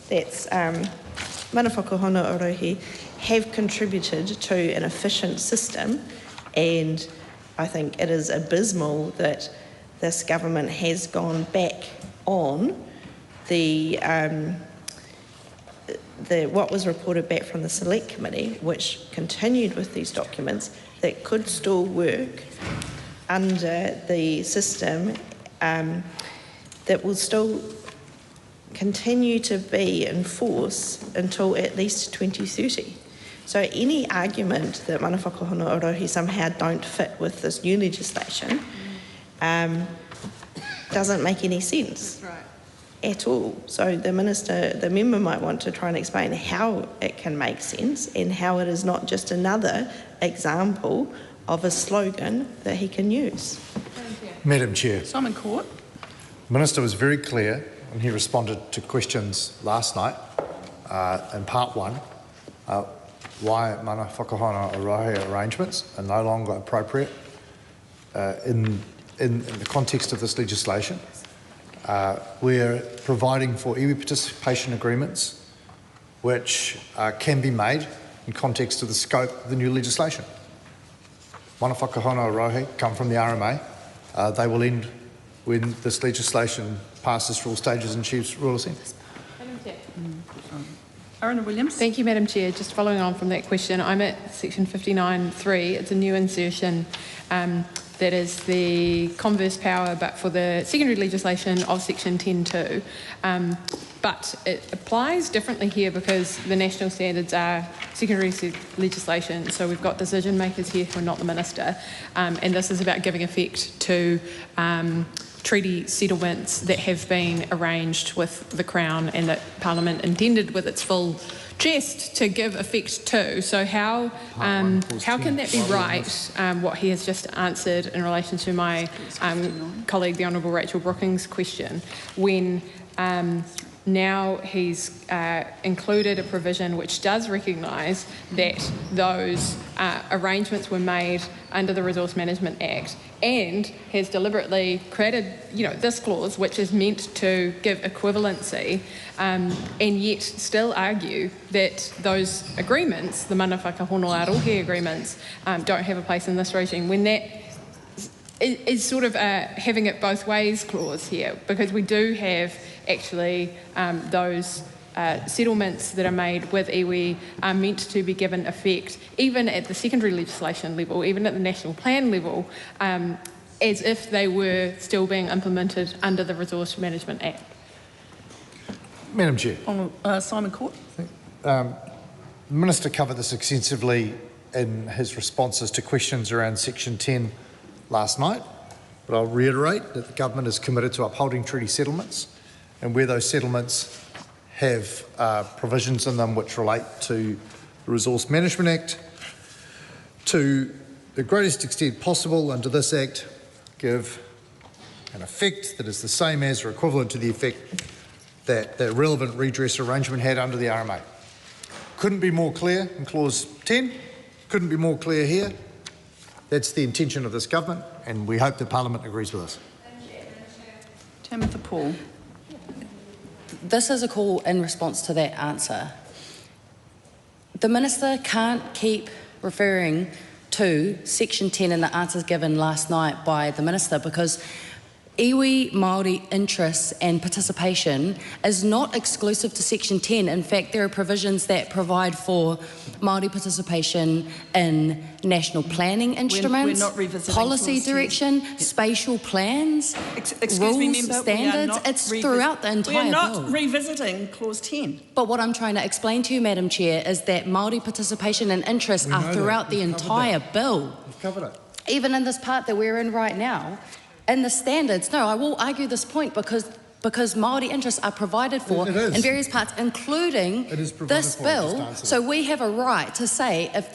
mana whakahono orohi have contributed to an efficient system, and I think it is abysmal that this government has gone back on the what was reported back from the Select Committee, which continued with these documents that could still work under the system, that will still continue to be in force until at least 2030. So any argument that mana whakahono orohi somehow don't fit with this new legislation doesn't make any sense. That's right. At all. So the member might want to try and explain how it can make sense and how it is not just another example of a slogan that he can use. Madam Chair. Simon Court. The Minister was very clear when he responded to questions last night in Part 1 why mana whakahono orohi arrangements are no longer appropriate in the context of this legislation. We're providing for iwi participation agreements which can be made in context of the scope of the new legislation. Mana whakahono orohi come from the RMA. They will end when this legislation passes through all stages and achieves royal assent. Aruna Williams. Thank you, Madam Chair. Just following on from that question, I'm at section 59.3. It's a new insertion that is the converse power, but for the secondary legislation of section 10.2. But it applies differently here because the national standards are secondary legislation, so we've got decision makers here who are not the minister, and this is about giving effect to treaty settlements that have been arranged with the Crown and that Parliament intended with its full chest to give effect to. So how can that be right, what he has just answered in relation to my colleague, the Honourable Rachel Brooking's question, when now he's included a provision which does recognise that those arrangements were made under the Resource Management Act, and has deliberately created, this clause which is meant to give equivalency, and yet still argue that those agreements, the mana whakahono-arohe agreements, don't have a place in this regime, when that is sort of having it both ways clause here, because we do have actually those settlements that are made with iwi are meant to be given effect, even at the secondary legislation level, even at the national plan level, as if they were still being implemented under the Resource Management Act. Madam Chair. Simon Court. The Minister covered this extensively in his responses to questions around Section 10 last night, but I'll reiterate that the Government is committed to upholding treaty settlements, and where those settlements have provisions in them which relate to the Resource Management Act, to the greatest extent possible under this Act, give an effect that is the same as or equivalent to the effect that the relevant redress arrangement had under the RMA. Couldn't be more clear in Clause 10, couldn't be more clear here. That's the intention of this Government, and we hope that Parliament agrees with us. Tamitha Paul. This is a call in response to that answer. The Minister can't keep referring to Section 10 and the answers given last night by the Minister, because iwi Māori interests and participation is not exclusive to Section 10. In fact, there are provisions that provide for Māori participation in national planning instruments, policy direction, spatial plans, rules, standards. It's throughout the entire bill. We're not revisiting Clause 10. But what I'm trying to explain to you, Madam Chair, is that Māori participation and interests are throughout the entire bill. We've covered it. Even in this part that we're in right now. In the standards, no, I will argue this point because Māori interests are provided for in various parts, including this bill. So we have a right to say if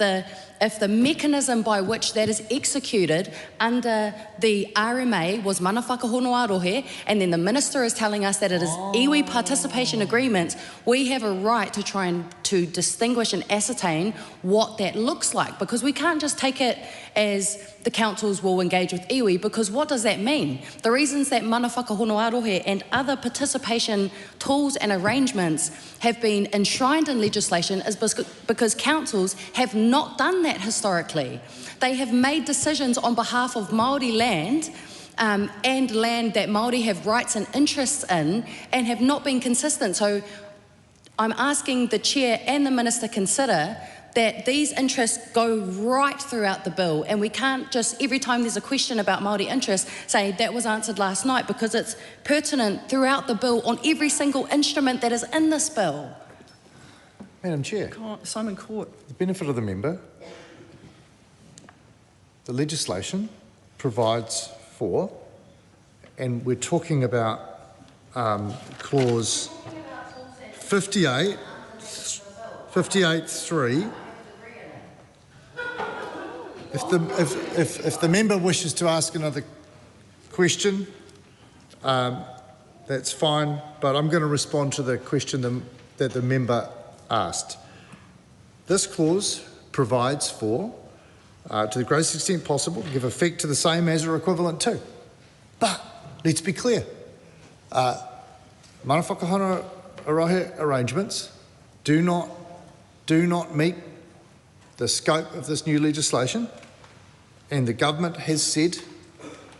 the mechanism by which that is executed under the RMA was mana whakahono-arohe, and then the Minister is telling us that it is iwi participation agreements, we have a right to try and to distinguish and ascertain what that looks like, because we can't just take it as the councils will engage with iwi, because what does that mean? The reasons that mana whakahono-arohe and other participation tools and arrangements have been enshrined in legislation is because councils have not done that historically. They have made decisions on behalf of Māori land and land that Māori have rights and interests in, and have not been consistent. So I'm asking the Chair and the Minister consider that these interests go right throughout the bill, and we can't just, every time there's a question about Māori interests, say that was answered last night, because it's pertinent throughout the bill on every single instrument that is in this bill. Madam Chair. Simon Court. The benefit of the member, the legislation provides for, and we're talking about clause 58.3. If the member wishes to ask another question, that's fine, but I'm going to respond to the question that the member asked. This clause provides for, to the greatest extent possible, to give effect to the same as or equivalent to. But let's be clear. Mana whakahono-arohe arrangements do not meet the scope of this new legislation, and the Government has said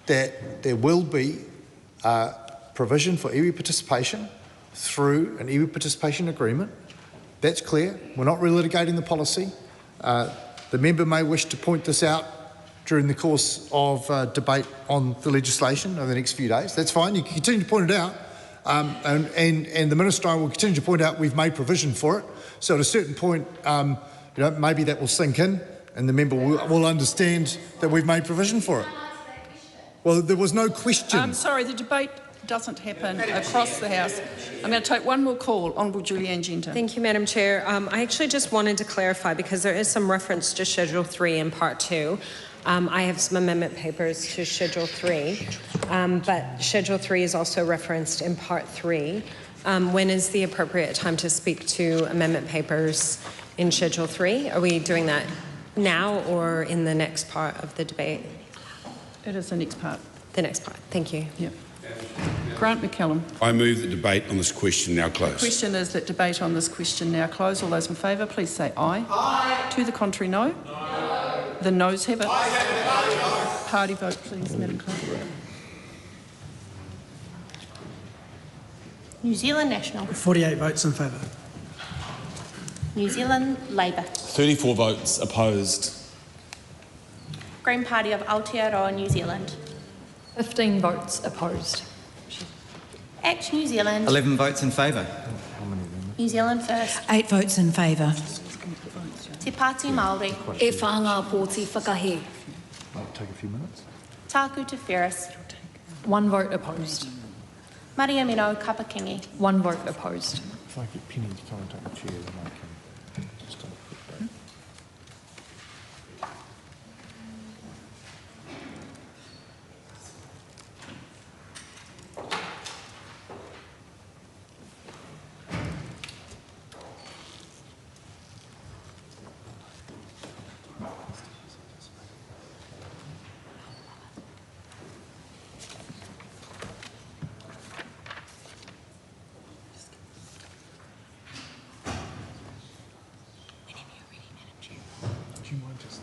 that there will be provision for iwi participation through an iwi participation agreement. That's clear. We're not relitigating the policy. The member may wish to point this out during the course of debate on the legislation over the next few days. That's fine. You can continue to point it out, and the Minister will continue to point out we've made provision for it. So at a certain point, maybe that will sink in, and the member will understand that we've made provision for it. Well, there was no question. Sorry, the debate doesn't happen across the House. I'm going to take one more call. Honourable Julianne Genter. Thank you, Madam Chair. I actually just wanted to clarify, because there is some reference to Schedule 3 in Part 2. I have some amendment papers to Schedule 3, but Schedule 3 is also referenced in Part 3. When is the appropriate time to speak to amendment papers in Schedule 3? Are we doing that now or in the next part of the debate? It is the next part. The next part. Thank you. Yep. Grant McCallum. I move that debate on this question now The close. question is that debate on this question now close. All those in favour, please say aye. Aye. To the contrary, no. No. The noes have it. Party vote, please, Madam Clerk. New Zealand National. 48 votes in favour. New Zealand Labour. 34 votes opposed. Green Party of Aotearoa, New Zealand. 15 votes opposed. Act New Zealand. 11 votes in favour. New Zealand First. 8 votes in favour. Te Pāti Māori. E whanga pōti whakahe. Might take a few minutes. Taku Te Whereas. 1 vote opposed. Maria Mino Kapakingi. 1 vote opposed. If I get Penny to come and take the chair, then I can just take a quick break.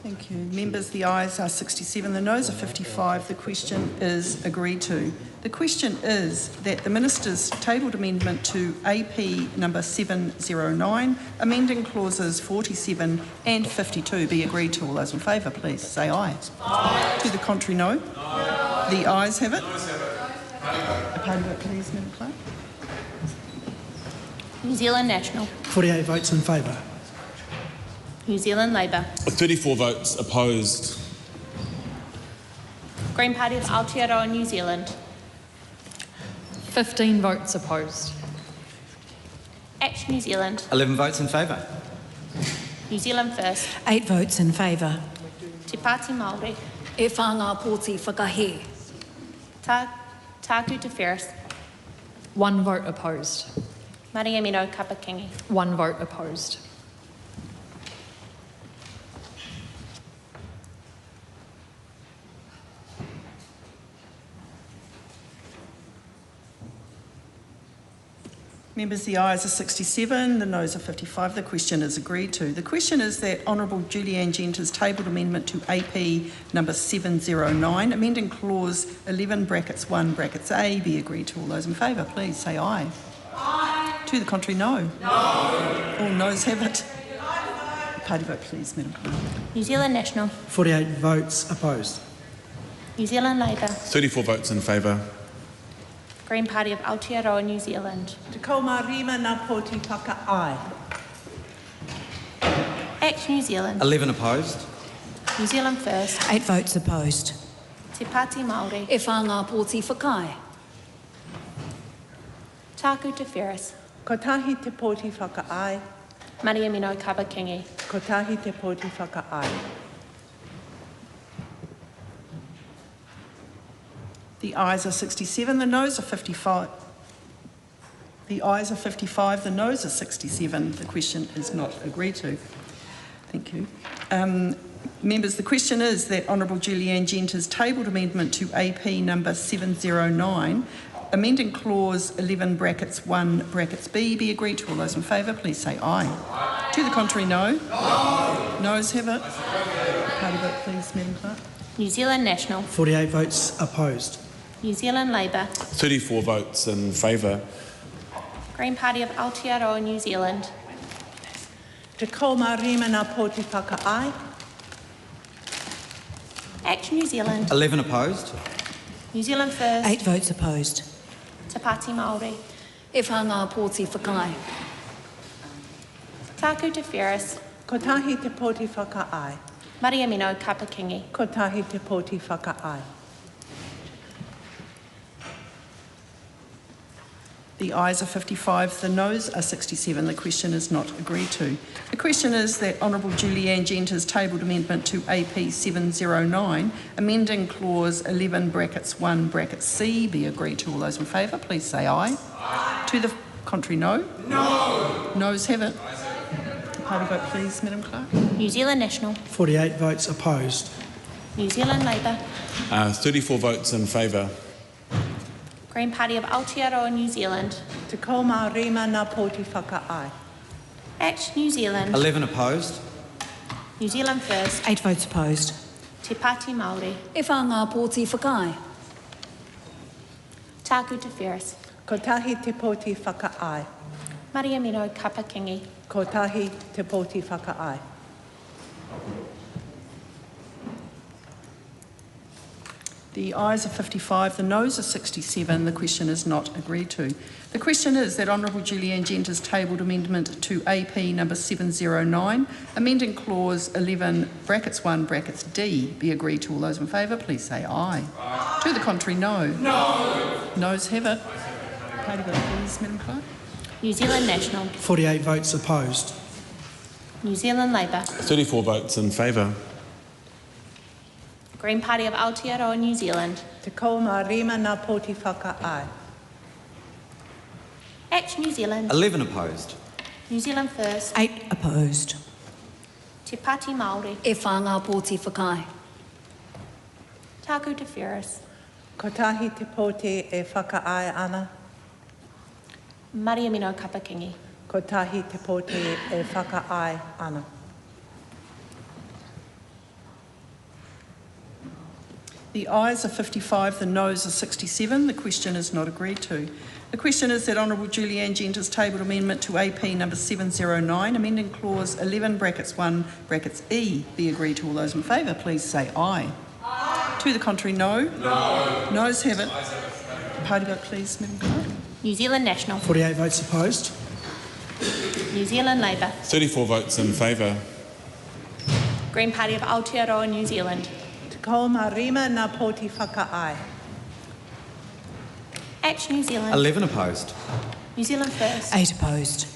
Thank you. Members, the ayes are 67, the noes are 55. The question is agreed to. The question is that the Minister's tabled amendment to AP number 709, amending clauses 47 and 52, be agreed to. All those in favour, please say aye. Aye. To the contrary, no. No. The ayes have it. A party vote, please, Madam Clerk. New Zealand National. 48 votes in favour. New Zealand Labour. 34 votes opposed. Green Party of Aotearoa, New Zealand. 15 votes opposed. Act New Zealand. 11 votes in favour. New Zealand First. 8 votes in favour. Te Pāti Māori. E whanga pōti whakahe. Taku Te Whereas. 1 vote opposed. Maria Mino Kapakingi. 1 vote opposed. Members, the ayes are 67, the noes are 55. The question is agreed to. The question is that Honourable Julianne Genter's tabled amendment to AP number 709, amending clause 11 brackets 1 brackets A, be agreed to. All those in favour, please say aye. Aye. To the contrary, no. No. All noes have it. Party vote, please, Madam Clerk. New Zealand National. 48 votes opposed. New Zealand Labour. 34 votes in favour. Green Party of Aotearoa, New Zealand. Te kaumārima nā pōti whaka-ai. Act New Zealand. 11 opposed. New Zealand First. 8 votes opposed. Te Pāti Māori. E whanga pōti whakai. Taku Te Whereas. Ko tahi te pōti whaka-ai. Maria Mino Kapakingi. Ko tahi te pōti whaka-ai. The ayes are 67, the noes are 55. The ayes are 55, the noes are 67. The question is not agreed to. Thank you. Members, the question is that Honourable Julianne Genter's tabled amendment to AP number 709, amending clause 11 brackets 1 brackets B, be agreed to. All those in favour, please say aye. Aye. To the contrary, no. No. Noes have it. Party vote, please, Madam Clerk. New Zealand National. 48 votes opposed. New Zealand Labour. 34 votes in favour. Green Party of Aotearoa, New Zealand. Te kaumārima nā pōti whaka-ai. Act New Zealand. 11 opposed. New Zealand First. 8 votes opposed. Te Pāti Māori. E whanga pōti whakai. Taku Te Whereas. Ko tahi te pōti whaka-ai. Maria Mino Kapakingi. Ko tahi te pōti whaka-ai. The ayes are 55, the noes are 67. The question is not agreed to. The question is that Honourable Julianne Genter's tabled amendment to AP 709, amending clause 11 brackets 1 brackets C, be agreed to. All those in favour, please say aye. Aye. To the contrary, no? No. Noes have it. Party vote, please, Madam Clerk. New Zealand National. 48 votes opposed. New Zealand Labour. 34 votes in favour. Green Party of Aotearoa, New Zealand. Te ko mā rima ngā pōti whakaai. Act New Zealand. 11 opposed. New Zealand First. 8 votes opposed. Te Pāti Māori. E whā ngā pōti whakai. Tāku Te Whereas. Ko tahi te pōti whakaai. Maria Mino Kapakingi. Ko tahi te pōti whakaai. The ayes are 55, the noes are 67. The question is not agreed to. The question is that Honourable Julianne Genter's tabled amendment to AP number 709, amending clause 11 brackets 1 brackets D, be agreed to. All those in favour, please say aye. Aye. To the contrary, no. No. Noes have it. Party vote, please, Madam Clerk. New Zealand National. 48 votes opposed. New Zealand Labour. 34 votes in favour. Green Party of Aotearoa, New Zealand. Te ko mā rima ngā pōti whakaai. Act New Zealand. 11 opposed. New Zealand First. 8 opposed. Te Pāti Māori. E whā ngā pōti whakai. Tāku Te Whereas. Ko tahi te pōti e whakaai ana. Maria Mino Kapakingi. Ko tahi te pōti e whakaai ana. The ayes are 55, the noes are 67. The question is not agreed to. The question is that Honourable Julianne Genter's tabled amendment to AP number 709, amending clause 11 brackets 1 brackets E, be agreed to. All those in favour, please say aye. Aye. To the contrary, no. No. Noes have it. Party vote, please, Madam Clerk. New Zealand National. 48 votes opposed. New Zealand Labour. 34 votes in favour. Green Party of Aotearoa, New Zealand. Te ko mā rima ngā pōti whakaai. Act New Zealand. 11 opposed. New Zealand First. 8 opposed.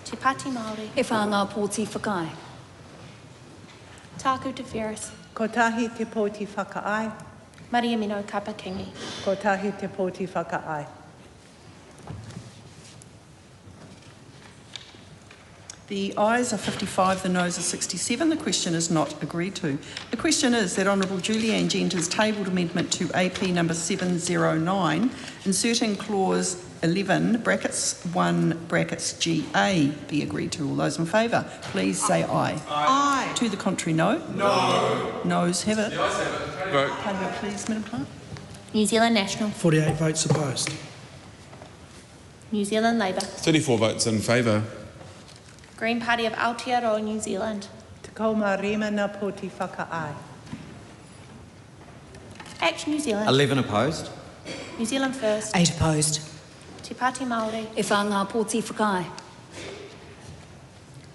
Te Pāti Māori. E whā ngā pōti whakai. Tāku Te Whereas. Ko tahi te pōti whakaai. Maria Mino Kapakingi. Ko tahi te pōti whakaai. The ayes are 55, the noes are 67. The question is not agreed to. The question is that Honourable Julianne Genter's tabled amendment to AP number 709, inserting clause 11 brackets 1 brackets GA, be agreed to. All those in favour, please say aye. Aye. To the contrary, no. No. Noes have it. Vote. Party vote, please, Madam Clerk. New Zealand National. 48 votes opposed. New Zealand Labour. 34 votes in favour. Green Party of Aotearoa, New Zealand. Te ko mā rima ngā pōti whakaai. Act New Zealand. 11 opposed. New Zealand First. 8 opposed. Te Pāti Māori. E whā ngā pōti whakai.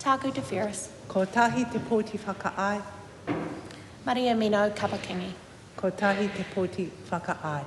Tāku Te Whereas. Ko tahi te pōti whakaai. Maria Mino Kapakingi. Ko tahi te pōti whakaai.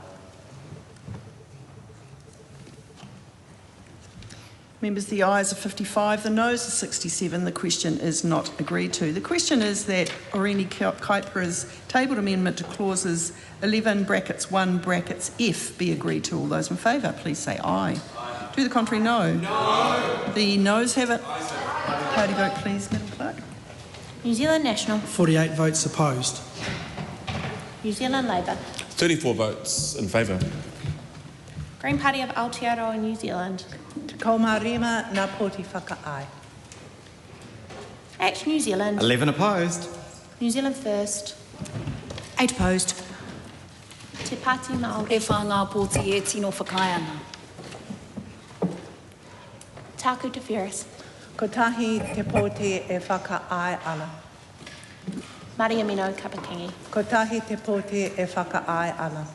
Members, the ayes are 55, the noes are 67. The question is not agreed to. The question is that Orini Kaipara's tabled amendment to clauses 11 brackets 1 brackets F be agreed to. All those in favour, please say aye. Aye. To the contrary, no. No. The noes have it. Party vote, please, Madam Clerk. New Zealand National. 48 votes opposed. New Zealand Labour. 34 votes in favour. Green Party of Aotearoa, New Zealand. Te ko mā rima ngā pōti whakaai. Act New Zealand. 11 opposed. New Zealand First. 8 opposed. Te Pāti Māori. E whā ngā pōti e tino whakai ana. Tāku Te Whereas. Ko tahi te pōti e whakaai ana. Maria Mino Kapakingi. Ko tahi te pōti e whakaai ana.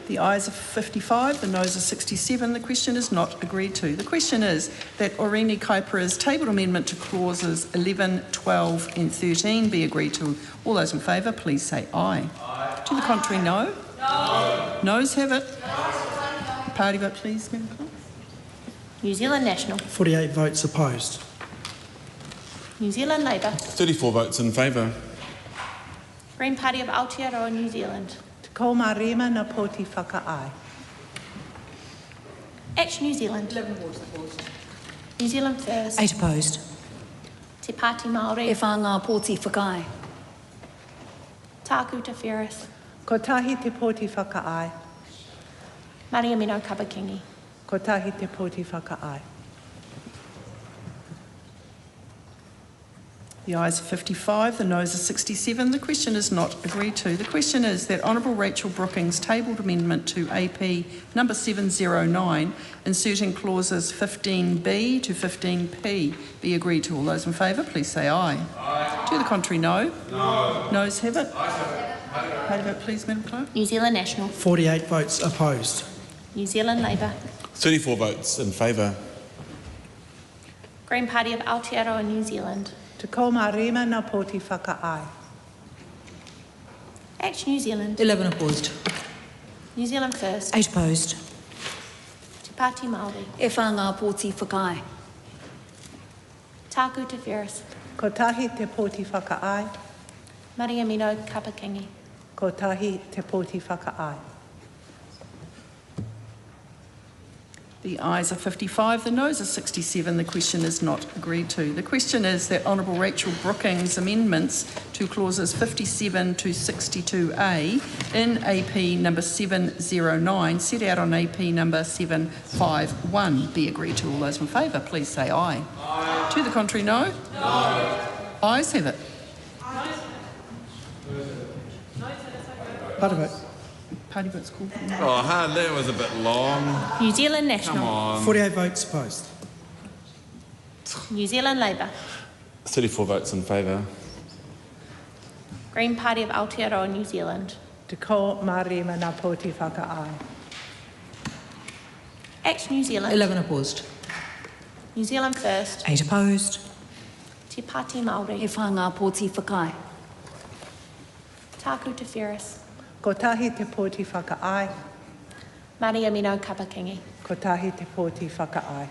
The ayes are 55, the noes are 67. The question is not agreed to. The question is that Orini Kaipara's tabled amendment to clauses 11, 12 and 13 be agreed to. All those in favour, please say aye. Aye. To the contrary, no. No. No. Noes have it. Party vote, please, Member Clark. New Zealand National. 48 votes opposed. New Zealand Labour. 34 votes in favour. Green Party of Aotearoa, New Zealand. Te ko marima na poti whakaai. Action New Zealand. 11 votes opposed. New Zealand First. 8 opposed. Te Pāti Māori. E whanga pōti whakai. Tāku Te Whiris. Ko tahi te poti whakaai. Maria Mino Kapakingi. Ko tahi te poti whakaai. The ayes are 55, the noes are 67. The question is not agreed to. The question is that Honourable Rachel Brookings tabled amendment to AP number 709, inserting clauses 15B to 15P, be agreed to. All those in favour, please say aye. Aye. To the contrary, no. No. Noes have it. Party vote, please, Madam Clerk. New Zealand National. 48 votes opposed. New Zealand Labour. 34 votes in favour. Green Party of Aotearoa, New Zealand. Te ko marima na poti whakaai. Action New Zealand. 11 opposed. New Zealand First. 8 opposed. Te Pāti Māori. E whanga pōti whakai. Tāku Te Whiris. Ko tahi te poti whakaai. Maria Mino Kapakingi. Ko tahi te poti whakaai. The ayes are 55, the noes are 67. The question is not agreed to. The question is that Honourable Rachel Brookings' amendments to clauses 57 to 62A in AP number 709, set out on AP number 751, be agreed to. All those in favour, please say aye. Aye. To the contrary, no? No. Ayes have it. Party vote. Party vote's called. Oh, that was a bit long. New Zealand National. Come on. 48 votes opposed. New Zealand Labour. 34 votes in favour. Green Party of Aotearoa, New Zealand. Te ko marima na poti whakaai. Action New Zealand. 11 opposed. New Zealand First. 8 opposed. Te Pāti Māori. E whanga pōti whakai. Tāku Te Whiris. Ko tahi te poti whakaai. Maria Mino Kapakingi. Ko tahi te poti whakaai.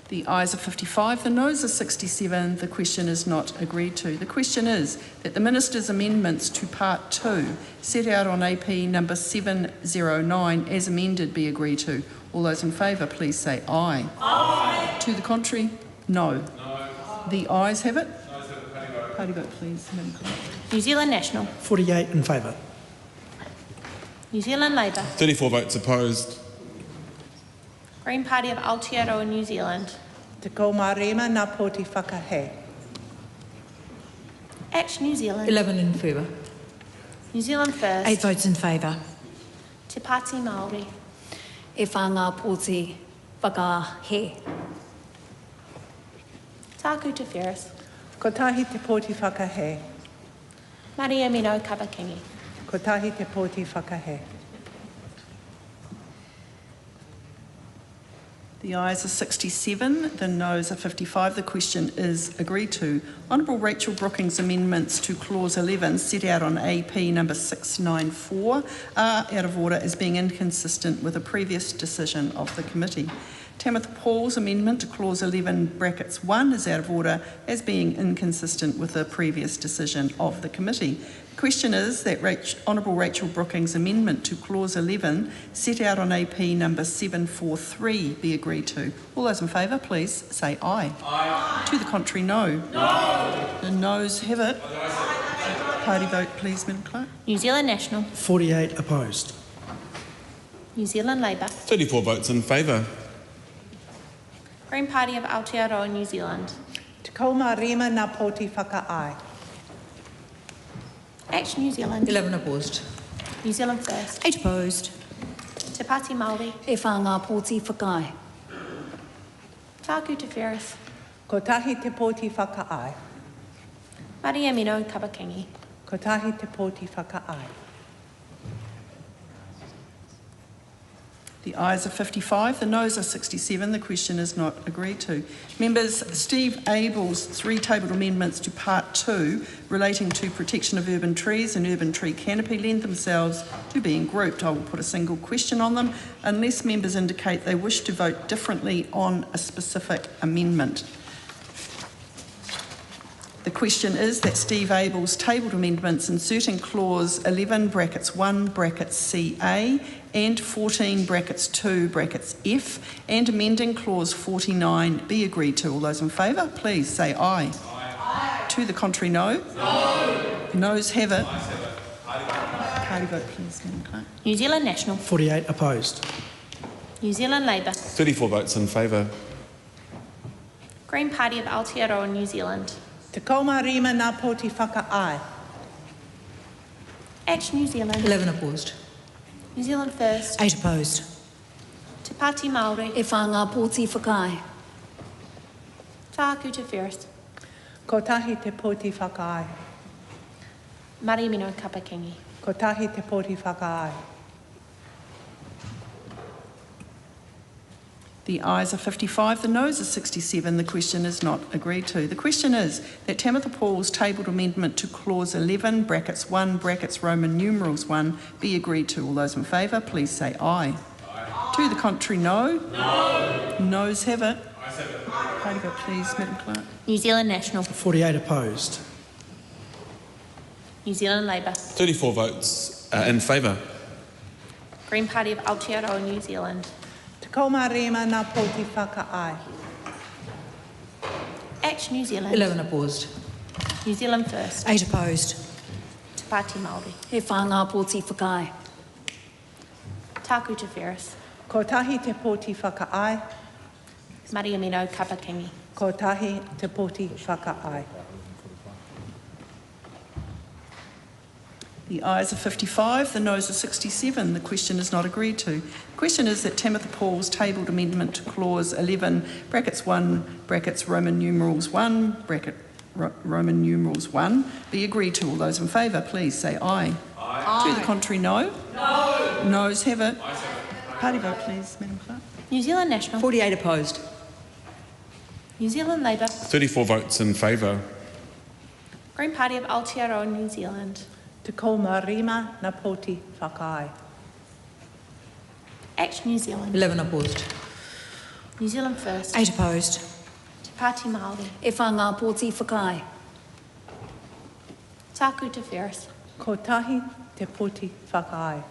The ayes are 55, the noes are 67. The question is not agreed to. The question is that the Minister's amendments to Part 2, set out on AP number 709 as amended, be agreed to. All those in favour, please say aye. Aye. To the contrary, no. No. The ayes have it. Party vote, please, Madam Clerk. New Zealand National. 48 in favour. New Zealand Labour. 34 votes opposed. Green Party of Aotearoa, New Zealand. Te ko marima na poti whakahe. Action New Zealand. 11 in favour. New Zealand First. 8 votes in favour. Te Pāti Māori. E whanga pōti whakahe. Tāku Te Whiris. Ko tahi te poti whakahe. Maria Mino Kapakingi. Ko tahi te poti whakahe. The ayes are 67, the noes are 55. The question is agreed to. Honourable Rachel Brookings' amendments to Clause 11, set out on AP number 694, are out of order as being inconsistent with a previous decision of the committee. Tamitha Paul's amendment to Clause 11 brackets 1 is out of order as being inconsistent with a previous decision of the committee. The question is that Honourable Rachel Brookings' amendment to Clause 11 set out on AP number 743 be agreed to. All those in favour, please say aye. Aye. To the contrary, no. No. The noes have it. Party vote, please, Madam Clerk. New Zealand National. 48 opposed. New Zealand Labour. 34 votes in favour. Green Party of Aotearoa, New Zealand. Te ko marima na poti whakaai. Action New Zealand. 11 opposed. New Zealand First. 8 opposed. Te Pāti Māori. E whanga pōti whakai. Tāku Te Whiris. Ko tahi te poti whakaai. Maria Mino Kapakingi. Ko tahi te poti whakaai. The ayes are 55, the noes are 67. The question is not agreed to. Members, Steve Abel's 3 tabled amendments to Part 2 relating to protection of urban trees and urban tree canopy lend themselves to being grouped. I will put a single question on them unless members indicate they wish to vote differently on a specific amendment. The question is that Steve Abel's tabled amendments inserting clause 11 brackets 1 brackets CA and 14 brackets 2 brackets F and amending clause 49 be agreed to. All those in favour, please say aye. Aye. To the contrary, no. No. Noes have it. Party vote, please, Madam Clerk. New Zealand National. 48 opposed. New Zealand Labour. 34 votes in favour. Green Party of Aotearoa, New Zealand. Te kaumārima nā pōti whakaai. Action New Zealand. 11 opposed. New Zealand First. 8 opposed. Te Pāti Māori. E whā ngā pōti whakai. Tāku Te Whirus. Ko tahi te pōti whakaai. Mari Mino Kapakingi. Ko tahi te pōti whakaai. The ayes are 55, the noes are 67. The question is not agreed to. The question is that Tamitha Paul's tabled amendment to clause 11 brackets 1 brackets Roman numerals 1 be agreed to. All those in favour, please say aye. Aye. To the contrary, no. No. Noes have it. Ayes have it. Party vote, please, Madam Clerk. New Zealand National. 48 opposed. New Zealand Labour. 34 votes in favour. Green Party of Aotearoa, New Zealand. Te kaumārima nā pōti whakaai. Action New Zealand. 11 opposed. New Zealand First. 8 opposed. Te Pāti Māori. E whā ngā pōti whakai. Tāku Te Whirus. Ko tahi te pōti whakaai. Mari Mino Kapakingi. Ko tahi te pōti whakaai. The ayes are 55, the noes are 67. The question is not agreed to. The question is that Tamitha Paul's tabled amendment to clause 11 brackets 1 brackets Roman numerals 1 bracket Roman numerals 1 be agreed to. All those in favour, please say aye. Aye. To the contrary, no. No. Noes have it. Party vote, please, Madam Clerk. New Zealand National. 48 opposed. New Zealand Labour. 34 votes in favour. Green Party of Aotearoa, New Zealand. Te kaumārima nā pōti whakaai. Action New Zealand. 11 opposed. New Zealand First. 8 opposed. Te Pāti Māori. E whā ngā pōti whakai. Tāku Te Whirus. Ko tahi te pōti whakaai.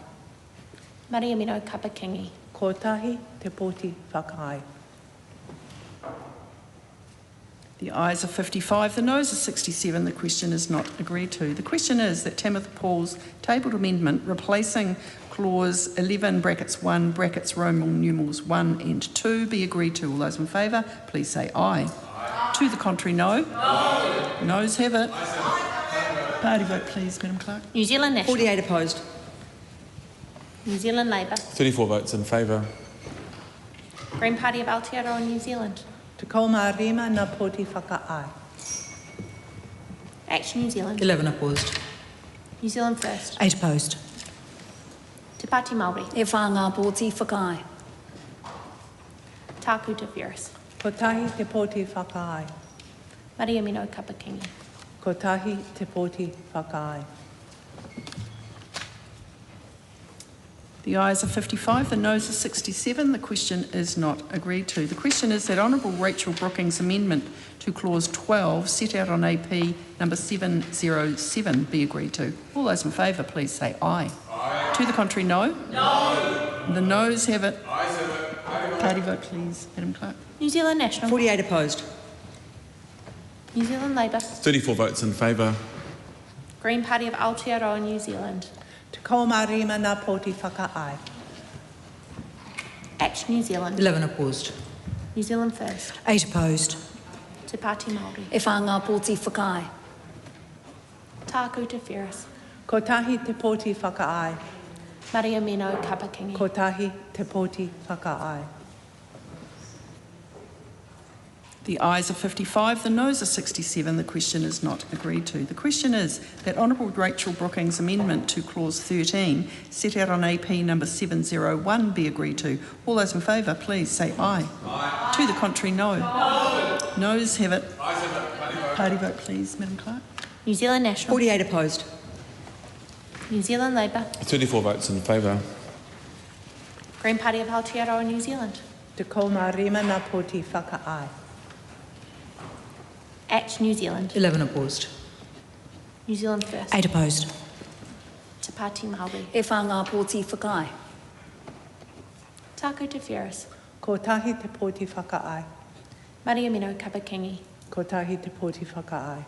Mari Mino Kapakingi. Ko tahi te pōti whakaai. The ayes are 55, the noes are 67. The question is not agreed to. The question is that Tamitha Paul's tabled amendment replacing clause 11 brackets 1 brackets Roman numerals 1 and 2 be agreed to. All those in favour, please say aye. Aye. To the contrary, no. No. Noes have it. Party vote, please, Madam Clerk. New Zealand National. 48 opposed. New Zealand Labour. 34 votes in favour. Green Party of Aotearoa, New Zealand. Te kaumārima nā pōti whakaai. Action New Zealand. 11 opposed. New Zealand First. 8 opposed. Te Pāti Māori. E whā ngā pōti whakai. Tāku Te Whirus. Ko tahi te pōti whakaai. Mari Mino Kapakingi. Ko tahi te pōti whakaai. The ayes are 55, the noes are 67. The question is not agreed to. The question is that Honourable Rachel Brooking's amendment to clause 12 set out on AP number 707 be agreed to. All those in favour, please say aye. Aye. To the contrary, no. No. The noes have it. Ayes have it. Party vote, please, Madam Clerk. New Zealand National. 48 opposed. New Zealand Labour. 34 votes in favour. Green Party of Aotearoa, New Zealand. Te kaumārima nā pōti whakaai. Action New Zealand. 11 opposed. New Zealand First. 8 opposed. Te Pāti Māori. E whā ngā pōti whakai. Tāku Te Whirus. Ko tahi te pōti whakaai. Mari Mino Kapakingi. Ko tahi te pōti whakaai. The ayes are 55, the noes are 67. The question is not agreed to. The question is that Honourable Rachel Brookings' amendment to clause 13, set out on AP number 701, be agreed to. All those in favour, please say aye. Aye. To the contrary, no. No. Noes have it. Ayes have it. Party vote, please, Madam Clerk. New Zealand National. 48 opposed. New Zealand Labour. 34 votes in favour. Green Party of Aotearoa, New Zealand. Te komarima na poti whakaai. Act New Zealand. 11 opposed. New Zealand First. 8 opposed. Te Pāti Māori. E whanga pōti whakai. Tākou Te Whiris. Ko tahi te poti whakaai. Maria Mino Kapakingi. Ko tahi te poti whakaai.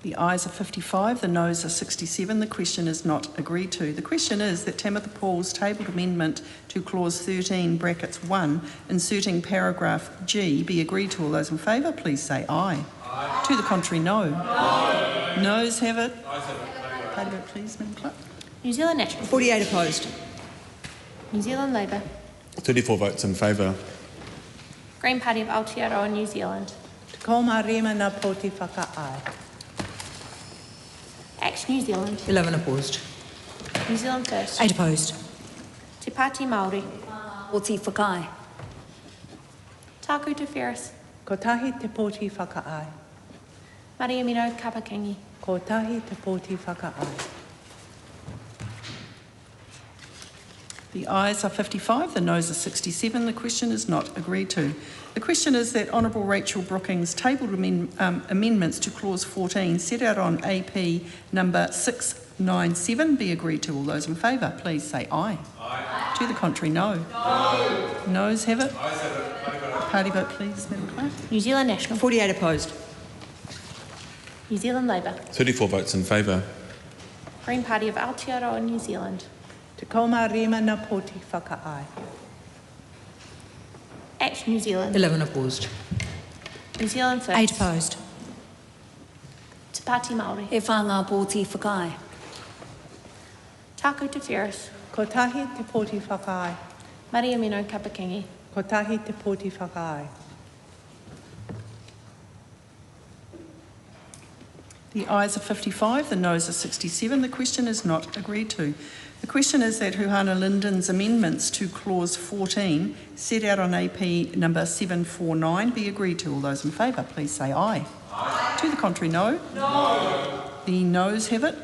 The ayes are 55, the noes are 67. The question is not agreed to. The question is that Tamitha Paul's tabled amendment to clause 13 brackets 1, inserting paragraph G, be agreed to. All those in favour, please say aye. Aye. To the contrary, no. No. Noes have it. Ayes have it. Party vote, please, Madam Clerk. New Zealand National. 48 opposed. New Zealand Labour. 34 votes in favour. Green Party of Aotearoa, New Zealand. Te komarima na poti whakaai. Act New Zealand. 11 opposed. New Zealand First. 8 opposed. Te Pāti Māori. Pōti whakai. Tākou Te Whiris. Ko tahi te poti whakaai. Maria Mino Kapakingi. Ko tahi te poti whakaai. The ayes are 55, the noes are 67. The question is not agreed to. The question is that Honourable Rachel Brookings' tabled amendments to clause 14 set out on AP number 697 be agreed to. All those in favour, please say aye. Aye. To the contrary, no. No. Noes have it. Ayes have it. Party vote, please, Madam Clerk. New Zealand National. 48 opposed. New Zealand Labour. 34 votes in favour. Green Party of Aotearoa, New Zealand. Te komarima na poti whakaai. Act New Zealand. 11 opposed. New Zealand First. 8 opposed. Te Pāti Māori. E whanga pōti whakai. Tākou Te Whiris. Ko tahi te poti whakaai. Maria Mino Kapakingi. Ko tahi te poti whakaai. The ayes are 55, the noes are 67. The question is not agreed to. The question is that Huhana Linden's amendments to clause 14 set out on AP number 749 be agreed to. All those in favour, please say aye. Aye. To the contrary, no. No. The noes have it.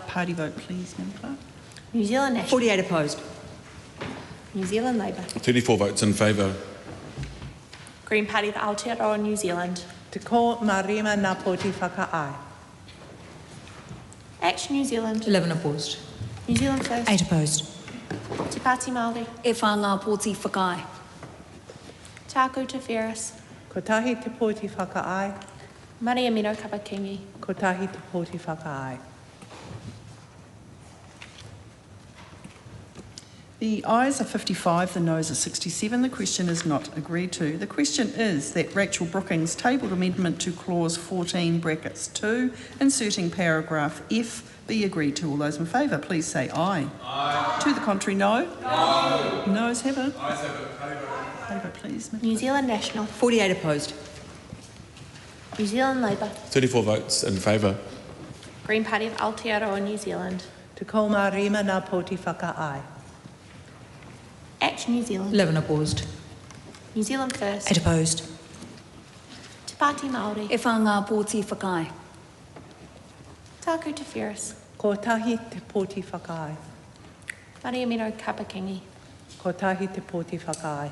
Party vote, please, Madam Clerk. New Zealand National. 48 opposed. New Zealand Labour. 34 votes in favour. Green Party of Aotearoa, New Zealand. Te komarima na poti whakaai. Act New Zealand. 11 opposed. New Zealand First. 8 opposed. Te Pāti Māori. E whanga pōti whakai. Tākou Te Whiris. Ko tahi te poti whakaai. Maria Mino Kapakingi. Ko tahi te poti whakaai. The ayes are 55, the noes are 67. The question is not agreed to. The question is that Rachel Brookings' tabled amendment to clause 14 brackets 2, inserting paragraph F, be agreed to. All those in favour, please say aye. Aye. To the contrary, no. No. Noes have it. Ayes have it. Party vote, please. New Zealand National. 48 opposed. New Zealand Labour. 34 votes in favour. Green Party of Aotearoa, New Zealand. Te komarima na poti whakaai. Act New Zealand. 11 opposed. New Zealand First. 8 opposed. Te Pāti Māori. E whanga pōti whakai. Tākou Te Whiris. Ko tahi te poti whakaai. Maria Mino Kapakingi. Ko tahi te poti whakaai.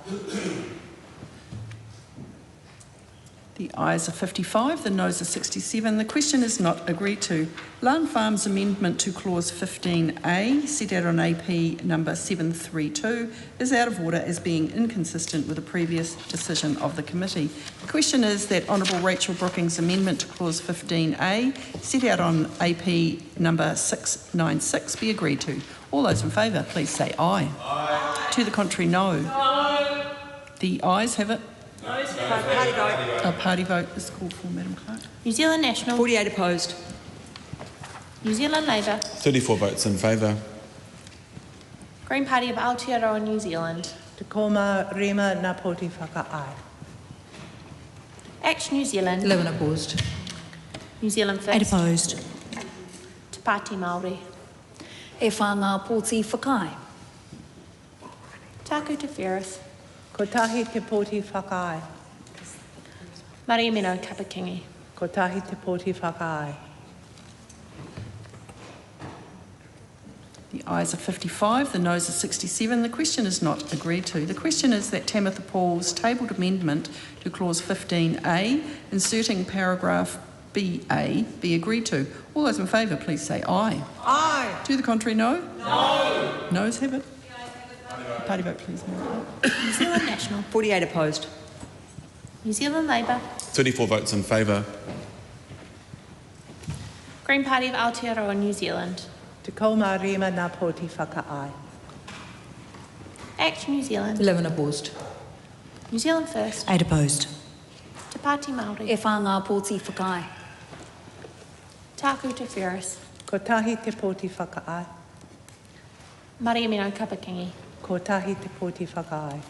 The ayes are 55, the noes are 67. The question is not agreed to. Lan Farm's amendment to clause 15A, set out on AP number 732, is out of order as being inconsistent with the previous decision of the committee. The question is that Honourable Rachel Brookings' amendment to clause 15A, set out on AP number 696, be agreed to. All those in favour, please say aye. Aye. To the contrary, no. No. The ayes have it. Party vote. A party vote is called for, Madam Clerk. New Zealand National. 48 opposed. New Zealand Labour. 34 votes in favour. Green Party of Aotearoa, New Zealand. Te koma rima nā poti whakaai. Act New Zealand. 11 opposed. New Zealand 8 first. opposed. Te Pāti Māori. E whanga pōti whakai. Taku Te Ferris. Ko tahi te poti whakaai. Mariamino Kapakingi. Ko tahi te poti whakaai. The ayes are 55, the noes are 67. The question is not agreed to. The question is that Tamitha Paul's tabled amendment to clause 15A, inserting paragraph BA, be agreed to. All those in favour, please say aye. Aye. To the contrary, no? No. Noes have it. Party vote, please. New Zealand National. 48 opposed. New Zealand Labour. 34 votes in favour. Green Party of Aotearoa, New Zealand. Te koma rima nā poti whakaai. Act New Zealand. 11 opposed. New Zealand first. 8 opposed. Te Pāti Māori. E whanga pōti whakai. Taku Te Ferris. Ko tahi te poti whakaai. Mariamino Kapakingi. Ko tahi te poti whakaai.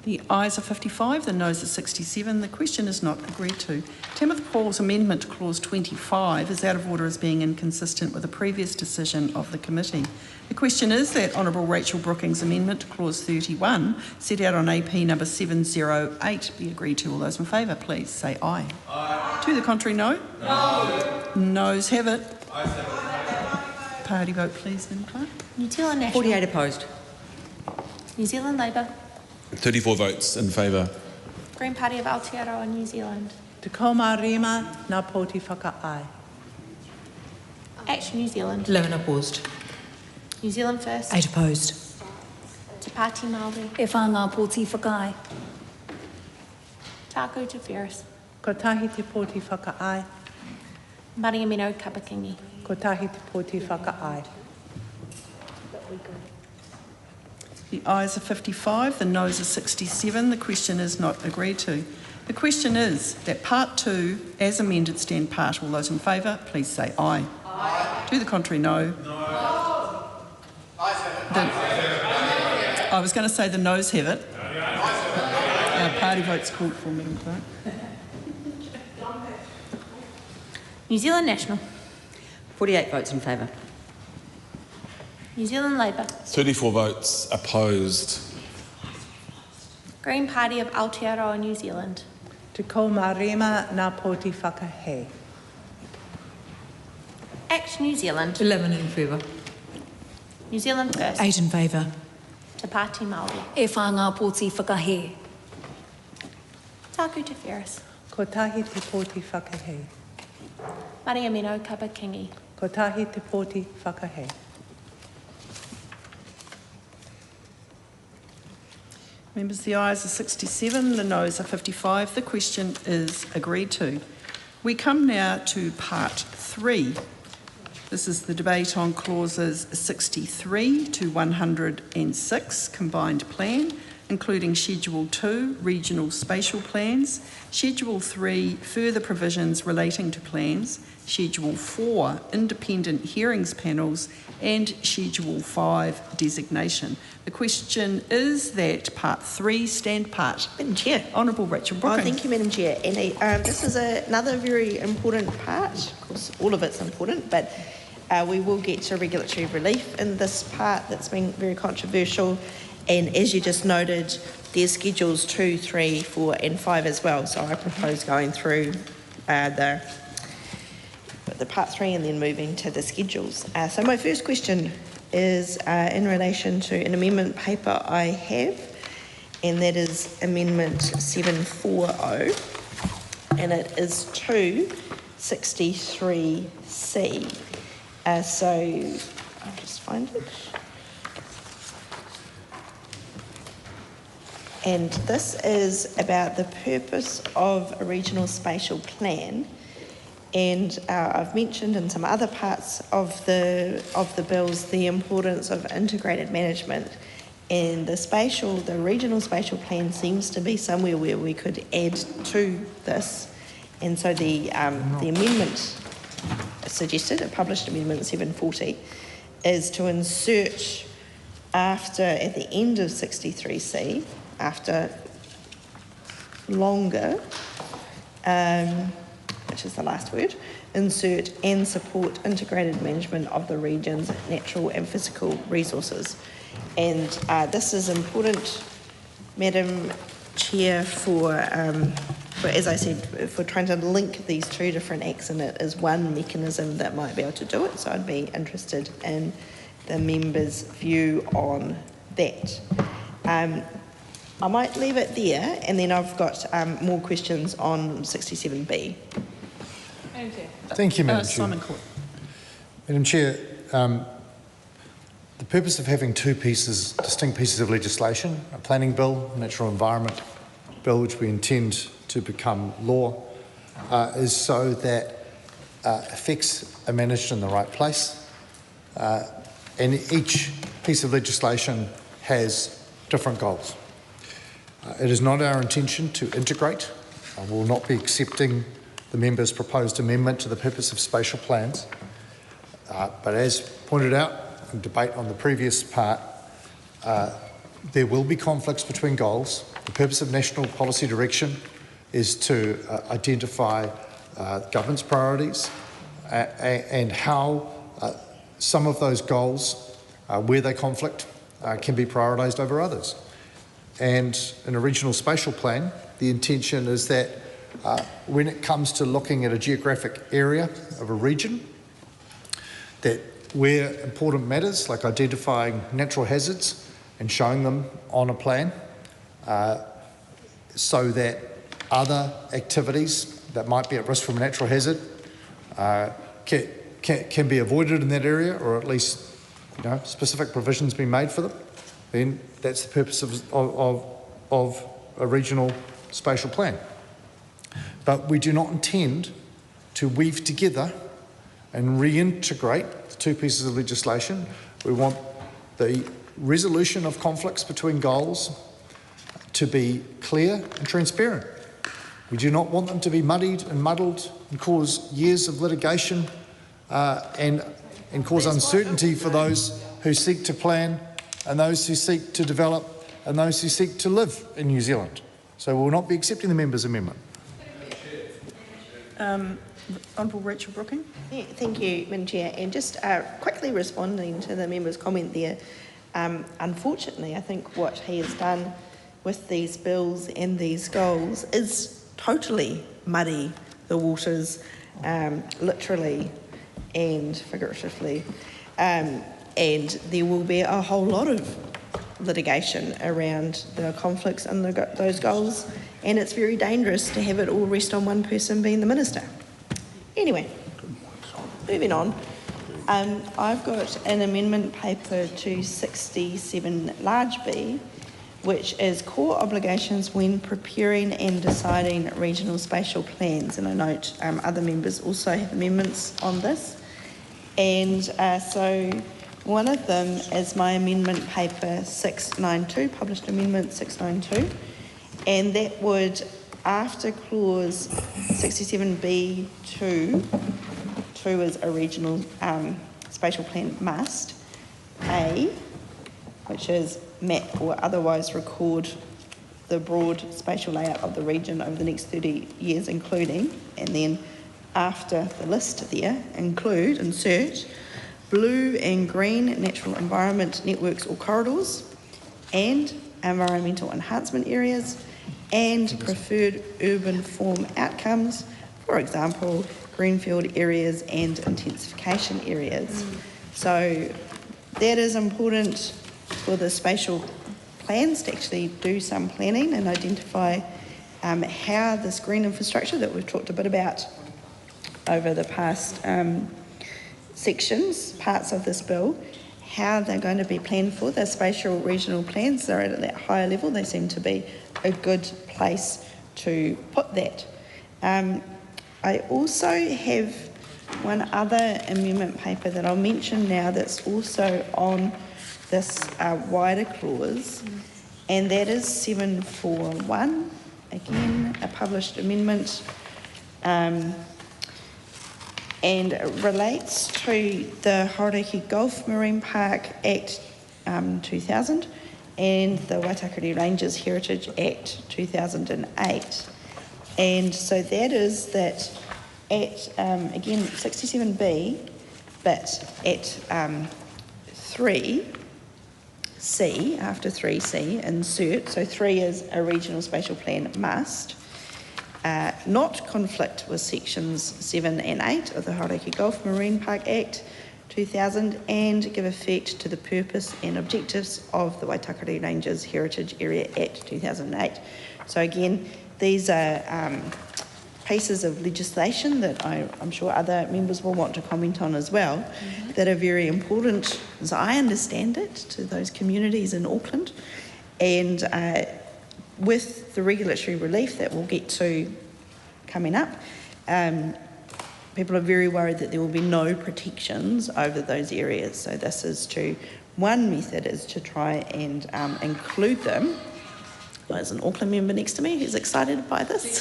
The ayes are 55, the noes are 67. The question is not agreed to. Tamitha Paul's amendment to clause 25 is out of order as being inconsistent with a previous decision of the committee. The question is that Honourable Rachel Brooking's amendment to clause 31, set out on AP number 708, be agreed to. All those in favour, please say aye. Aye. To the contrary, no? No. Noes have it. Ayes have it. Party vote, please, Madam Clerk. New Zealand National. 48 opposed. New Zealand Labour. 34 votes in favour. Green Party of Aotearoa, New Zealand. Te koma rima nā poti whakaai. Act New Zealand. 11 opposed. New Zealand first. 8 opposed. Te Pāti Māori. E whanga pōti whakai. Taku Te Ferris. Ko tahi te poti whakaai. Mariamino Kapakingi. Ko tahi te poti whakaai. The ayes are 55, the noes are 67. The question is not agreed to. The question is that Part 2, as amended, stand part. All those in favour, please say aye. Aye. To the contrary, no. No. I was going to say the noes have it. Our party vote's called for, Madam Clerk. New Zealand National. 48 votes in favour. New Zealand Labour. 34 votes opposed. Green Party of Aotearoa, New Zealand. Te koma rima nā poti whakahē. Act New Zealand. 11 in favour. New Zealand first. 8 in favour. Te Pāti Māori. E whanga pōti whakahē. Taku Te Ferris. Ko tahi te poti whakahē. Mariamino Kapakingi. Ko tahi te poti whakahē. Members, the ayes are 67, the noes are 55. The question is agreed to. We come now to Part 3. This is the debate on clauses 63 to 106, Combined Plan, including Schedule 2, Regional Spatial Plans, Schedule 3, Further Provisions Relating to Plans, Schedule 4, Independent Hearings Panels, and Schedule 5, Designation. The question is that Part 3 stand part. Madam Chair. Honourable Rachel Brooking. Thank you, Madam Chair. And this is another very important part. Of course, all of it's important, but we will get to regulatory relief in this part that's been very controversial. And as you just noted, there's Schedules 2, 3, 4 and 5 as well. So I propose going through the Part 3 and then moving to the schedules. So my first question is in relation to an amendment paper I have, and that is Amendment 740, and it is to 63C. So I'll just find it. And this is about the purpose of a regional spatial plan. And I've mentioned in some other parts of the bills the importance of integrated management, and the regional spatial plan seems to be somewhere where we could add to this. And so the amendment suggested, a published amendment 740, is to insert after, at the end of 63C, after longer, which is the last word, insert and support integrated management of the region's natural and physical resources. And this is important, Madam Chair, for, as I said, for trying to link these two different acts, and it is one mechanism that might be able to do it. So I'd be interested in the members' view on that. I might leave it there, and then I've got more questions on 67B. Thank you, Madam Chair. Simon Court. Madam Chair, the purpose of having two distinct pieces of legislation, a planning bill, a natural environment bill, which we intend to become law, is so that effects are managed in the right place. And each piece of legislation has different goals. It is not our intention to integrate. I will not be accepting the member's proposed amendment to the purpose of spatial plans. But as pointed out in debate on the previous part, there will be conflicts between goals. The purpose of national policy direction is to identify government's priorities and how some of those goals, where they conflict, can be prioritised over others. And in a regional spatial plan, the intention is that when it comes to looking at a geographic area of a region, that where important matters, like identifying natural hazards and showing them on a plan, so that other activities that might be at risk from a natural hazard can be avoided in that area, or at least specific provisions be made for them, then that's the purpose of a regional spatial plan. But we do not intend to weave together and reintegrate the two pieces of legislation. We want the resolution of conflicts between goals to be clear and transparent. We do not want them to be muddied and muddled and cause years of litigation and cause uncertainty for those who seek to plan and those who seek to develop and those who seek to live in New Zealand. So we will not be accepting the member's amendment. Honourable Rachel Brooking. Yeah, thank you, Madam Chair. And just quickly responding to the member's comment there, unfortunately, I think what he has done with these bills and these goals is totally muddy the waters, literally and figuratively. And there will be a whole lot of litigation around the conflicts and those goals, and it's very dangerous to have it all rest on one person being the minister. Anyway, moving on. I've got an amendment paper to 67 large B, which is core obligations when preparing and deciding regional spatial plans. And I note other members also have amendments on this. And so one of them is my amendment paper 692, published amendment 692. And that would, after clause 67B2, 2 is a regional spatial plan must, A, which is map or otherwise record the broad spatial layout of the region over the next 30 years, including, and then after the list there, insert blue and green natural environment networks or corridors, and environmental enhancement areas, and preferred urban form outcomes, for example, greenfield areas and intensification areas. So that is important for the spatial plans to actually do some planning and identify how this green infrastructure that we've talked a bit about over the past parts of this bill, how they're going to be planned for. The spatial regional plans are at that higher level. They seem to be a good place to put that. I also have one other amendment paper that I'll mention now that's also on this wider clause, and that is 741, again a published amendment, and it relates to the Hauraki Gulf Marine Park Act 2000, and the Waitakere Ranges Heritage Act 2008. And so that is that at, again, 67B, but at 3C, after 3C, insert, so 3 is a regional spatial plan must, not conflict with sections 7 and 8 of the Hauraki Gulf Marine Park Act 2000, and give effect to the purpose and objectives of the Waitakere Ranges Heritage Area Act 2008. So again, these are pieces of legislation that I'm sure other members will want to comment on as well, that are very important, as I understand it, to those communities in Auckland. And with the regulatory relief that we'll get to coming up, people are very worried that there will be no protections over those areas. So this is one method is to try and include them. There's an Auckland member next to me who's excited by this.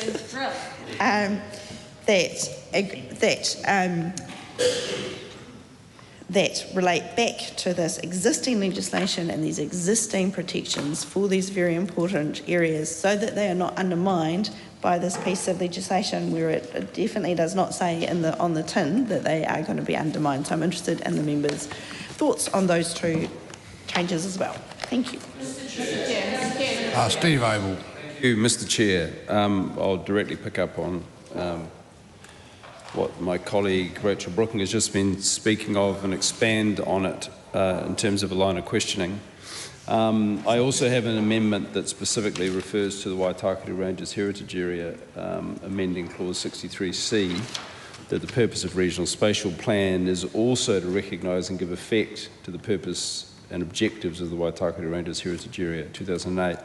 That relate back to this existing legislation and these existing protections for these very important areas, so that they are not undermined by this piece of legislation, where it definitely does not say on the tin that they are going to be undermined. So I'm interested in the members' thoughts on those two changes as well. Thank you. Steve Abel. Thank you, Mr. Chair. I'll directly pick up on what my colleague Rachel Brooking has just been speaking of and expand on it in terms of a line of questioning. I also have an amendment that specifically refers to the Waitakere Ranges Heritage Area, amending clause 63C, that the purpose of regional spatial plan is also to recognise and give effect to the purpose and objectives of the Waitakere Ranges Heritage Area 2008,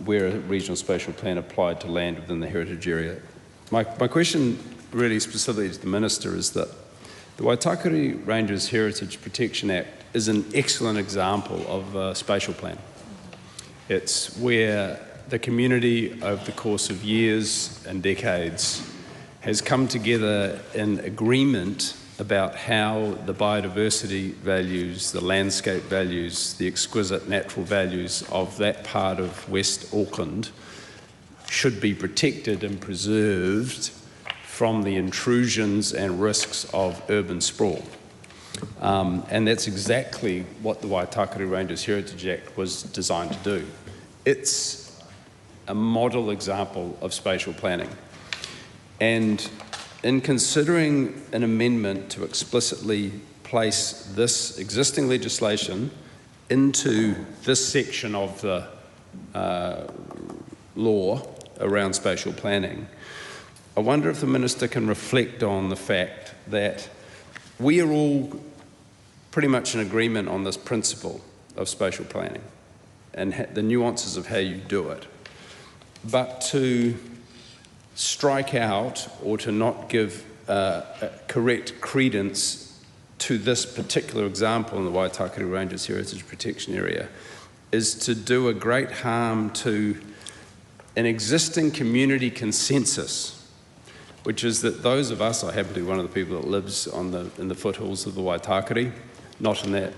where a regional spatial plan applied to land within the heritage area. My question really specifically to the Minister is that the Waitakere Ranges Heritage Protection Act is an excellent example of a spatial plan. It's where the community over the course of years and decades has come together in agreement about how the biodiversity values, the landscape values, the exquisite natural values of that part of West Auckland should be protected and preserved from the intrusions and risks of urban sprawl. And that's exactly what the Waitakere Ranges Heritage Act was designed to do. It's a model example of spatial planning. And in considering an amendment to explicitly place this existing legislation into this section of the law around spatial planning, I wonder if the Minister can reflect on the fact that we are all pretty much in agreement on this principle of spatial planning and the nuances of how you do it. But to strike out or to not give correct credence to this particular example in the Waitakere Ranges Heritage Protection Area is to do a great harm to an existing community consensus, which is that those of us, I happen to be one of the people that lives in the foothills of the Waitakere, not in that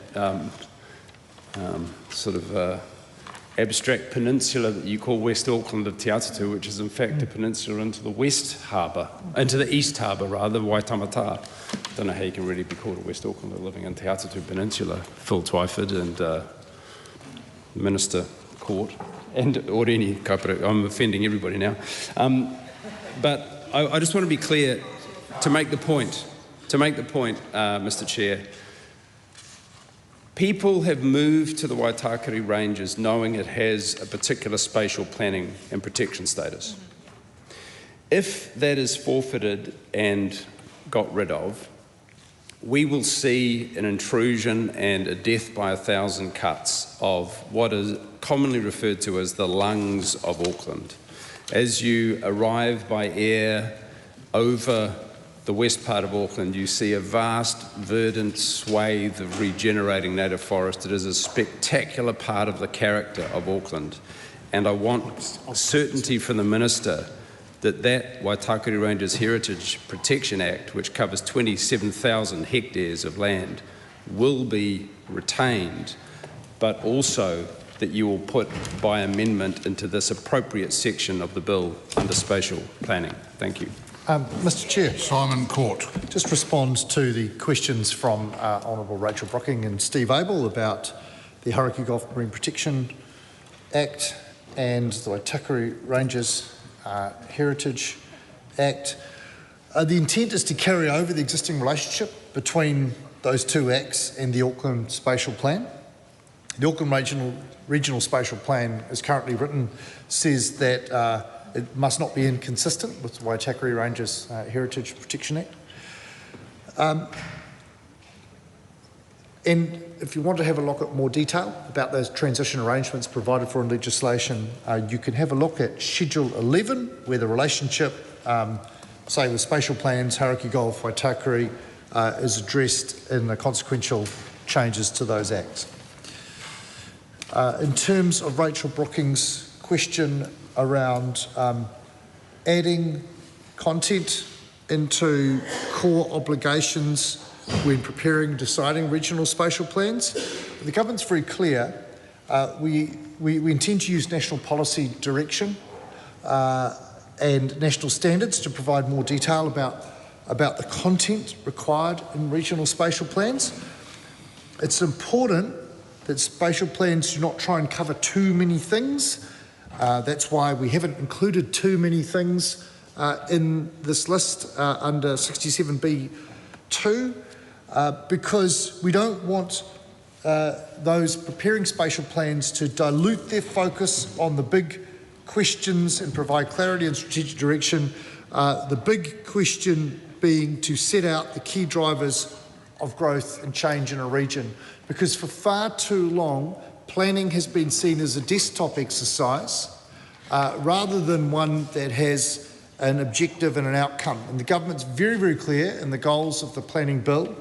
abstract peninsula that you call West Auckland of Te Atatu, which is in fact a peninsula into the West Harbour, into the East Harbour rather, Waitamata. I don't know how you can really be called a West Aucklander living in Te Atatu Peninsula. Phil Twyford and Minister Court and Oreni Kaipara. I'm offending everybody now. But I just want to be clear, to make the point, Mr. Chair, people have moved to the Waitakere Ranges knowing it has a particular spatial planning and protection status. If that is forfeited and got rid of, we will see an intrusion and a death by 1,000 cuts of what is commonly referred to as the lungs of Auckland. As you arrive by air over the west part of Auckland, you see a vast, verdant swathe of regenerating native forest. It is a spectacular part of the character of Auckland. And I want certainty from the Minister that that Waitakere Ranges Heritage Protection Act, which covers 27,000 hectares of land, will be retained, but also that you will put by amendment into this appropriate section of the bill under spatial planning. Thank you. Mr Chair. Simon Court. Just respond to the questions from Honourable Rachel Brocking and Steve Abel about the Hauraki Gulf Marine Protection Act and the Waitakere Ranges Heritage Act. The intent is to carry over the existing relationship between those two acts and the Auckland Spatial Plan. The Auckland Regional Spatial Plan, as currently written, says that it must not be inconsistent with the Waitakere Ranges Heritage Protection Act. And if you want to have a look at more detail about those transition arrangements provided for in legislation, you can have a look at Schedule 11, where the relationship, say with spatial plans, Hauraki Gulf, Waitakere, is addressed in the consequential changes to those acts. In terms of Rachel Brooking's question around adding content into core obligations when preparing and deciding regional spatial plans, the government's very clear. We intend to use national policy direction and national standards to provide more detail about the content required in regional spatial plans. It's important that spatial plans do not try and cover too many things. That's why we haven't included too many things in this list under 67B2, because we don't want those preparing spatial plans to dilute their focus on the big questions and provide clarity and strategic direction. The big question being to set out the key drivers of growth and change in a region, because for far too long planning has been seen as a desktop exercise rather than one that has an objective and an outcome. And the government's very, very clear in the goals of the planning bill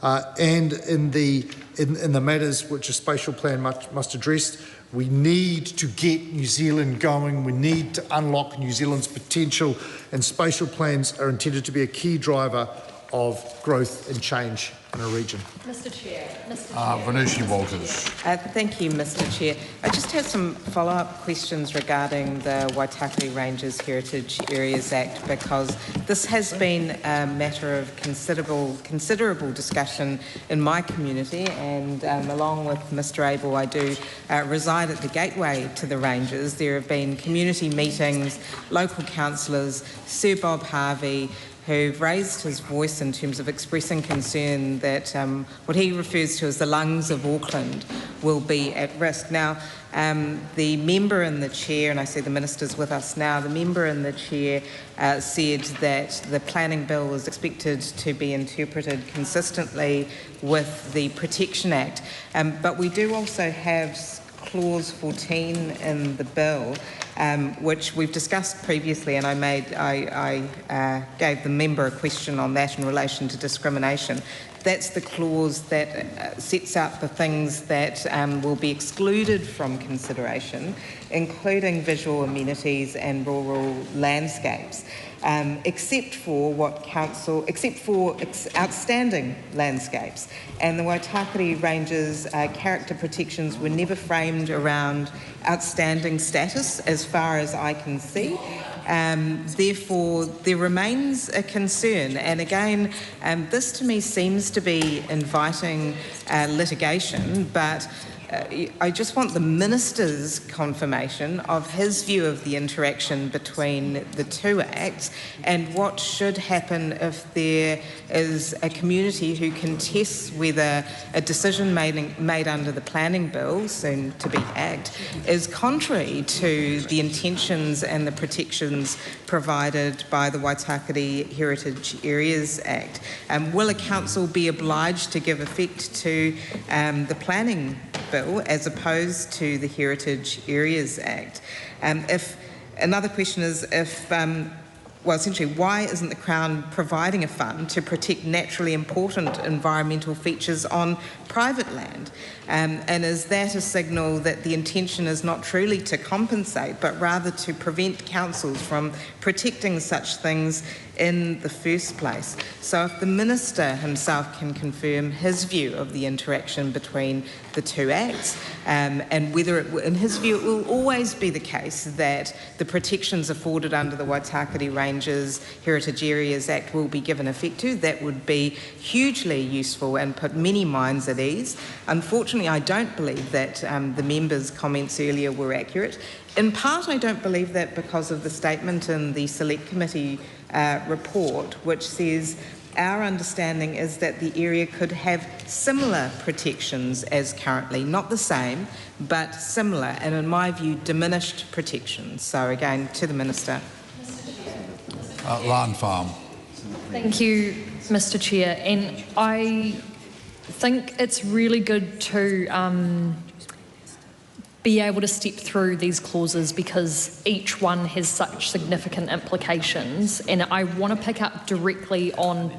and in the matters which a spatial plan must address. We need to get New Zealand going. We need to unlock New Zealand's potential, and spatial plans are intended to be a key driver of growth and change in a region. Mr Chair. Vanushi Walters. Thank you, Mr Chair. I just have some follow-up questions regarding the Waitakere Ranges Heritage Areas Act, because this has been a matter of considerable discussion in my community, and along with Mr Abel, I do reside at the gateway to the ranges. There have been community meetings, local councillors, Sir Bob Harvey, who've raised his voice in terms of expressing concern that what he refers to as the lungs of Auckland will be at risk. Now, the member in the chair, and I see the minister's with us now, the member in the chair said that the planning bill is expected to be interpreted consistently with the Protection Act. But we do also have Clause 14 in the bill, which we've discussed previously, and I gave the member a question on that in relation to discrimination. That's the clause that sets out the things that will be excluded from consideration, including visual amenities and rural landscapes, except for outstanding landscapes. And the Waitakere Ranges character protections were never framed around outstanding status, as far as I can see. Therefore, there remains a concern. And again, this to me seems to be inviting litigation, but I just want the minister's confirmation of his view of the interaction between the two acts and what should happen if there is a community who contests whether a decision made under the planning bill, soon to be Act, is contrary to the intentions and the protections provided by the Waitakere Heritage Areas Act. Will a council be obliged to give effect to the planning bill as opposed to the Heritage Areas Act? Another question is, if well, essentially, why isn't the Crown providing a fund to protect naturally important environmental features on private land? And is that a signal that the intention is not truly to compensate, but rather to prevent councils from protecting such things in the first place? So if the Minister himself can confirm his view of the interaction between the two acts, and whether, in his view, it will always be the case that the protections afforded under the Waitakere Ranges Heritage Areas Act will be given effect to, that would be hugely useful and put many minds at ease. Unfortunately, I don't believe that the members' comments earlier were accurate. In part, I don't believe that because of the statement in the Select Committee report, which says our understanding is that the area could have similar protections as currently, not the same, but similar, and in my view, diminished protections. So again, to the Minister. Land Farm. Thank you, Mr. Chair. And I think it's really good to be able to step through these clauses because each one has such significant implications. And I want to pick up directly on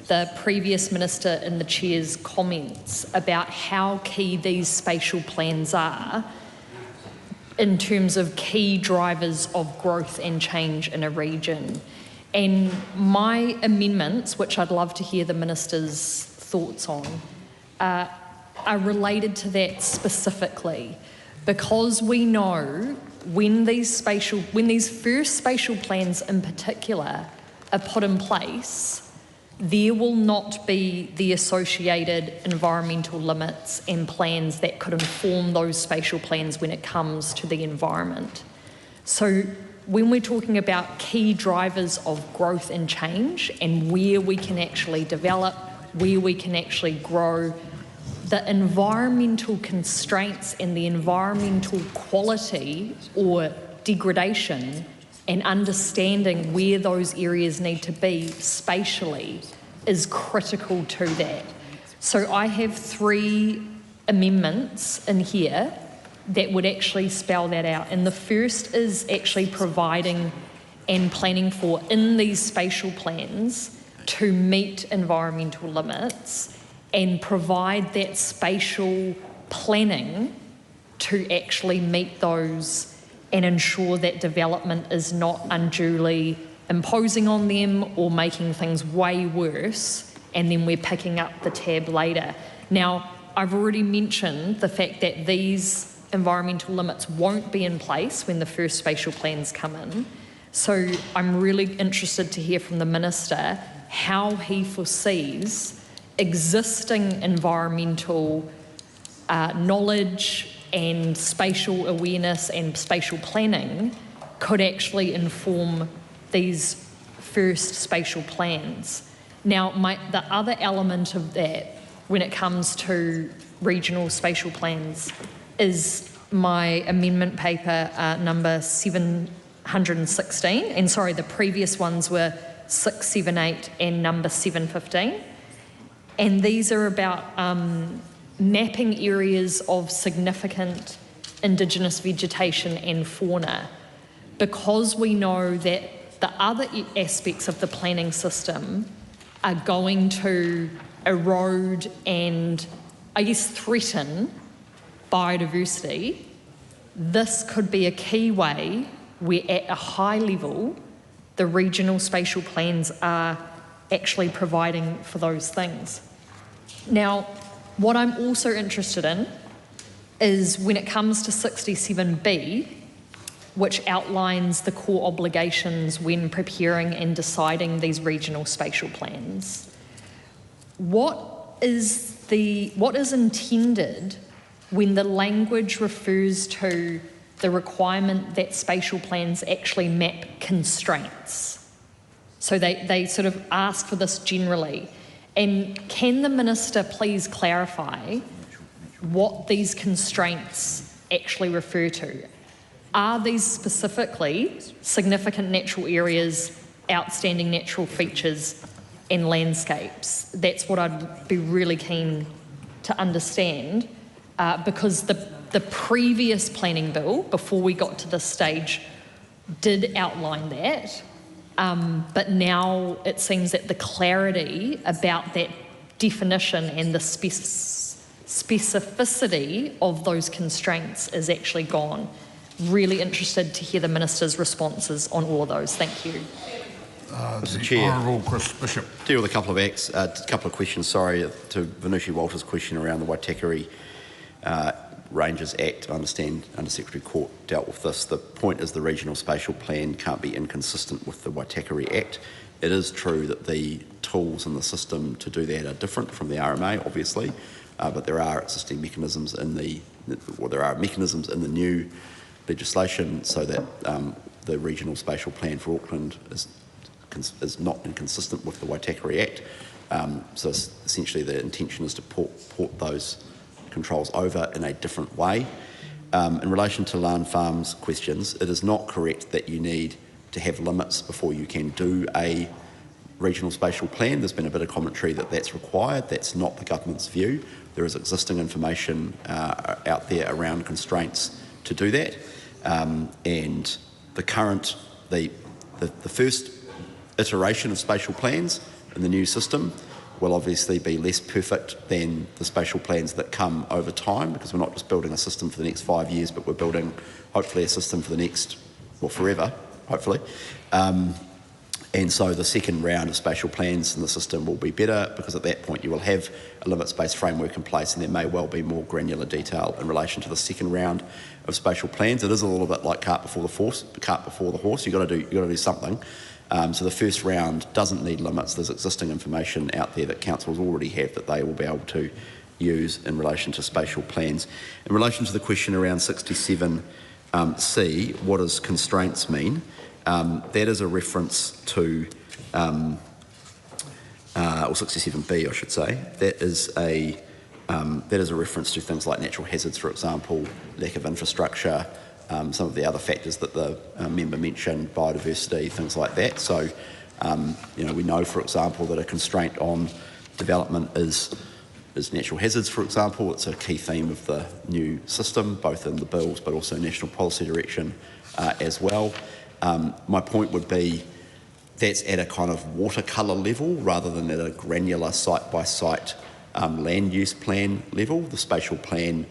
the previous Minister and the Chair's comments about how key these spatial plans are in terms of key drivers of growth and change in a region. And my amendments, which I'd love to hear the Minister's thoughts on, are related to that specifically, because we know when these first spatial plans in particular are put in place, there will not be the associated environmental limits and plans that could inform those spatial plans when it comes to the environment. So when we're talking about key drivers of growth and change and where we can actually develop, where we can actually grow, the environmental constraints and the environmental quality or degradation and understanding where those areas need to be spatially is critical to that. So I have 3 amendments in here that would actually spell that out. And the first is actually providing and planning for, in these spatial plans, to meet environmental limits and provide that spatial planning to actually meet those and ensure that development is not unduly imposing on them or making things way worse, and then we're picking up the tab later. Now, I've already mentioned the fact that these environmental limits won't be in place when the first spatial plans come in. So I'm really interested to hear from the Minister how he foresees existing environmental knowledge and spatial awareness and spatial planning could actually inform these first spatial plans. Now, the other element of that when it comes to regional spatial plans is my amendment paper number 716, and sorry, the previous ones were 678 and number 715. And these are about mapping areas of significant Indigenous vegetation and fauna, because we know that the other aspects of the planning system are going to erode and, I guess, threaten biodiversity. This could be a key way where at a high level the regional spatial plans are actually providing for those things. Now, what I'm also interested in is when it comes to 67B, which outlines the core obligations when preparing and deciding these regional spatial plans. What is intended when the language refers to the requirement that spatial plans actually map constraints? So they sort of ask for this generally. And can the Minister please clarify what these constraints actually refer to? Are these specifically significant natural areas, outstanding natural features and landscapes? That's what I'd be really keen to understand, because the previous planning bill, before we got to this stage, did outline that. But now it seems that the clarity about that definition and the specificity of those constraints is actually gone. Really interested to hear the Minister's responses on all of those. Thank you. Mr. Chair. Honourable Chris Bishop. Deal with a couple of acts, couple of questions, sorry, to Venushi Walters' question around the Waitakere Rangers Act. I understand Under Secretary Court dealt with this. The point is the regional spatial plan can't be inconsistent with the Waitakere Act. It is true that the tools in the system to do that are different from the RMA, obviously, but there are existing mechanisms in the new legislation so that the regional spatial plan for Auckland is not inconsistent with the Waitakere Act. So essentially the intention is to port those controls over in a different way. In relation to Lan Farm's questions, it is not correct that you need to have limits before you can do a regional spatial plan. There's been a bit of commentary that that's required. That's not the government's view. There is existing information out there around constraints to do that. And the first iteration of spatial plans in the new system will obviously be less perfect than the spatial plans that come over time, because we're not just building a system for the next 5 years, but we're building hopefully a system for the next, well, forever, hopefully. And so the second round of spatial plans in the system will be better, because at that point you will have a limits-based framework in place, and there may well be more granular detail in relation to the second round of spatial plans. It is a little bit like cart before the horse. You've got to do something. So the first round doesn't need limits. There's existing information out there that councils already have that they will be able to use in relation to spatial plans. In relation to the question around 67C, what does constraints mean? That is a reference to, or 67B, I should say. That is a reference to things like natural hazards, for example, lack of infrastructure, some of the other factors that the member mentioned, biodiversity, things like that. So, we know, for example, that a constraint on development is natural hazards, for example. It's a key theme of the new system, both in the bills but also national policy direction as well. My point would be that's at a kind of watercolour level rather than at a granular site-by-site land use plan level. The spatial plan,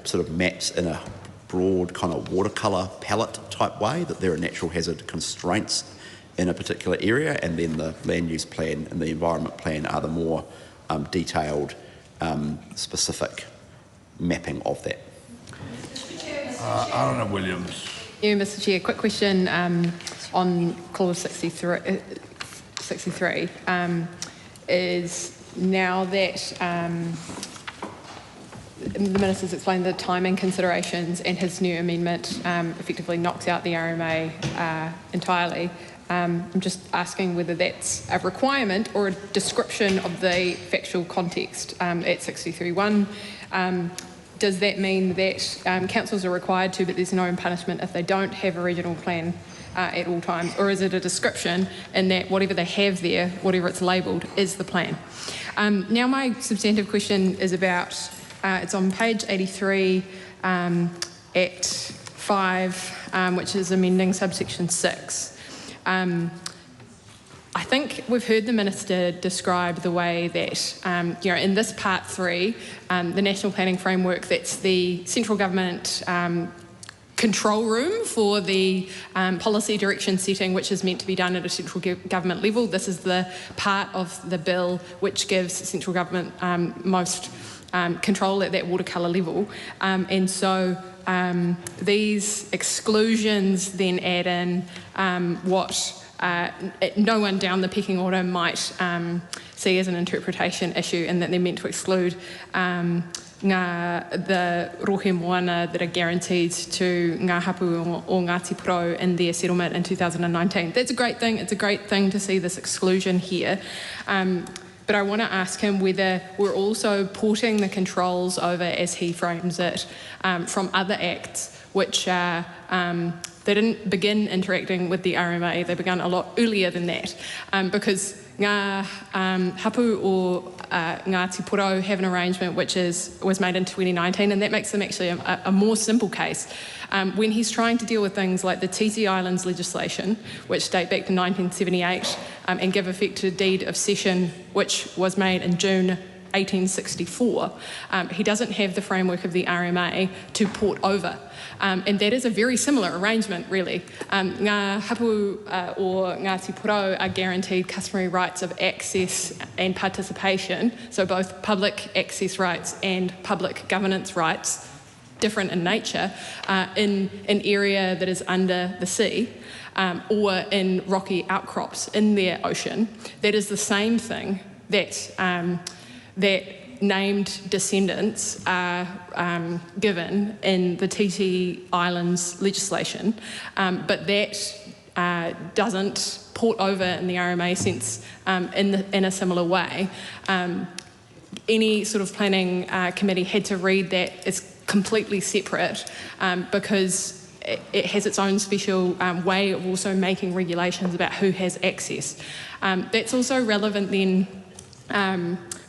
sort of maps in a broad kind of watercolour palette type way that there are natural hazard constraints in a particular area, and then the land use plan and the environment plan are the more detailed, specific mapping of that. Arana Williams. Thank you, Mr. Chair. Quick question on clause 63. Is now that the Minister's explained the timing considerations and his new amendment effectively knocks out the RMA entirely, I'm just asking whether that's a requirement or a description of the factual context at 63.1. Does that mean that councils are required to, but there's no punishment if they don't have a regional plan at all times? Or is it a description in that whatever they have there, whatever it's labelled, is the plan? Now my substantive question is about, it's on page 83 at 5, which is amending subsection 6. I think we've heard the Minister describe the way that, in this part 3, the National Planning Framework, that's the central government control room for the policy direction setting, which is meant to be done at a central government level. This is the part of the bill which gives central government most control at that watercolour level. And so these exclusions then add in what no one down the pecking order might see as an interpretation issue, and that they're meant to exclude the rohe moana that are guaranteed to ngā hapu o Ngāti Porou in their settlement in 2019. That's a great thing. It's a great thing to see this exclusion here. But I want to ask him whether we're also porting the controls over, as he frames it, from other acts which are they didn't begin interacting with the RMA, they began a lot earlier than that, because ngā hapu o Ngāti Porou have an arrangement which was made in 2019, and that makes them actually a more simple case. When he's trying to deal with things like the Titi Islands legislation, which date back to 1978, and give effect to deed of cession, which was made in June 1864, he doesn't have the framework of the RMA to port over. And that is a very similar arrangement, really. Ngā hapu or Ngāti Porou are guaranteed customary rights of access and participation, so both public access rights and public governance rights, different in nature, in an area that is under the sea. Or in rocky outcrops in their ocean. That is the same thing that named descendants are given in the Titi Islands legislation, but that doesn't port over in the RMA sense in a similar way. Any sort of planning committee had to read that as completely separate because it has its own special way of also making regulations about who has access. That's also relevant then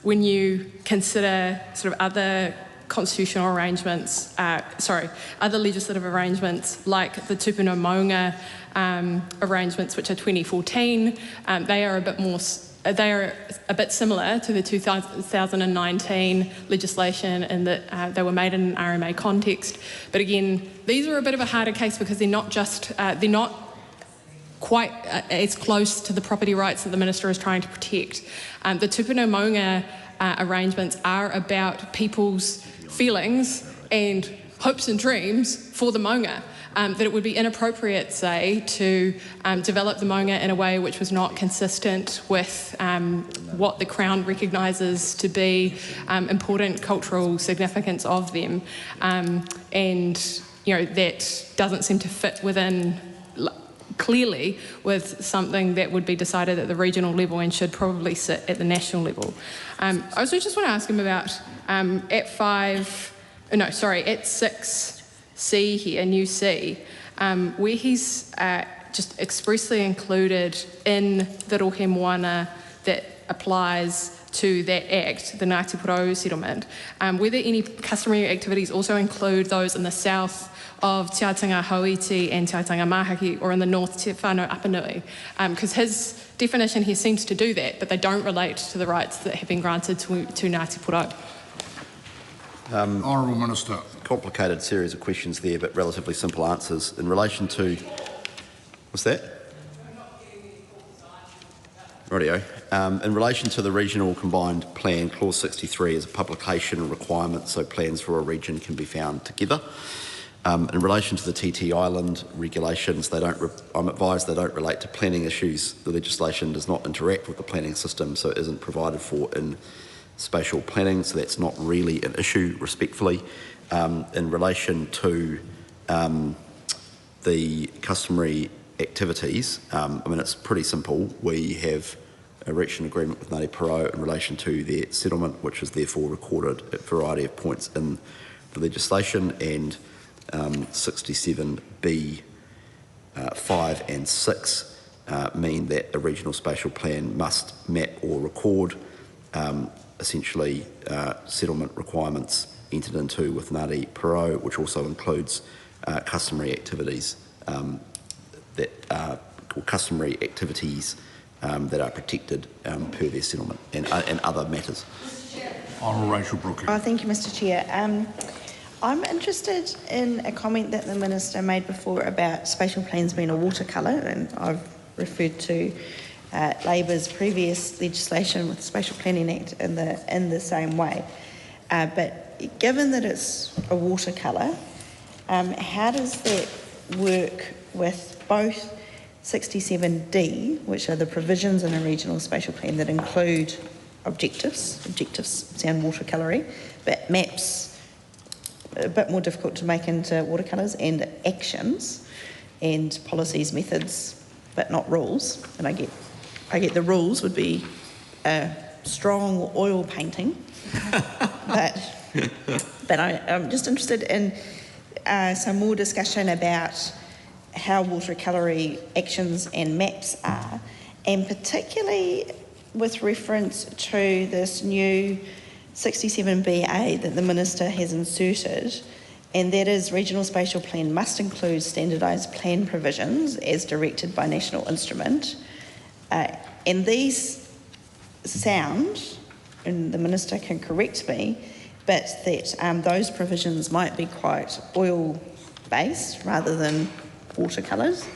when you consider sort of other constitutional arrangements, other legislative arrangements like the Tupuna Maunga arrangements, which are 2014. They are a bit similar to the 2019 legislation in that they were made in an RMA context. But again, these are a bit of a harder case because they're not quite as close to the property rights that the Minister is trying to protect. The Tupuna Maunga arrangements are about people's feelings and hopes and dreams for the maunga. That it would be inappropriate, say, to develop the maunga in a way which was not consistent with what the Crown recognises to be important cultural significance of them. And, that doesn't seem to fit within clearly with something that would be decided at the regional level and should probably sit at the national level. I also just want to ask him about at 6C here, new C, where he's just expressly included in the rohe moana that applies to that act, the Ngāti Porou settlement, whether any customary activities also include those in the south of Te Aitanga Hauiti and Te Aitanga Mahaki, or in the north Te Whānau Apanui, because his definition here seems to do that, but they don't relate to the rights that have been granted to Ngāti Porou. Honourable Minister. Complicated series of questions there, but relatively simple answers. In relation to... What's that? Rightio. In relation to the regional combined plan, clause 63 is a publication requirement, so plans for a region can be found together. In relation to the TT Island regulations, I'm advised they don't relate to planning issues. The legislation does not interact with the planning system, so it isn't provided for in spatial planning, so that's not really an issue, respectfully. In relation to the customary activities, it's pretty simple. We have reached an agreement with Ngāti Porou in relation to their settlement, which is therefore recorded at a variety of points in the legislation, and 67B 5 and 6 mean that a regional spatial plan must map or record essentially settlement requirements entered into with Ngāti Porou, which also includes customary activities that are protected per their settlement and other matters. Honourable Rachel Brooking. Thank you, Mr. Chair. I'm interested in a comment that the Minister made before about spatial plans being a watercolour, and I've referred to Labour's previous legislation with the Spatial Planning Act in the same way. But given that it's a watercolour, how does that work with both 67D, which are the provisions in a regional spatial plan that include objectives? Objectives sound watercoloury, but maps a bit more difficult to make into watercolours, and actions and policies, methods, but not rules. And I get the rules would be strong oil painting, but I'm just interested in some more discussion about how watercolour actions and maps are, and particularly with reference to this new 67BA that the Minister has inserted, and that is regional spatial plan must include standardised plan provisions as directed by national instrument. And these sound, and the Minister can correct me, but that those provisions might be quite oil-based rather than watercolours.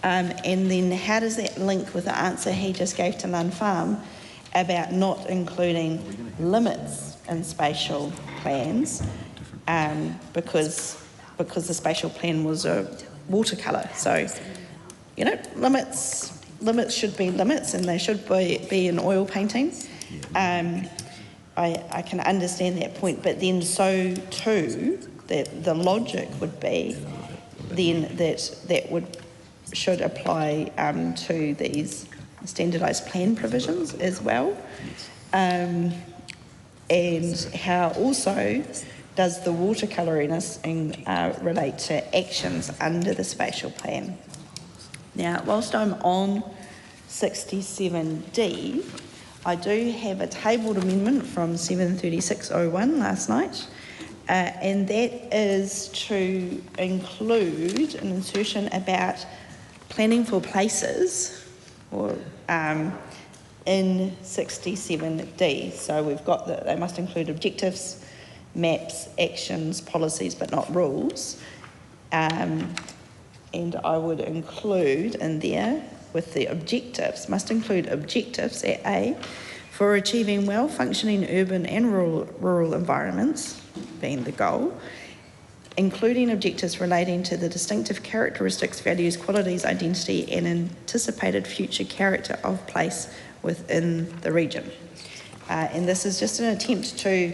And then how does that link with the answer he just gave to Lunn Farm about not including limits in spatial plans because the spatial plan was a watercolour? So, you know, limits should be limits, and they should be in oil painting. I can understand that point, but then so too that the logic would be then that should apply to these standardised plan provisions as well. And how also does the watercolouriness relate to actions under the spatial plan? Now, whilst I'm on 67D, I do have a tabled amendment from 73601 last night, and that is to include an insertion about planning for places or in 67D. So we've got that they must include objectives, maps, actions, policies, but not rules. And I would include in there with the objectives, must include objectives at A for achieving well-functioning urban and rural environments, being the goal, including objectives relating to the distinctive characteristics, values, qualities, identity and anticipated future character of place within the region. And this is just an attempt to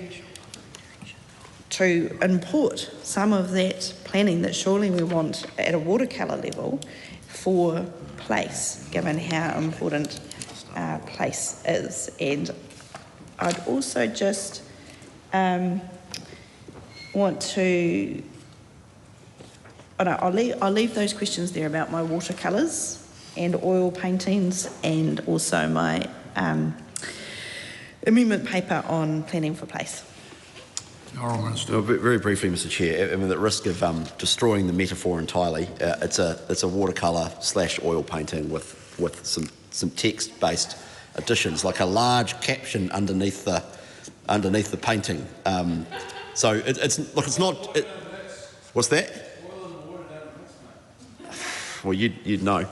import some of that planning that surely we want at a watercolour level for place, given how important place is. And I'd also just want to, I'll leave those questions there about my watercolours and oil paintings, and also my amendment paper on planning for place. Well, very briefly, Mr. Chair, I mean, at risk of destroying the metaphor entirely, it's a watercolour / oil painting with some text-based additions, like a large caption underneath the painting. So it's not. What's that? Well, you'd know.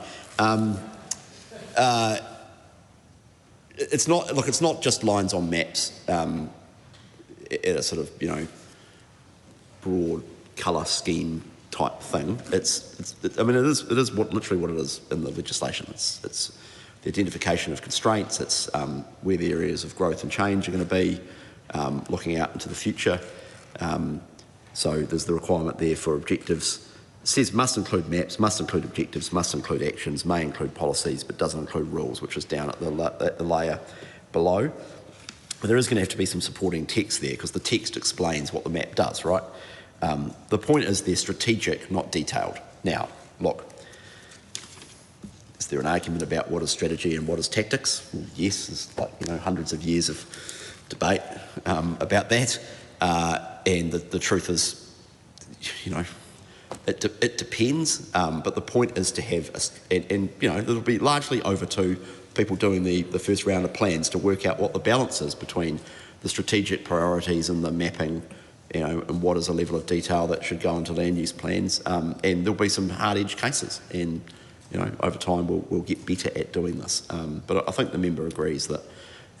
It's not just lines on maps. A sort of, you know, broad colour scheme type thing. It is literally what it is in the legislation. It's the identification of constraints. It's where the areas of growth and change are going to be, looking out into the future. So there's the requirement there for objectives. It says must include maps, must include objectives, must include actions, may include policies, but doesn't include rules, which is down at the layer below. But there is going to have to be some supporting text there, because the text explains what the map does, right? The point is they're strategic, not detailed. Now, look, is there an argument about what is strategy and what is tactics? Well, yes, there's hundreds of years of debate about that. And the truth is, it depends. But the point is to have, it'll be largely over to people doing the first round of plans to work out what the balance is between the strategic priorities and the mapping, and what is a level of detail that should go into land use plans. And there'll be some hard edge cases, and over time we'll get better at doing this. But I think the member agrees that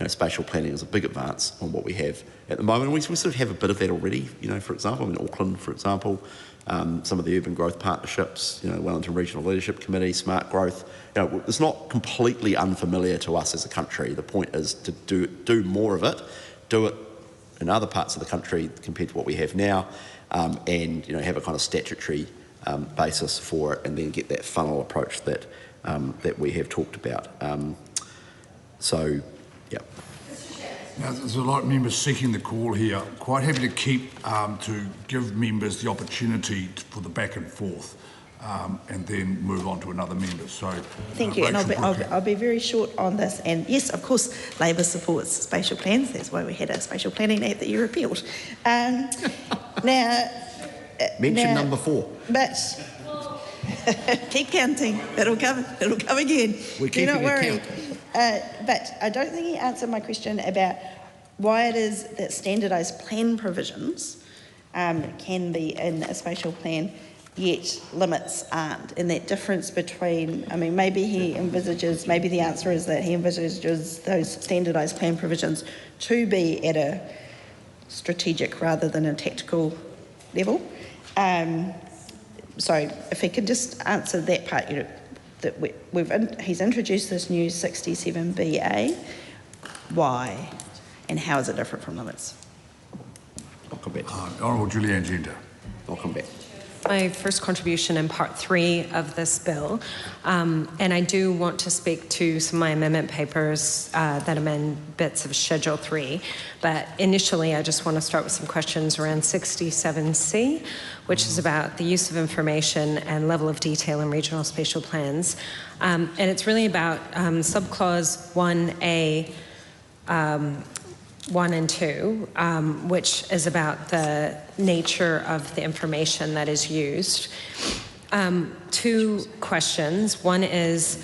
spatial planning is a big advance on what we have at the moment. We sort of have a bit of that already. For example, Auckland, for example, some of the urban growth partnerships, Wellington Regional Leadership Committee, Smart Growth. It's not completely unfamiliar to us as a country. The point is to do more of it, do it in other parts of the country compared to what we have now, and have a kind of statutory basis for it, and then get that funnel approach that we have talked about. Now, there's a lot of members seeking the call here. Quite happy to keep to give members the opportunity for the back and forth. and then move on to another member. So, Thank you, and Rachel Brooker. I'll be very short on this. And yes, of course, Labor supports spatial plans. That's why we had a spatial planning act that you repealed. Mention number 4. But keep counting. It'll come again. We're Do not keeping worry. account. But I don't think he answered my question about why it is that standardised plan provisions can be in a spatial plan, yet limits aren't. And that difference between, I mean, maybe the answer is that he envisages those standardised plan provisions to be at a strategic rather than a tactical level. So if he could just answer that part, that he's introduced this new 67BA. Why? And how is it different from limits? I'll come back. Honourable Julianne Genter. I'll come back. My first contribution in part 3 of this bill, and I do want to speak to some of my amendment papers that amend bits of Schedule 3, but initially I just want to start with some questions around 67C, which is about the use of information and level of detail in regional spatial plans, and it's really about subclause 1A, 1 and 2, which is about the nature of the information that is used. 2 questions. One is,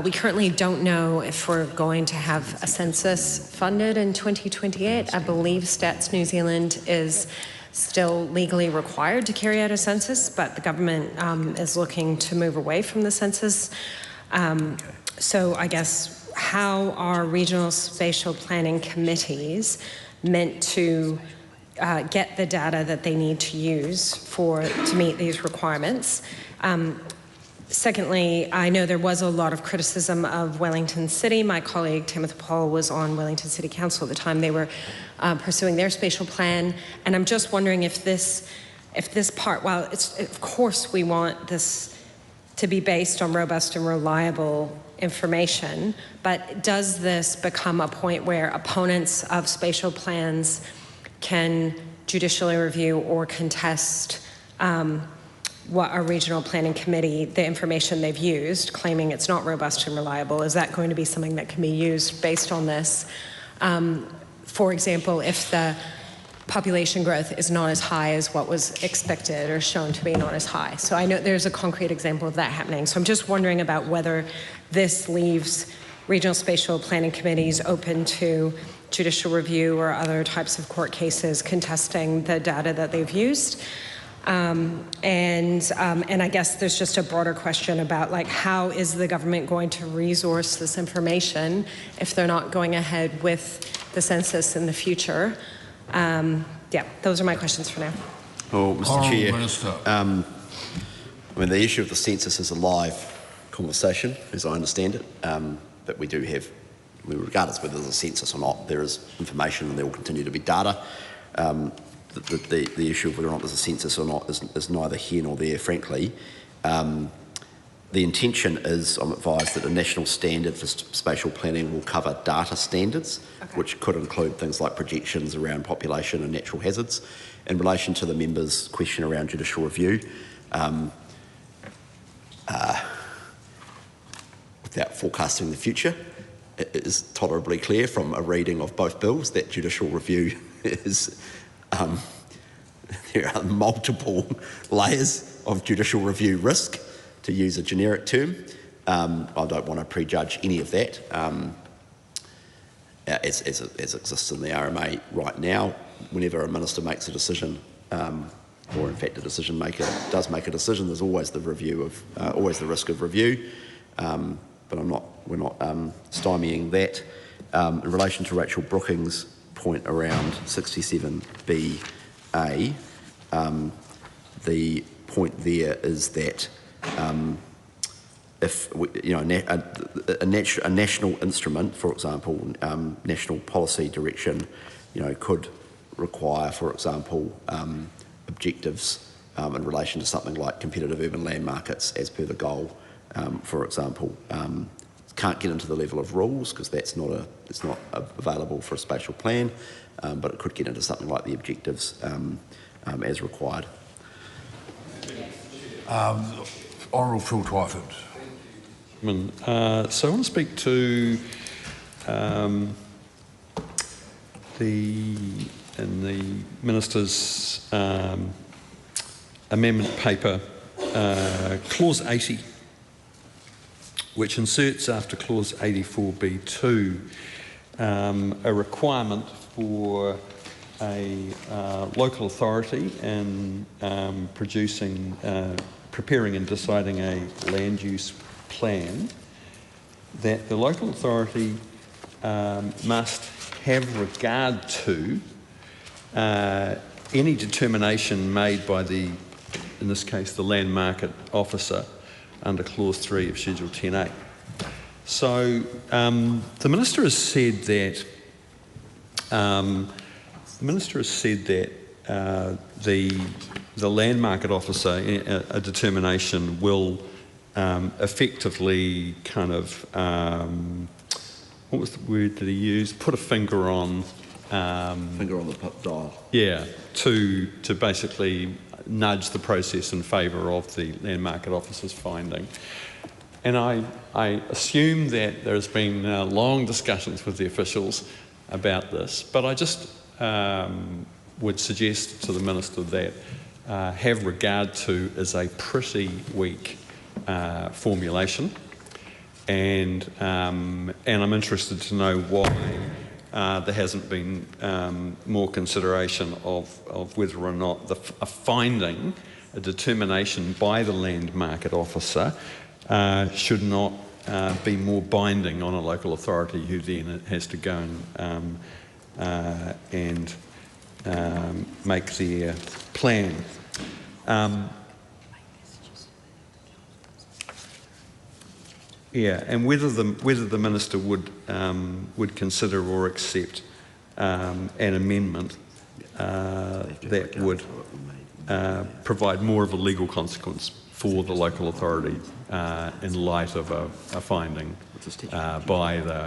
we currently don't know if we're going to have a census funded in 2028. I believe Stats New Zealand is still legally required to carry out a census, but the government is looking to move away from the census. So I guess, how are regional spatial planning committees meant to get the data that they need to use to meet these requirements? Secondly, I know there was a lot of criticism of Wellington City. My colleague Tamitha Paul was on Wellington City Council at the time they were pursuing their spatial plan, and I'm just wondering if this part, while of course we want this to be based on robust and reliable information, but does this become a point where opponents of spatial plans can judicially review or contest what a regional planning committee, the information they've used, claiming it's not robust and reliable? Is that going to be something that can be used based on this? For example, if the population growth is not as high as what was expected or shown to be not as high. So I know there's a concrete example of that happening. So I'm just wondering about whether this leaves regional spatial planning committees open to judicial review or other types of court cases contesting the data that they've used. And I guess there's just a broader question about, like, how is the government going to resource this information if they're not going ahead with the census in the future? Yeah, those are my questions for now. Well, Mr. Chair, Minister. I mean, the issue of the census is a live conversation, as I understand it, that we do have, regardless whether there's a census or not, there is information and there will continue to be data. The issue of whether or not there's a census or not is neither here nor there, frankly. The intention is, I'm advised, that a national standard for spatial planning will cover data standards, which could include things like projections around population and natural hazards. In relation to the member's question around judicial review, without forecasting the future, it is tolerably clear from a reading of both bills that judicial review is, there are multiple layers of judicial review risk, to use a generic term. I don't want to prejudge any of that as exists in the RMA right now. Whenever a minister makes a decision, or in fact a decision maker does make a decision, there's always the review of, always the risk of review. But we're not stymieing that. In relation to Rachel Brooking's point around 67BA, the point there is that if a national instrument, for example, national policy direction, could require, for example, objectives in relation to something like competitive urban land markets as per the goal, for example. Can't get into the level of rules because it's not available for a spatial plan, but it could get into something like the objectives as required. Honourable Phil Twyford. So I want to speak to the Minister's amendment paper, clause 80, which inserts after clause 84B2 a requirement for a local authority in preparing and deciding a land use plan, that the local authority must have regard to any determination made by in this case, the land market officer under clause 3 of Schedule 10A. So the Minister has said that the land market officer, a determination will effectively kind of, what was the word that he used? Put a finger on. Finger on the dial. Yeah, to basically nudge the process in favour of the land market officer's finding. And I assume that there's been long discussions with the officials about this, but I just would suggest to the Minister that have regard to is a pretty weak formulation, and I'm interested to know why there hasn't been more consideration of whether or not a finding, a determination by the land market officer should not be more binding on a local authority who then has to go and make their plan. Yeah, and whether the Minister would consider or accept an amendment that would provide more of a legal consequence for the local authority in light of a finding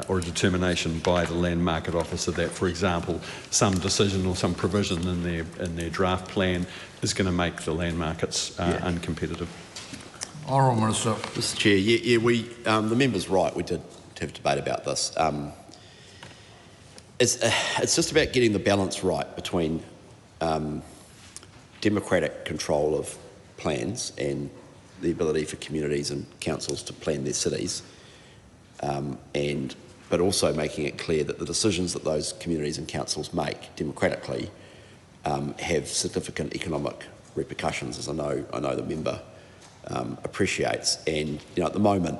or a determination by the land market officer that, for example, some decision or some provision in their draft plan is going to make the land markets uncompetitive. Honourable Minister. Mr Chair, the member's right, we did have a debate about this. It's just about getting the balance right between democratic control of plans and the ability for communities and councils to plan their cities, but also making it clear that the decisions that those communities and councils make democratically have significant economic repercussions, as I know the member appreciates. And at the moment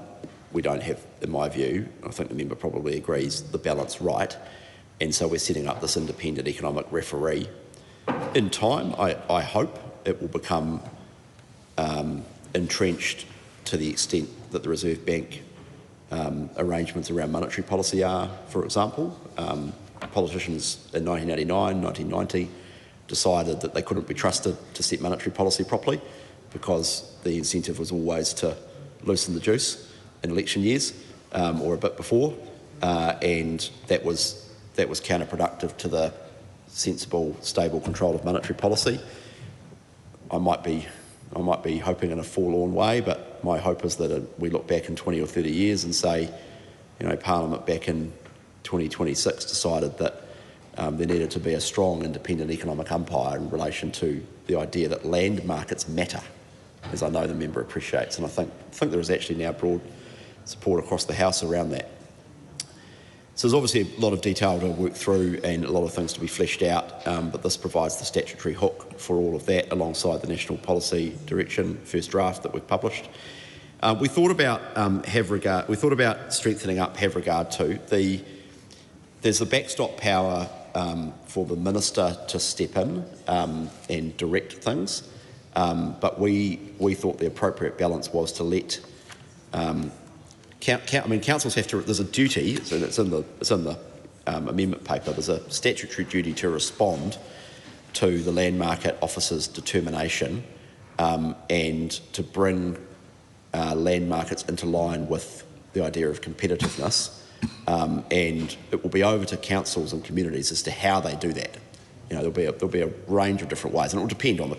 we don't have, in my view, I think the member probably agrees, the balance right, and so we're setting up this independent economic referee. In time, I hope it will become entrenched to the extent that the Reserve Bank arrangements around monetary policy are, for example. Politicians in 1989, 1990 decided that they couldn't be trusted to set monetary policy properly because the incentive was always to loosen the juice in election years or a bit before, and that was counterproductive to the sensible, stable control of monetary policy. I might be hoping in a forlorn way, but my hope is that we look back in 20 or 30 years and say, Parliament back in 2026 decided that there needed to be a strong independent economic umpire in relation to the idea that land markets matter, as I know the member appreciates, and I think there is actually now broad support across the House around that. So there's obviously a lot of detail to work through and a lot of things to be fleshed out, but this provides the statutory hook for all of that alongside the National Policy Direction first draft that we've published. We thought about strengthening up have regard to. There's the backstop power for the Minister to step in and direct things, but we thought the appropriate balance was to let councils have to. There's a duty, so it's in the amendment paper. There's a statutory duty to respond to the land market officer's determination and to bring land markets into line with the idea of competitiveness, and it will be over to councils and communities as to how they do that. You know, there'll be a range of different ways, and it will depend on the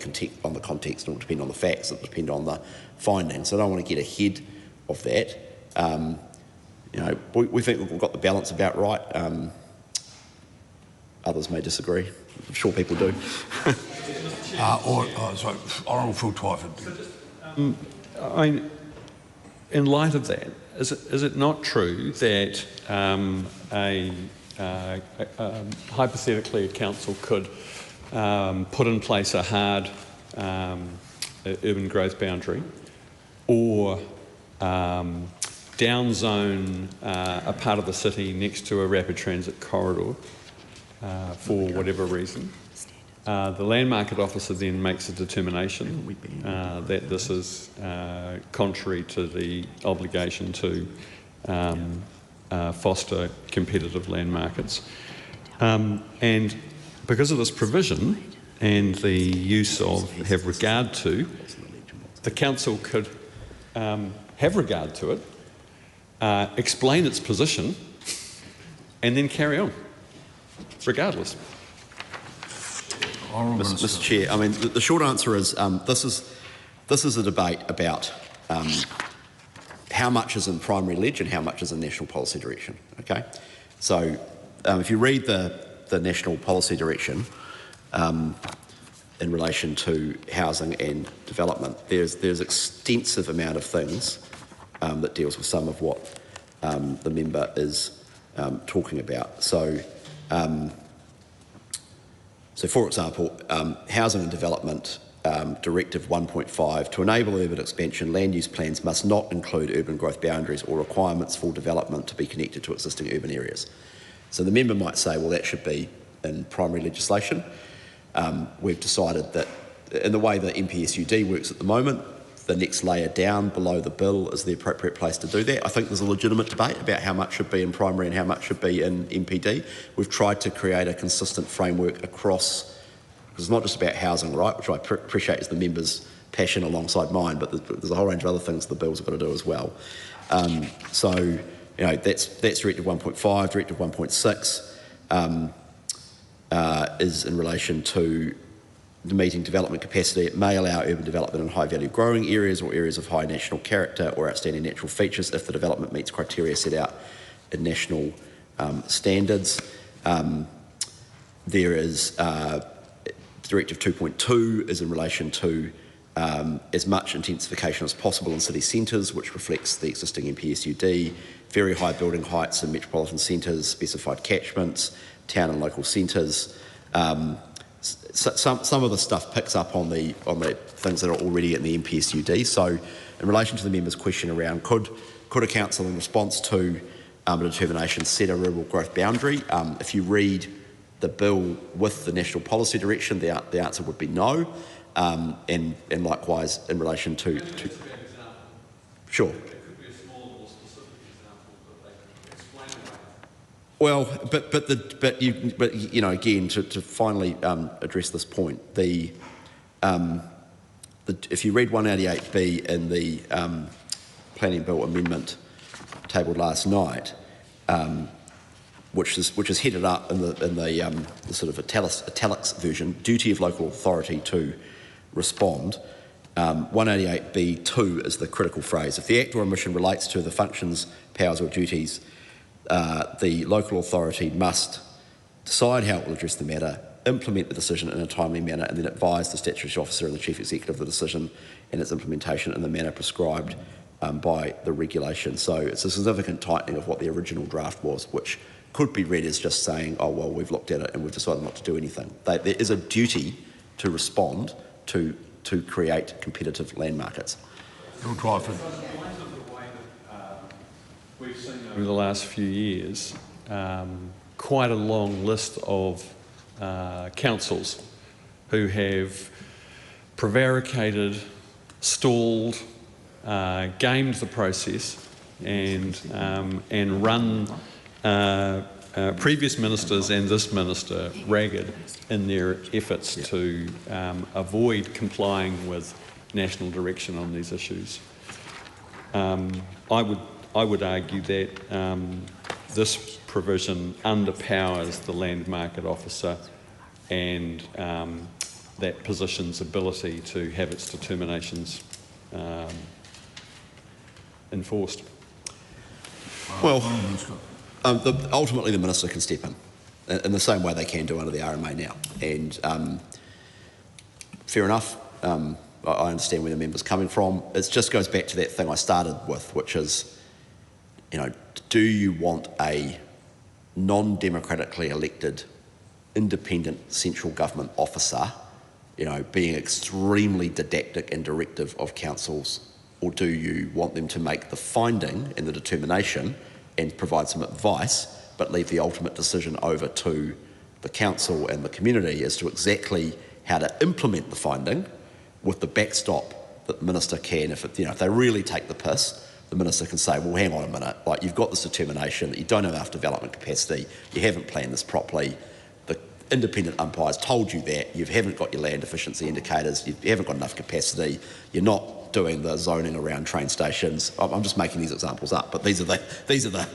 context, and it will depend on the facts, it will depend on the findings. So I don't want to get ahead of that. You know, we think we've got the balance about right. Others may disagree. I'm sure people do. Sorry, Honourable Phil Twyford. In light of that, is it not true that hypothetically a council could put in place a hard urban growth boundary, or downzone a part of the city next to a rapid transit corridor for whatever reason? The land market officer then makes a determination that this is contrary to the obligation to foster competitive land markets. And because of this provision and the use of have regard to, the council could have regard to it, explain its position, and then carry on, regardless. Mr. Chair, I mean, the short answer is this is a debate about how much is in primary ledge and how much is in national policy direction. Okay, so if you read the national policy direction in relation to housing and development, there's extensive amount of things that deals with some of what the member is talking about. So, for example, Housing and Development Directive 1.5, to enable urban expansion, land use plans must not include urban growth boundaries or requirements for development to be connected to existing urban areas. So the member might say, well, that should be in primary legislation. We've decided that in the way that MPSUD works at the moment, the next layer down below the bill is the appropriate place to do that. I think there's a legitimate debate about how much should be in primary and how much should be in MPD. We've tried to create a consistent framework across, because it's not just about housing, right, which I appreciate is the member's passion alongside mine, but there's a whole range of other things the bill's got to do as well. So, you know, that's Directive 1.5. Directive 1.6 is in relation to the meeting development capacity. It may allow urban development in high-value growing areas or areas of high national character or outstanding natural features if the development meets criteria set out in national standards. There is Directive 2.2 is in relation to as much intensification as possible in city centres, which reflects the existing MPSUD, very high building heights in metropolitan centres, specified catchments, town and local centres. Some of the stuff picks up on the things that are already in the MPSUD. So, in relation to the member's question around could a council, in response to a determination, set a rural growth boundary? If you read the bill with the national policy direction, the answer would be no. And likewise in relation to sure. Well, but you know, again, to finally address this point, if you read 188B in the planning bill amendment tabled last night, which is headed up in the sort of italics version, duty of local authority to respond. 188B2 is the critical phrase. If the act or omission relates to the functions, powers, or duties, the local authority must decide how it will address the matter, implement the decision in a timely manner, and then advise the statutory officer and the chief executive of the decision and its implementation in the manner prescribed by the regulation. So it's a significant tightening of what the original draft was, which could be read as just saying, oh, well, we've looked at it and we've decided not to do anything. There is a duty to respond to create competitive land markets. We've seen over the last few years quite a long list of councils who have prevaricated, stalled, gamed the process, and run previous ministers and this minister ragged in their efforts to avoid complying with national direction on these issues. I would argue that this provision underpowers the land market officer and that position's ability to have its determinations enforced? Well, ultimately the Minister can step in the same way they can do under the RMA now. And fair enough, I understand where the member's coming from. It just goes back to that thing I started with, which is, you know, do you want a non-democratically elected, independent central government officer, you know, being extremely didactic and directive of councils, or do you want them to make the finding and the determination and provide some advice, but leave the ultimate decision over to the council and the community as to exactly how to implement the finding, with the backstop that the Minister can, if they really take the piss, the Minister can say, well, hang on a minute, like, you've got this determination that you don't have enough development capacity, you haven't planned this properly, the independent umpires told you that, you haven't got your land efficiency indicators, you haven't got enough capacity, you're not doing the zoning around train stations. I'm just making these examples up, but these are the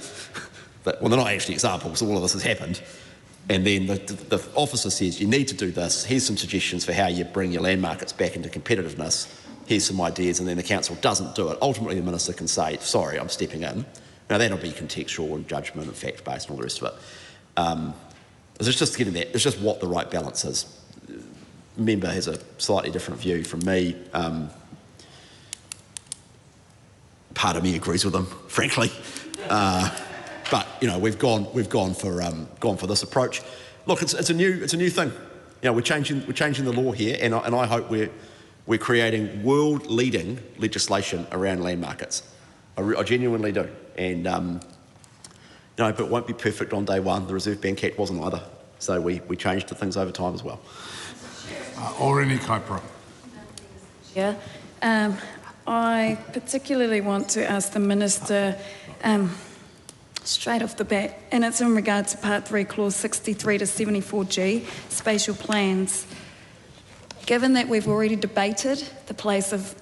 well, they're not actually examples, all of this has happened. And then the officer says, you need to do this, here's some suggestions for how you bring your land markets back into competitiveness, here's some ideas, and then the council doesn't do it. Ultimately, the Minister can say, sorry, I'm stepping in. Now, that'll be contextual and judgment and fact-based and all the rest of it. It's just getting that, it's just what the right balance is. Member has a slightly different view from me. Part of me agrees with him, frankly. But you know, we've gone for this approach. Look, it's a new thing. You know, we're changing the law here, and I hope we're creating world-leading legislation around land markets. I genuinely do, and but it won't be perfect on day one. The Reserve Bank Act wasn't either, so we changed the things over time as well. Oreni Kaipara. Yeah, I particularly want to ask the Minister. Straight off the bat, and it's in regard to Part 3, Clause 63 to 74G, spatial plans. Given that we've already debated the place of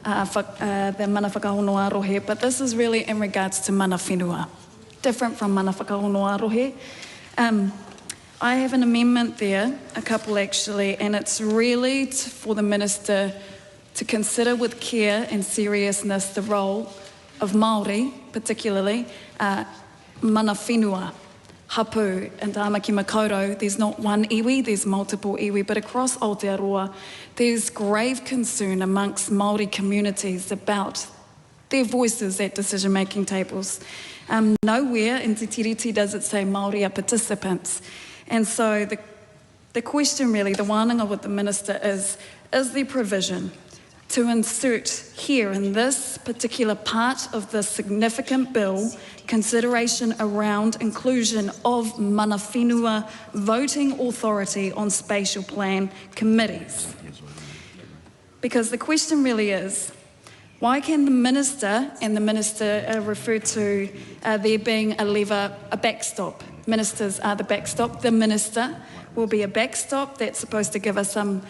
the mana whakahonoarohe, but this is really in regards to mana whenua, different from mana whakahonoarohe. I have an amendment there, a couple actually, and it's really for the Minister to consider with care and seriousness the role of Māori, particularly, mana whenua, hapu, and Tāmaki Makaurau. There's not one iwi, there's multiple iwi, but across Aotearoa, there's grave concern amongst Māori communities about their voices at decision-making tables. Nowhere in Te Tiriti does it say Māori are participants. And so the question really, the wānanga with the Minister is there provision to insert here in this particular part of the significant bill consideration around inclusion of mana whenua voting authority on spatial plan committees? Because the question really is, why can the Minister, and the Minister referred to there being a lever, a backstop. Ministers are the backstop. The Minister will be a backstop that's supposed to give us some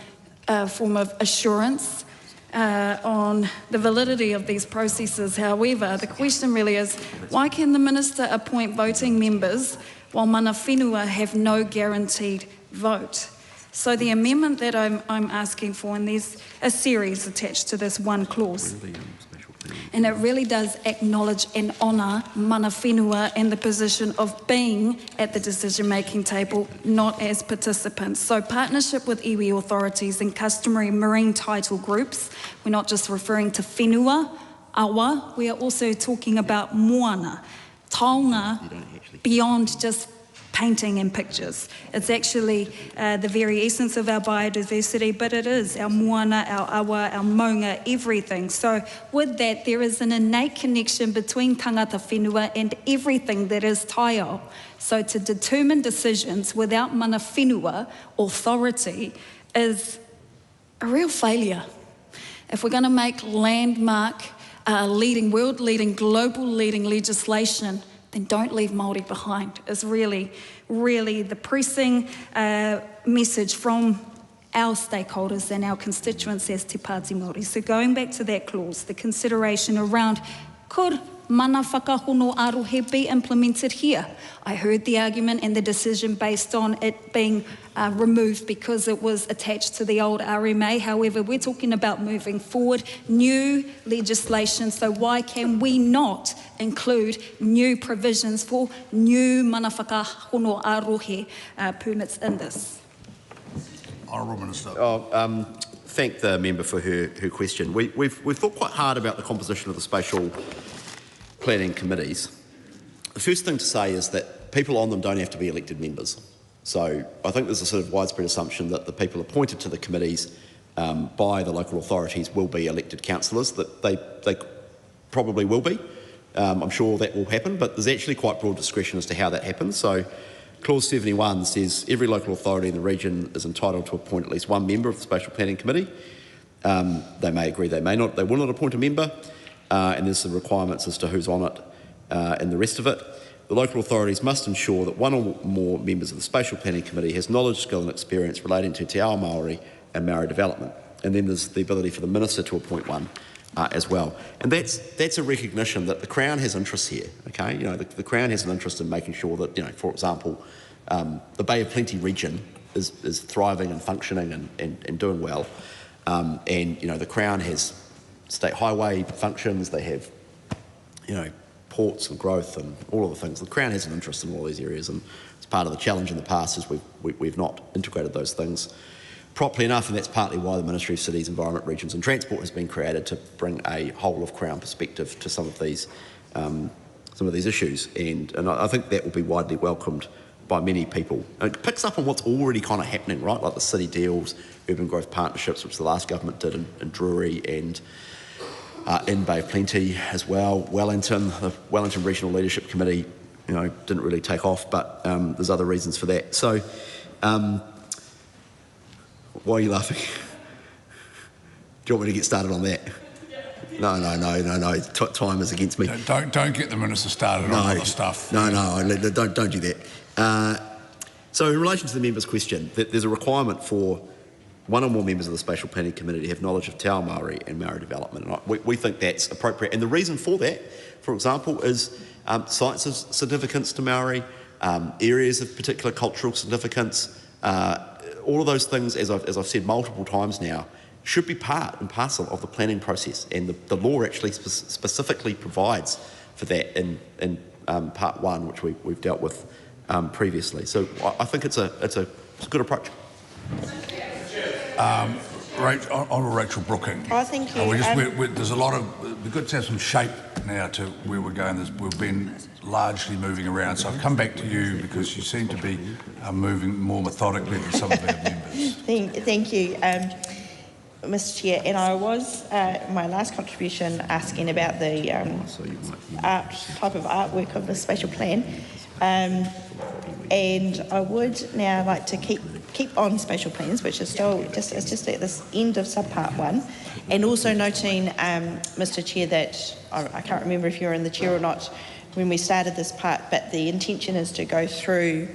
form of assurance on the validity of these processes. However, the question really is, why can the Minister appoint voting members while mana whenua have no guaranteed vote? So the amendment that I'm asking for, and there's a series attached to this one clause, and it really does acknowledge and honour mana whenua and the position of being at the decision-making table, not as participants. So partnership with iwi authorities and customary marine title groups. We're not just referring to whenua, awa, we are also talking about moana, taonga, beyond just painting and pictures. It's actually the very essence of our biodiversity, but it is our moana, our awa, our maunga, everything. So with that, there is an innate connection between tangata whenua and everything that is taiao. So to determine decisions without mana whenua authority is a real failure. If we're going to make landmark, world-leading, global-leading legislation, then don't leave Māori behind, is really, really the pressing message from our stakeholders and our constituents as Te Pāti Māori. So going back to that clause, the consideration around could mana whakahono arohe be implemented here? I heard the argument and the decision based on it being removed because it was attached to the old RMA. However, we're talking about moving forward, new legislation, so why can we not include new provisions for new mana whakahono arohe permits in this? Honourable Minister. Thank the member for her question. We've thought quite hard about the composition of the spatial planning committees. The first thing to say is that people on them don't have to be elected members. So I think there's a sort of widespread assumption that the people appointed to the committees by the local authorities will be elected councillors, that they probably will be. I'm sure that will happen, but there's actually quite broad discretion as to how that happens. So Clause 71 says every local authority in the region is entitled to appoint at least one member of the Spatial Planning Committee. They may agree, they may not. They will not appoint a member, and there's some requirements as to who's on it and the rest of it. The local authorities must ensure that one or more members of the Spatial Planning Committee has knowledge, skill and experience relating to Te Ao Māori and Maori development. And then there's the ability for the Minister to appoint one as well. And that's a recognition that the Crown has interests here, okay? You know, the Crown has an interest in making sure that, you know, for example, the Bay of Plenty region is thriving and functioning and doing well. And, you know, the Crown has state highway functions, they have, you know, ports and growth and all of the things. The Crown has an interest in all these areas, and it's part of the challenge in the past is we've not integrated those things properly enough, and that's partly why the Ministry of Cities, Environment, Regions and Transport has been created to bring a whole of Crown perspective to some of these issues, and I think that will be widely welcomed by many people. And it picks up on what's already kind of happening, right? Like the city deals, urban growth partnerships, which the last government did in Drury and in Bay of Plenty as well. The Wellington Regional Leadership Committee, you know, didn't really take off, but there's other reasons for that. So, why are you laughing? Do you want me to get started on that? No. Time is against me. Don't get the Minister started on other stuff. No, don't do that. So in relation to the member's question, there's a requirement for one or more members of the Spatial Planning Committee to have knowledge of Te Ao Māori and Maori development. And we think that's appropriate. And the reason for that, for example, is sites of significance to Maori, areas of particular cultural significance, all of those things, as I've said multiple times now, should be part and parcel of the planning process, and the law actually specifically provides for that in Part 1, which we've dealt with previously. So I think it's a good approach. Honourable Rachel Brooking. Oh, thank you. There's a lot of. It'd be good to have some shape now to where we're going. We've been largely moving around, so I've come back to you because you seem to be moving more methodically than some of our members. Thank you, Mr. Chair. And I was my last contribution asking about the type of artwork of the spatial plan, and I would now like to keep on spatial plans, which is still just at this end of subpart 1, and also noting, Mr. Chair, that I can't remember if you were in the chair or not when we started this part, but the intention is to go through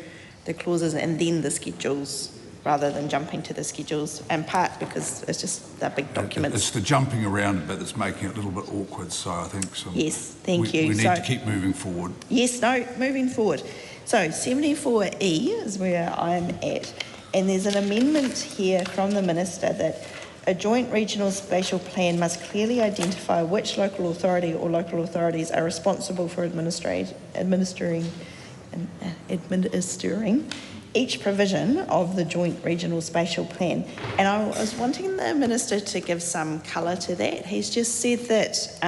the clauses and then the schedules rather than jumping to the schedules, in part because it's just that big document. It's the jumping around a bit that's making it a little bit awkward, so I think yes, thank you. We need to keep moving forward. Yes, moving forward. So 74E is where I'm at, and there's an amendment here from the Minister that a joint regional spatial plan must clearly identify which local authority or local authorities are responsible for administering each provision of the joint regional spatial plan. And I was wanting the Minister to give some colour to that. He's just said that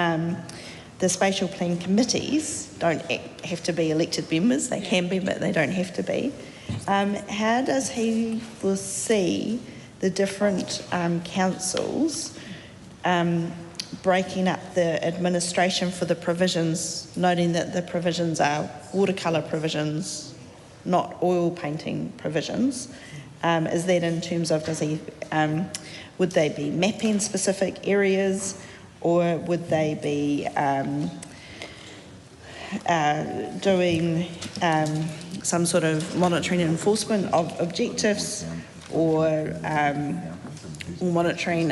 the spatial plan committees don't have to be elected members. They can be, but they don't have to be. How does he foresee the different councils breaking up the administration for the provisions, noting that the provisions are watercolour provisions, not oil painting provisions? Is that in terms of, would they be mapping specific areas, or would they be doing some sort of monitoring and enforcement of objectives, or monitoring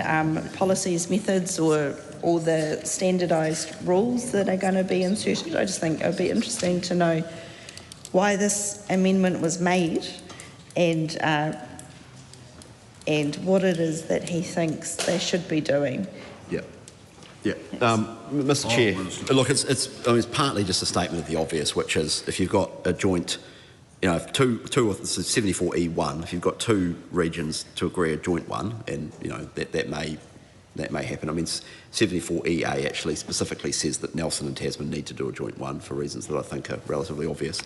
policies, methods, or all the standardised rules that are going to be inserted. I just think it would be interesting to know why this amendment was made and what it is that he thinks they should be doing. Yeah, Mr. Chair, look, it's partly just a statement of the obvious, which is if you've got a joint, if this is 74E1, if you've got two regions to agree a joint one, and that may happen. I mean, 74EA actually specifically says that Nelson and Tasman need to do a joint one for reasons that I think are relatively obvious.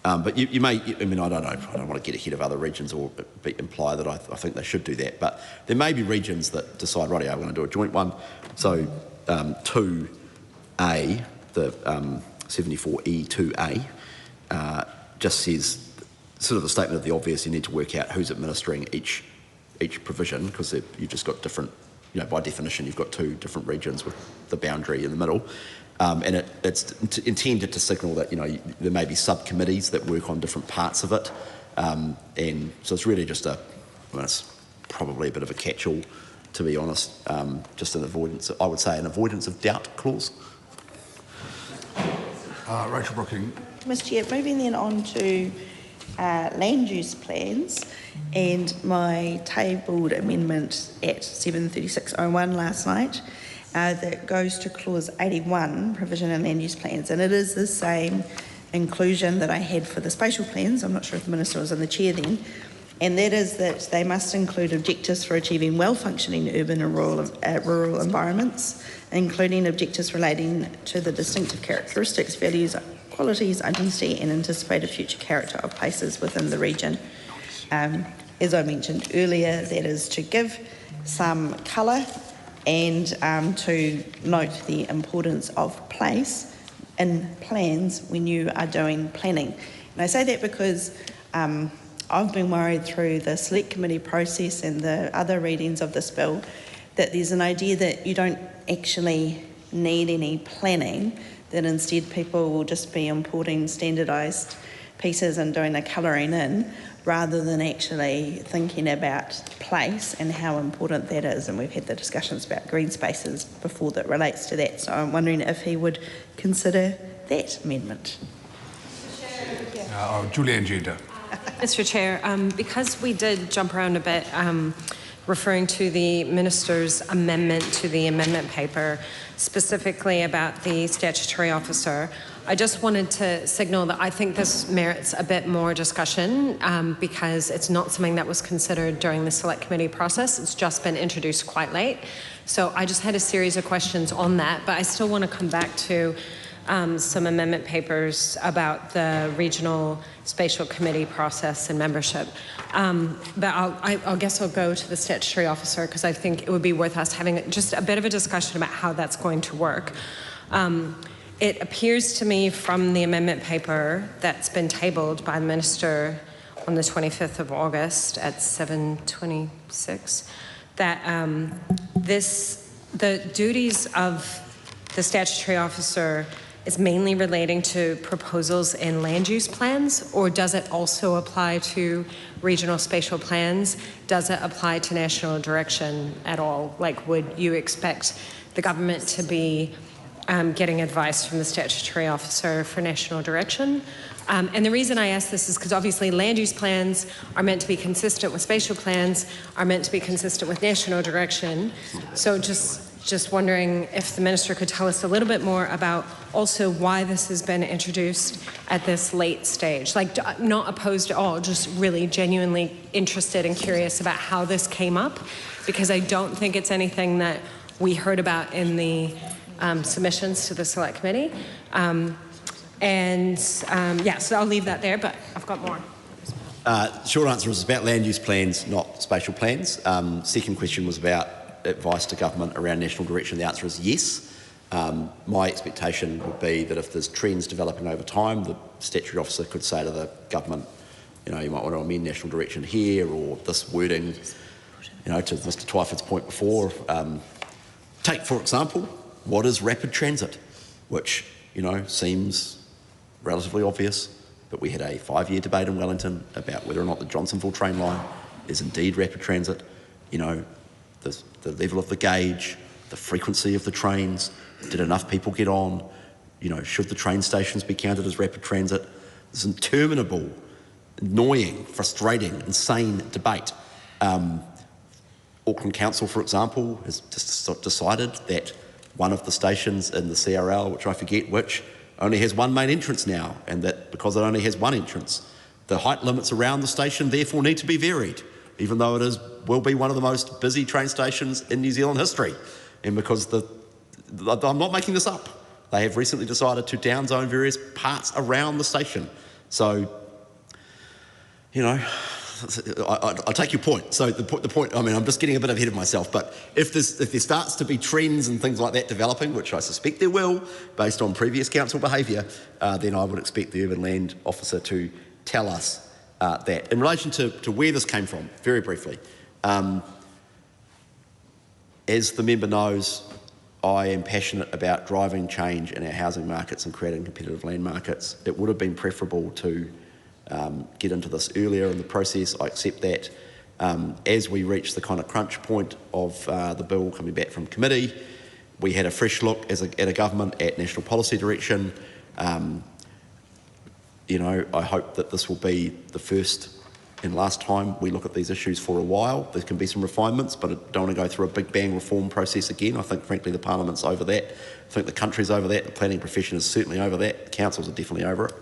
But you may, I don't know, I don't want to get ahead of other regions or imply that I think they should do that, but there may be regions that decide, right, I'm going to do a joint one. So 2A, the 74E2A, just says, sort of a statement of the obvious, you need to work out who's administering each provision, because you've just got different, by definition, you've got two different regions with the boundary in the middle. And it's intended to signal that, there may be subcommittees that work on different parts of it. And so it's really just it's probably a bit of a catch-all, to be honest, just an avoidance, I would say an avoidance of doubt clause. Rachel Brooking. Mr. Chair, moving then on to land use plans and my tabled amendment at 736.01 last night that goes to clause 81, provision in land use plans, and it is the same inclusion that I had for the spatial plans. I'm not sure if the Minister was in the chair then, and that is that they must include objectives for achieving well-functioning urban and rural environments, including objectives relating to the distinctive characteristics, values, qualities, identity and anticipated future character of places within the region. As I mentioned earlier, that is to give some colour and to note the importance of place in plans when you are doing planning. And I say that because I've been worried through the select committee process and the other readings of this bill that there's an idea that you don't actually need any planning, that instead people will just be importing standardised pieces and doing the colouring in rather than actually thinking about place and how important that is. And we've had the discussions about green spaces before that relates to that. So I'm wondering if he would consider that amendment. Julianne Gender. Mr. Chair, because we did jump around a bit referring to the Minister's amendment to the amendment paper, specifically about the statutory officer, I just wanted to signal that I think this merits a bit more discussion because it's not something that was considered during the select committee process. It's just been introduced quite late. So I just had a series of questions on that, but I still want to come back to some amendment papers about the regional spatial committee process and membership. But I guess I'll go to the statutory officer because I think it would be worth us having just a bit of a discussion about how that's going to work. It appears to me from the amendment paper that's been tabled by the Minister on the 25th of August at 7:26 that the duties of the statutory officer is mainly relating to proposals in land use plans, or does it also apply to regional spatial plans? Does it apply to national direction at all? Like, would you expect the government to be getting advice from the statutory officer for national direction? And the reason I ask this is because obviously land use plans are meant to be consistent with spatial plans, are meant to be consistent with national direction. So just wondering if the Minister could tell us a little bit more about also why this has been introduced at this late stage. Like, not opposed at all, just really genuinely interested and curious about how this came up, because I don't think it's anything that we heard about in the submissions to the Select Committee. Yeah, so I'll leave that there, but I've got more. Short answer is about land use plans, not spatial plans. Second question was about advice to government around national direction. The answer is yes. My expectation would be that if there's trends developing over time, the statutory officer could say to the government, you might want to amend national direction here, or this wording, to Mr. Twyford's point before. Take, for example, what is rapid transit, which, seems relatively obvious, but we had a 5-year debate in Wellington about whether or not the Johnsonville train line is indeed rapid transit. The level of the gauge, the frequency of the trains, did enough people get on, should the train stations be counted as rapid transit? This interminable, annoying, frustrating, insane debate. Auckland Council, for example, has just decided that one of the stations in the CRL, which I forget which, only has one main entrance now, and that because it only has one entrance, the height limits around the station therefore need to be varied, even though it will be one of the most busy train stations in New Zealand history. And because I'm not making this up, they have recently decided to downzone various parts around the station. So, I take your point. So the point, I'm just getting a bit ahead of myself, but if there starts to be trends and things like that developing, which I suspect there will, based on previous council behaviour, then I would expect the Urban Land Officer to tell us that. In relation to where this came from, very briefly, as the member knows, I am passionate about driving change in our housing markets and creating competitive land markets. It would have been preferable to get into this earlier in the process. I accept that. As we reached the kind of crunch point of the bill coming back from committee, we had a fresh look at a government at national policy direction. I hope that this will be the first and last time we look at these issues for a while. There can be some refinements, but I don't want to go through a big bang reform process again. I think, frankly, the Parliament's over that. I think the country's over that. The planning profession is certainly over that. The councils are definitely over it.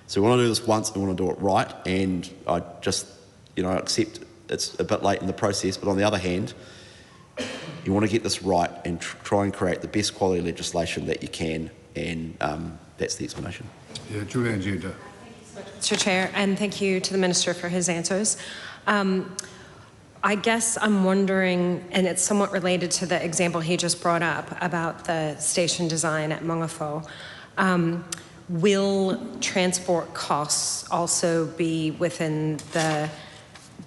So we want to do this once, we want to do it right, and I just, accept it's a bit late in the process, but on the other hand, you want to get this right and try and create the best quality legislation that you can, and that's the explanation. Yeah, Julianne Gender. Mr. Chair, and thank you to the Minister for his answers. I guess I'm wondering, and it's somewhat related to the example he just brought up about the station design at Mongafo, will transport costs also be within the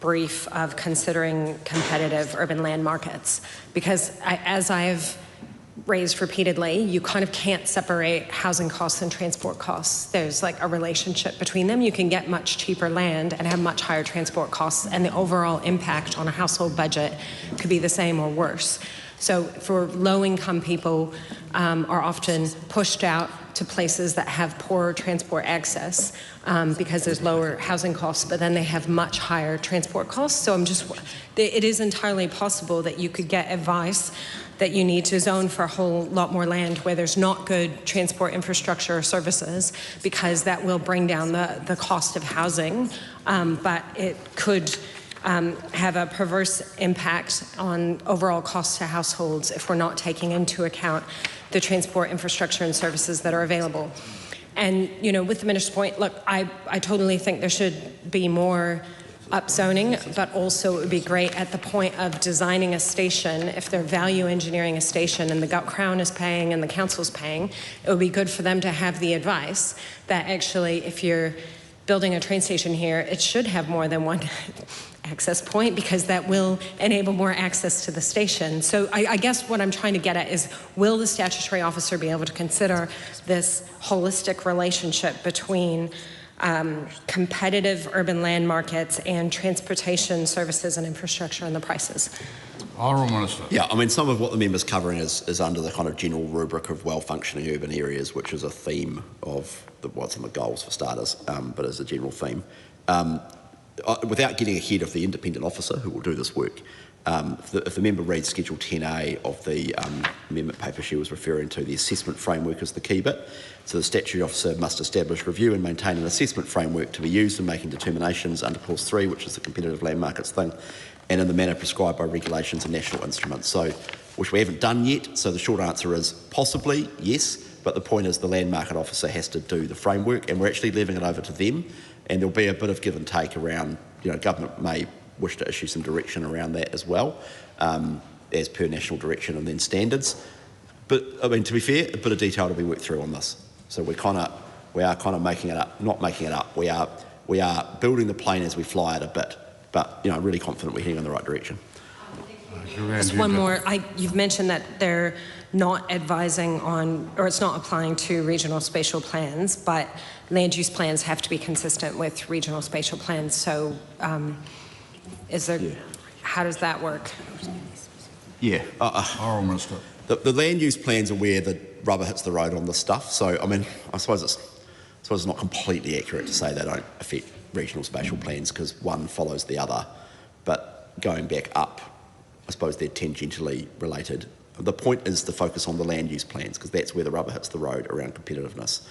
brief of considering competitive urban land markets? Because as I've raised repeatedly, you kind of can't separate housing costs and transport costs. There's like a relationship between them. You can get much cheaper land and have much higher transport costs, and the overall impact on a household budget could be the same or worse. So for low-income people are often pushed out to places that have poorer transport access because there's lower housing costs, but then they have much higher transport costs. So it is entirely possible that you could get advice that you need to zone for a whole lot more land where there's not good transport infrastructure or services, because that will bring down the cost of housing, but it could have a perverse impact on overall costs to households if we're not taking into account the transport infrastructure and services that are available. And, with the Minister's point, look, I totally think there should be more upzoning, but also it would be great at the point of designing a station, if they're value engineering a station and the Crown is paying and the Council's paying, it would be good for them to have the advice that actually if you're building a train station here, it should have more than one access point, because that will enable more access to the station. So I guess what I'm trying to get at is, will the statutory officer be able to consider this holistic relationship between competitive urban land markets and transportation services and infrastructure and the prices? Honourable Minister. Yeah, some of what the member's covering is under the kind of general rubric of well-functioning urban areas, which is a theme of what's in the goals for starters, but as a general theme. Without getting ahead of the independent officer who will do this work, if the member reads Schedule 10A of the amendment paper she was referring to, the assessment framework is the key bit. So the statutory officer must establish, review and maintain an assessment framework to be used in making determinations under Clause 3, which is the competitive land markets thing, and in the manner prescribed by regulations and national instruments. So, which we haven't done yet, so the short answer is possibly yes, but the point is the land market officer has to do the framework, and we're actually leaving it over to them, and there'll be a bit of give and take around, government may wish to issue some direction around that as well, as per national direction and then standards. But, to be fair, a bit of detail to be worked through on this. So we are kind of making it up, not making it up. We are building the plane as we fly it a bit, but, really confident we're heading in the right direction. Just one more. You've mentioned that they're not advising on, or it's not applying to regional spatial plans, but land use plans have to be consistent with regional spatial plans. So how does that work? Yeah. Honourable Minister. the land use plans are where the rubber hits the road on this stuff. So, I mean, I suppose it's not completely accurate to say they don't affect regional spatial plans because one follows the other. But going back up, I suppose they're tangentially related. The point is to focus on the land use plans because that's where the rubber hits the road around competitiveness.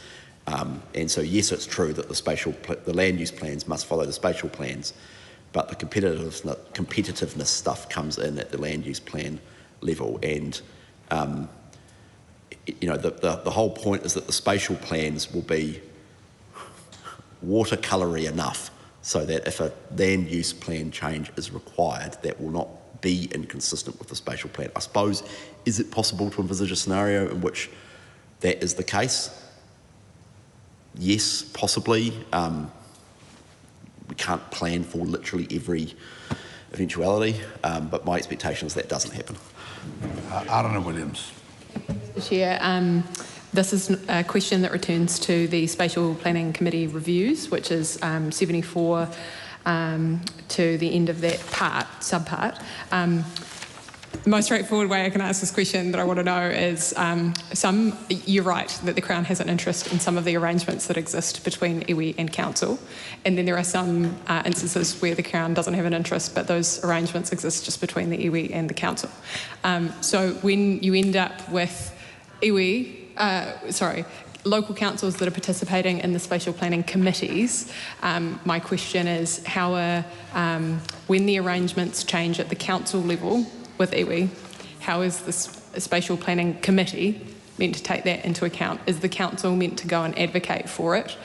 And so, yes, it's true that the land use plans must follow the spatial plans, but the competitiveness stuff comes in at the land use plan level. And the whole point is that the spatial plans will be watercolory enough so that if a land use plan change is required, that will not be inconsistent with the spatial plan. I suppose, is it possible to envisage a scenario in which that is the case? Yes, possibly. We can't plan for literally every eventuality, but my expectation is that doesn't happen. Arana Williams. Chair, this is a question that returns to the Spatial Planning Committee reviews, which is 74 to the end of that subpart. The most straightforward way I can ask this question that I want to know is you're right that the Crown has an interest in some of the arrangements that exist between iwi and Council, and then there are some instances where the Crown doesn't have an interest but those arrangements exist just between the iwi and the Council. So when you end up with local councils that are participating in the spatial planning committees, my question is when the arrangements change at the council level with iwi, how is the spatial planning committee meant to take that into account? Is the council meant to go and advocate for it?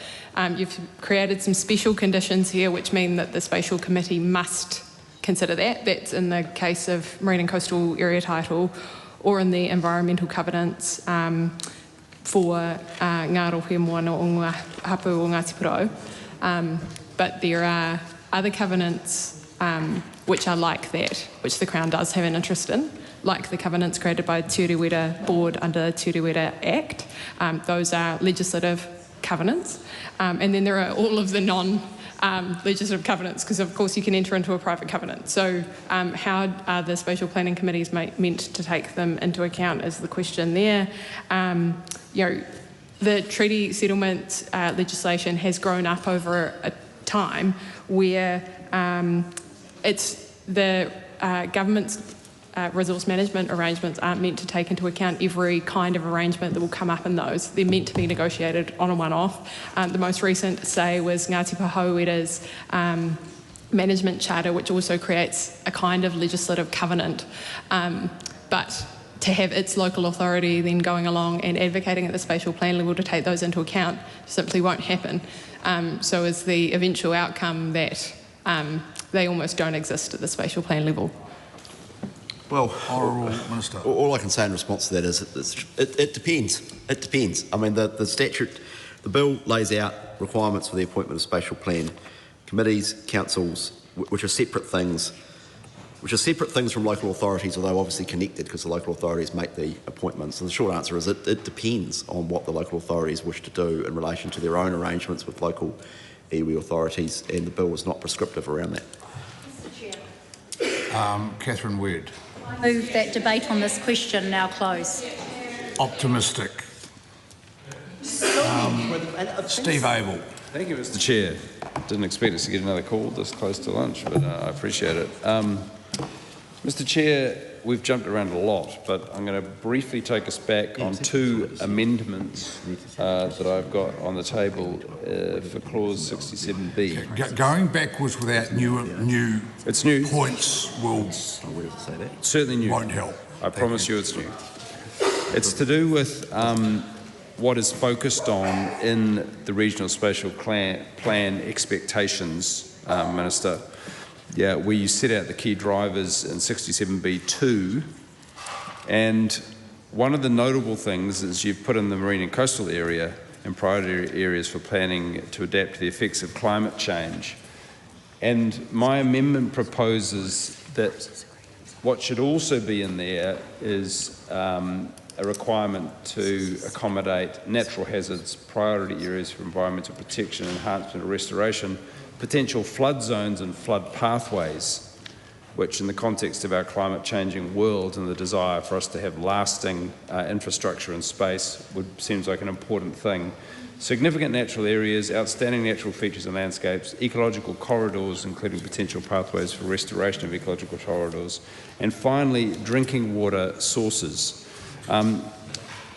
You've created some special conditions here which mean that the spatial committee must consider that. That's in the case of marine and coastal area title or in the environmental covenants for ngā rohe moana o ngā hapu o Ngāti Porou. But there are other covenants which are like that, which the Crown does have an interest in, like the covenants created by Te Urewera Board under the Te Urewera Act. Those are legislative covenants. And then there are all of the non-legislative covenants, because of course you can enter into a private covenant. So how are the spatial planning committees meant to take them into account is the question there. The treaty settlement legislation has grown up over a time where it's the government's resource management arrangements aren't meant to take into account every kind of arrangement that will come up in those. They're meant to be negotiated on a one-off. The most recent, say, was Ngāti Porou management charter, which also creates a kind of legislative covenant. But to have its local authority then going along and advocating at the spatial plan level to take those into account simply won't happen. So is the eventual outcome that they almost don't exist at the spatial plan level. Well, Honourable Minister. All I can say in response to that is it depends. It depends. I mean, the statute, the bill lays out requirements for the appointment of spatial plan committees, councils, which are separate things from local authorities, although obviously connected because the local authorities make the appointments. And the short answer is it depends on what the local authorities wish to do in relation to their own arrangements with local iwi authorities, and the bill was not prescriptive around that. Catherine Weird. I move that debate on this question now close. Optimistic. Steve Abel. Thank you, Mr. Chair. Didn't expect us to get another call this close to lunch, but I appreciate it. Mr. Chair, we've jumped around a lot, but I'm going to briefly take us back on two amendments that I've got on the table for clause 67B. Going backwards without new it's new. Points will certainly new. Won't help. I promise you it's new. It's to do with what is focused on in the regional spatial plan expectations, Minister. Yeah, where you set out the key drivers in 67B2, and one of the notable things is you've put in the marine and coastal area and priority areas for planning to adapt to the effects of climate change. And my amendment proposes that what should also be in there is a requirement to accommodate natural hazards, priority areas for environmental protection, enhancement and restoration, potential flood zones and flood pathways. which in the context of our climate changing world and the desire for us to have lasting infrastructure in space seems like an important thing. Significant natural areas, outstanding natural features and landscapes, ecological corridors, including potential pathways for restoration of ecological corridors, and finally, drinking water sources. Can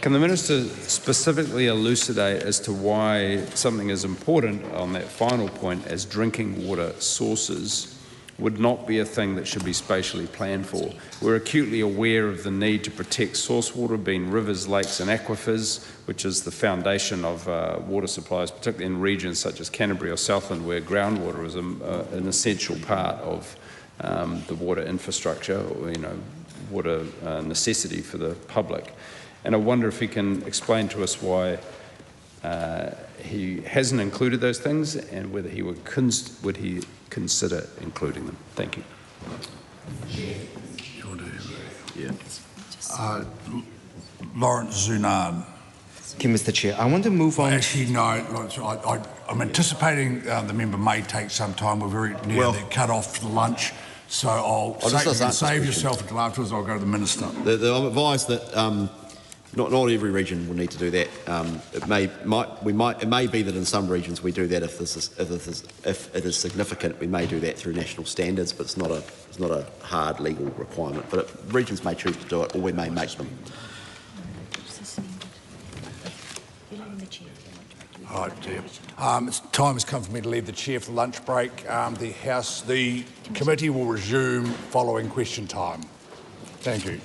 the Minister specifically elucidate as to why something as important on that final point as drinking water sources would not be a thing that should be spatially planned for? We're acutely aware of the need to protect source water, being rivers, lakes and aquifers, which is the foundation of water supplies, particularly in regions such as Canterbury or Southland, where groundwater is an essential part of the water infrastructure, or, water necessity for the public. And I wonder if he can explain to us why he hasn't included those things and whether he would consider including them. Thank you. Lawrence Zunan. Thank you, Mr. Chair. I want to move on. Actually, no. I'm anticipating the member may take some time. We're very near the cut-off for the lunch. So I'll save yourself until afterwards. I'll go to the Minister. I'm advised that not every region will need to do that. It may be that in some regions we do that if it is significant. We may do that through national standards, but it's not a hard legal requirement. But regions may choose to do it, or we may make them. Oh dear. Time has come for me to leave the chair for the lunch break. The committee will resume following question time. Thank you.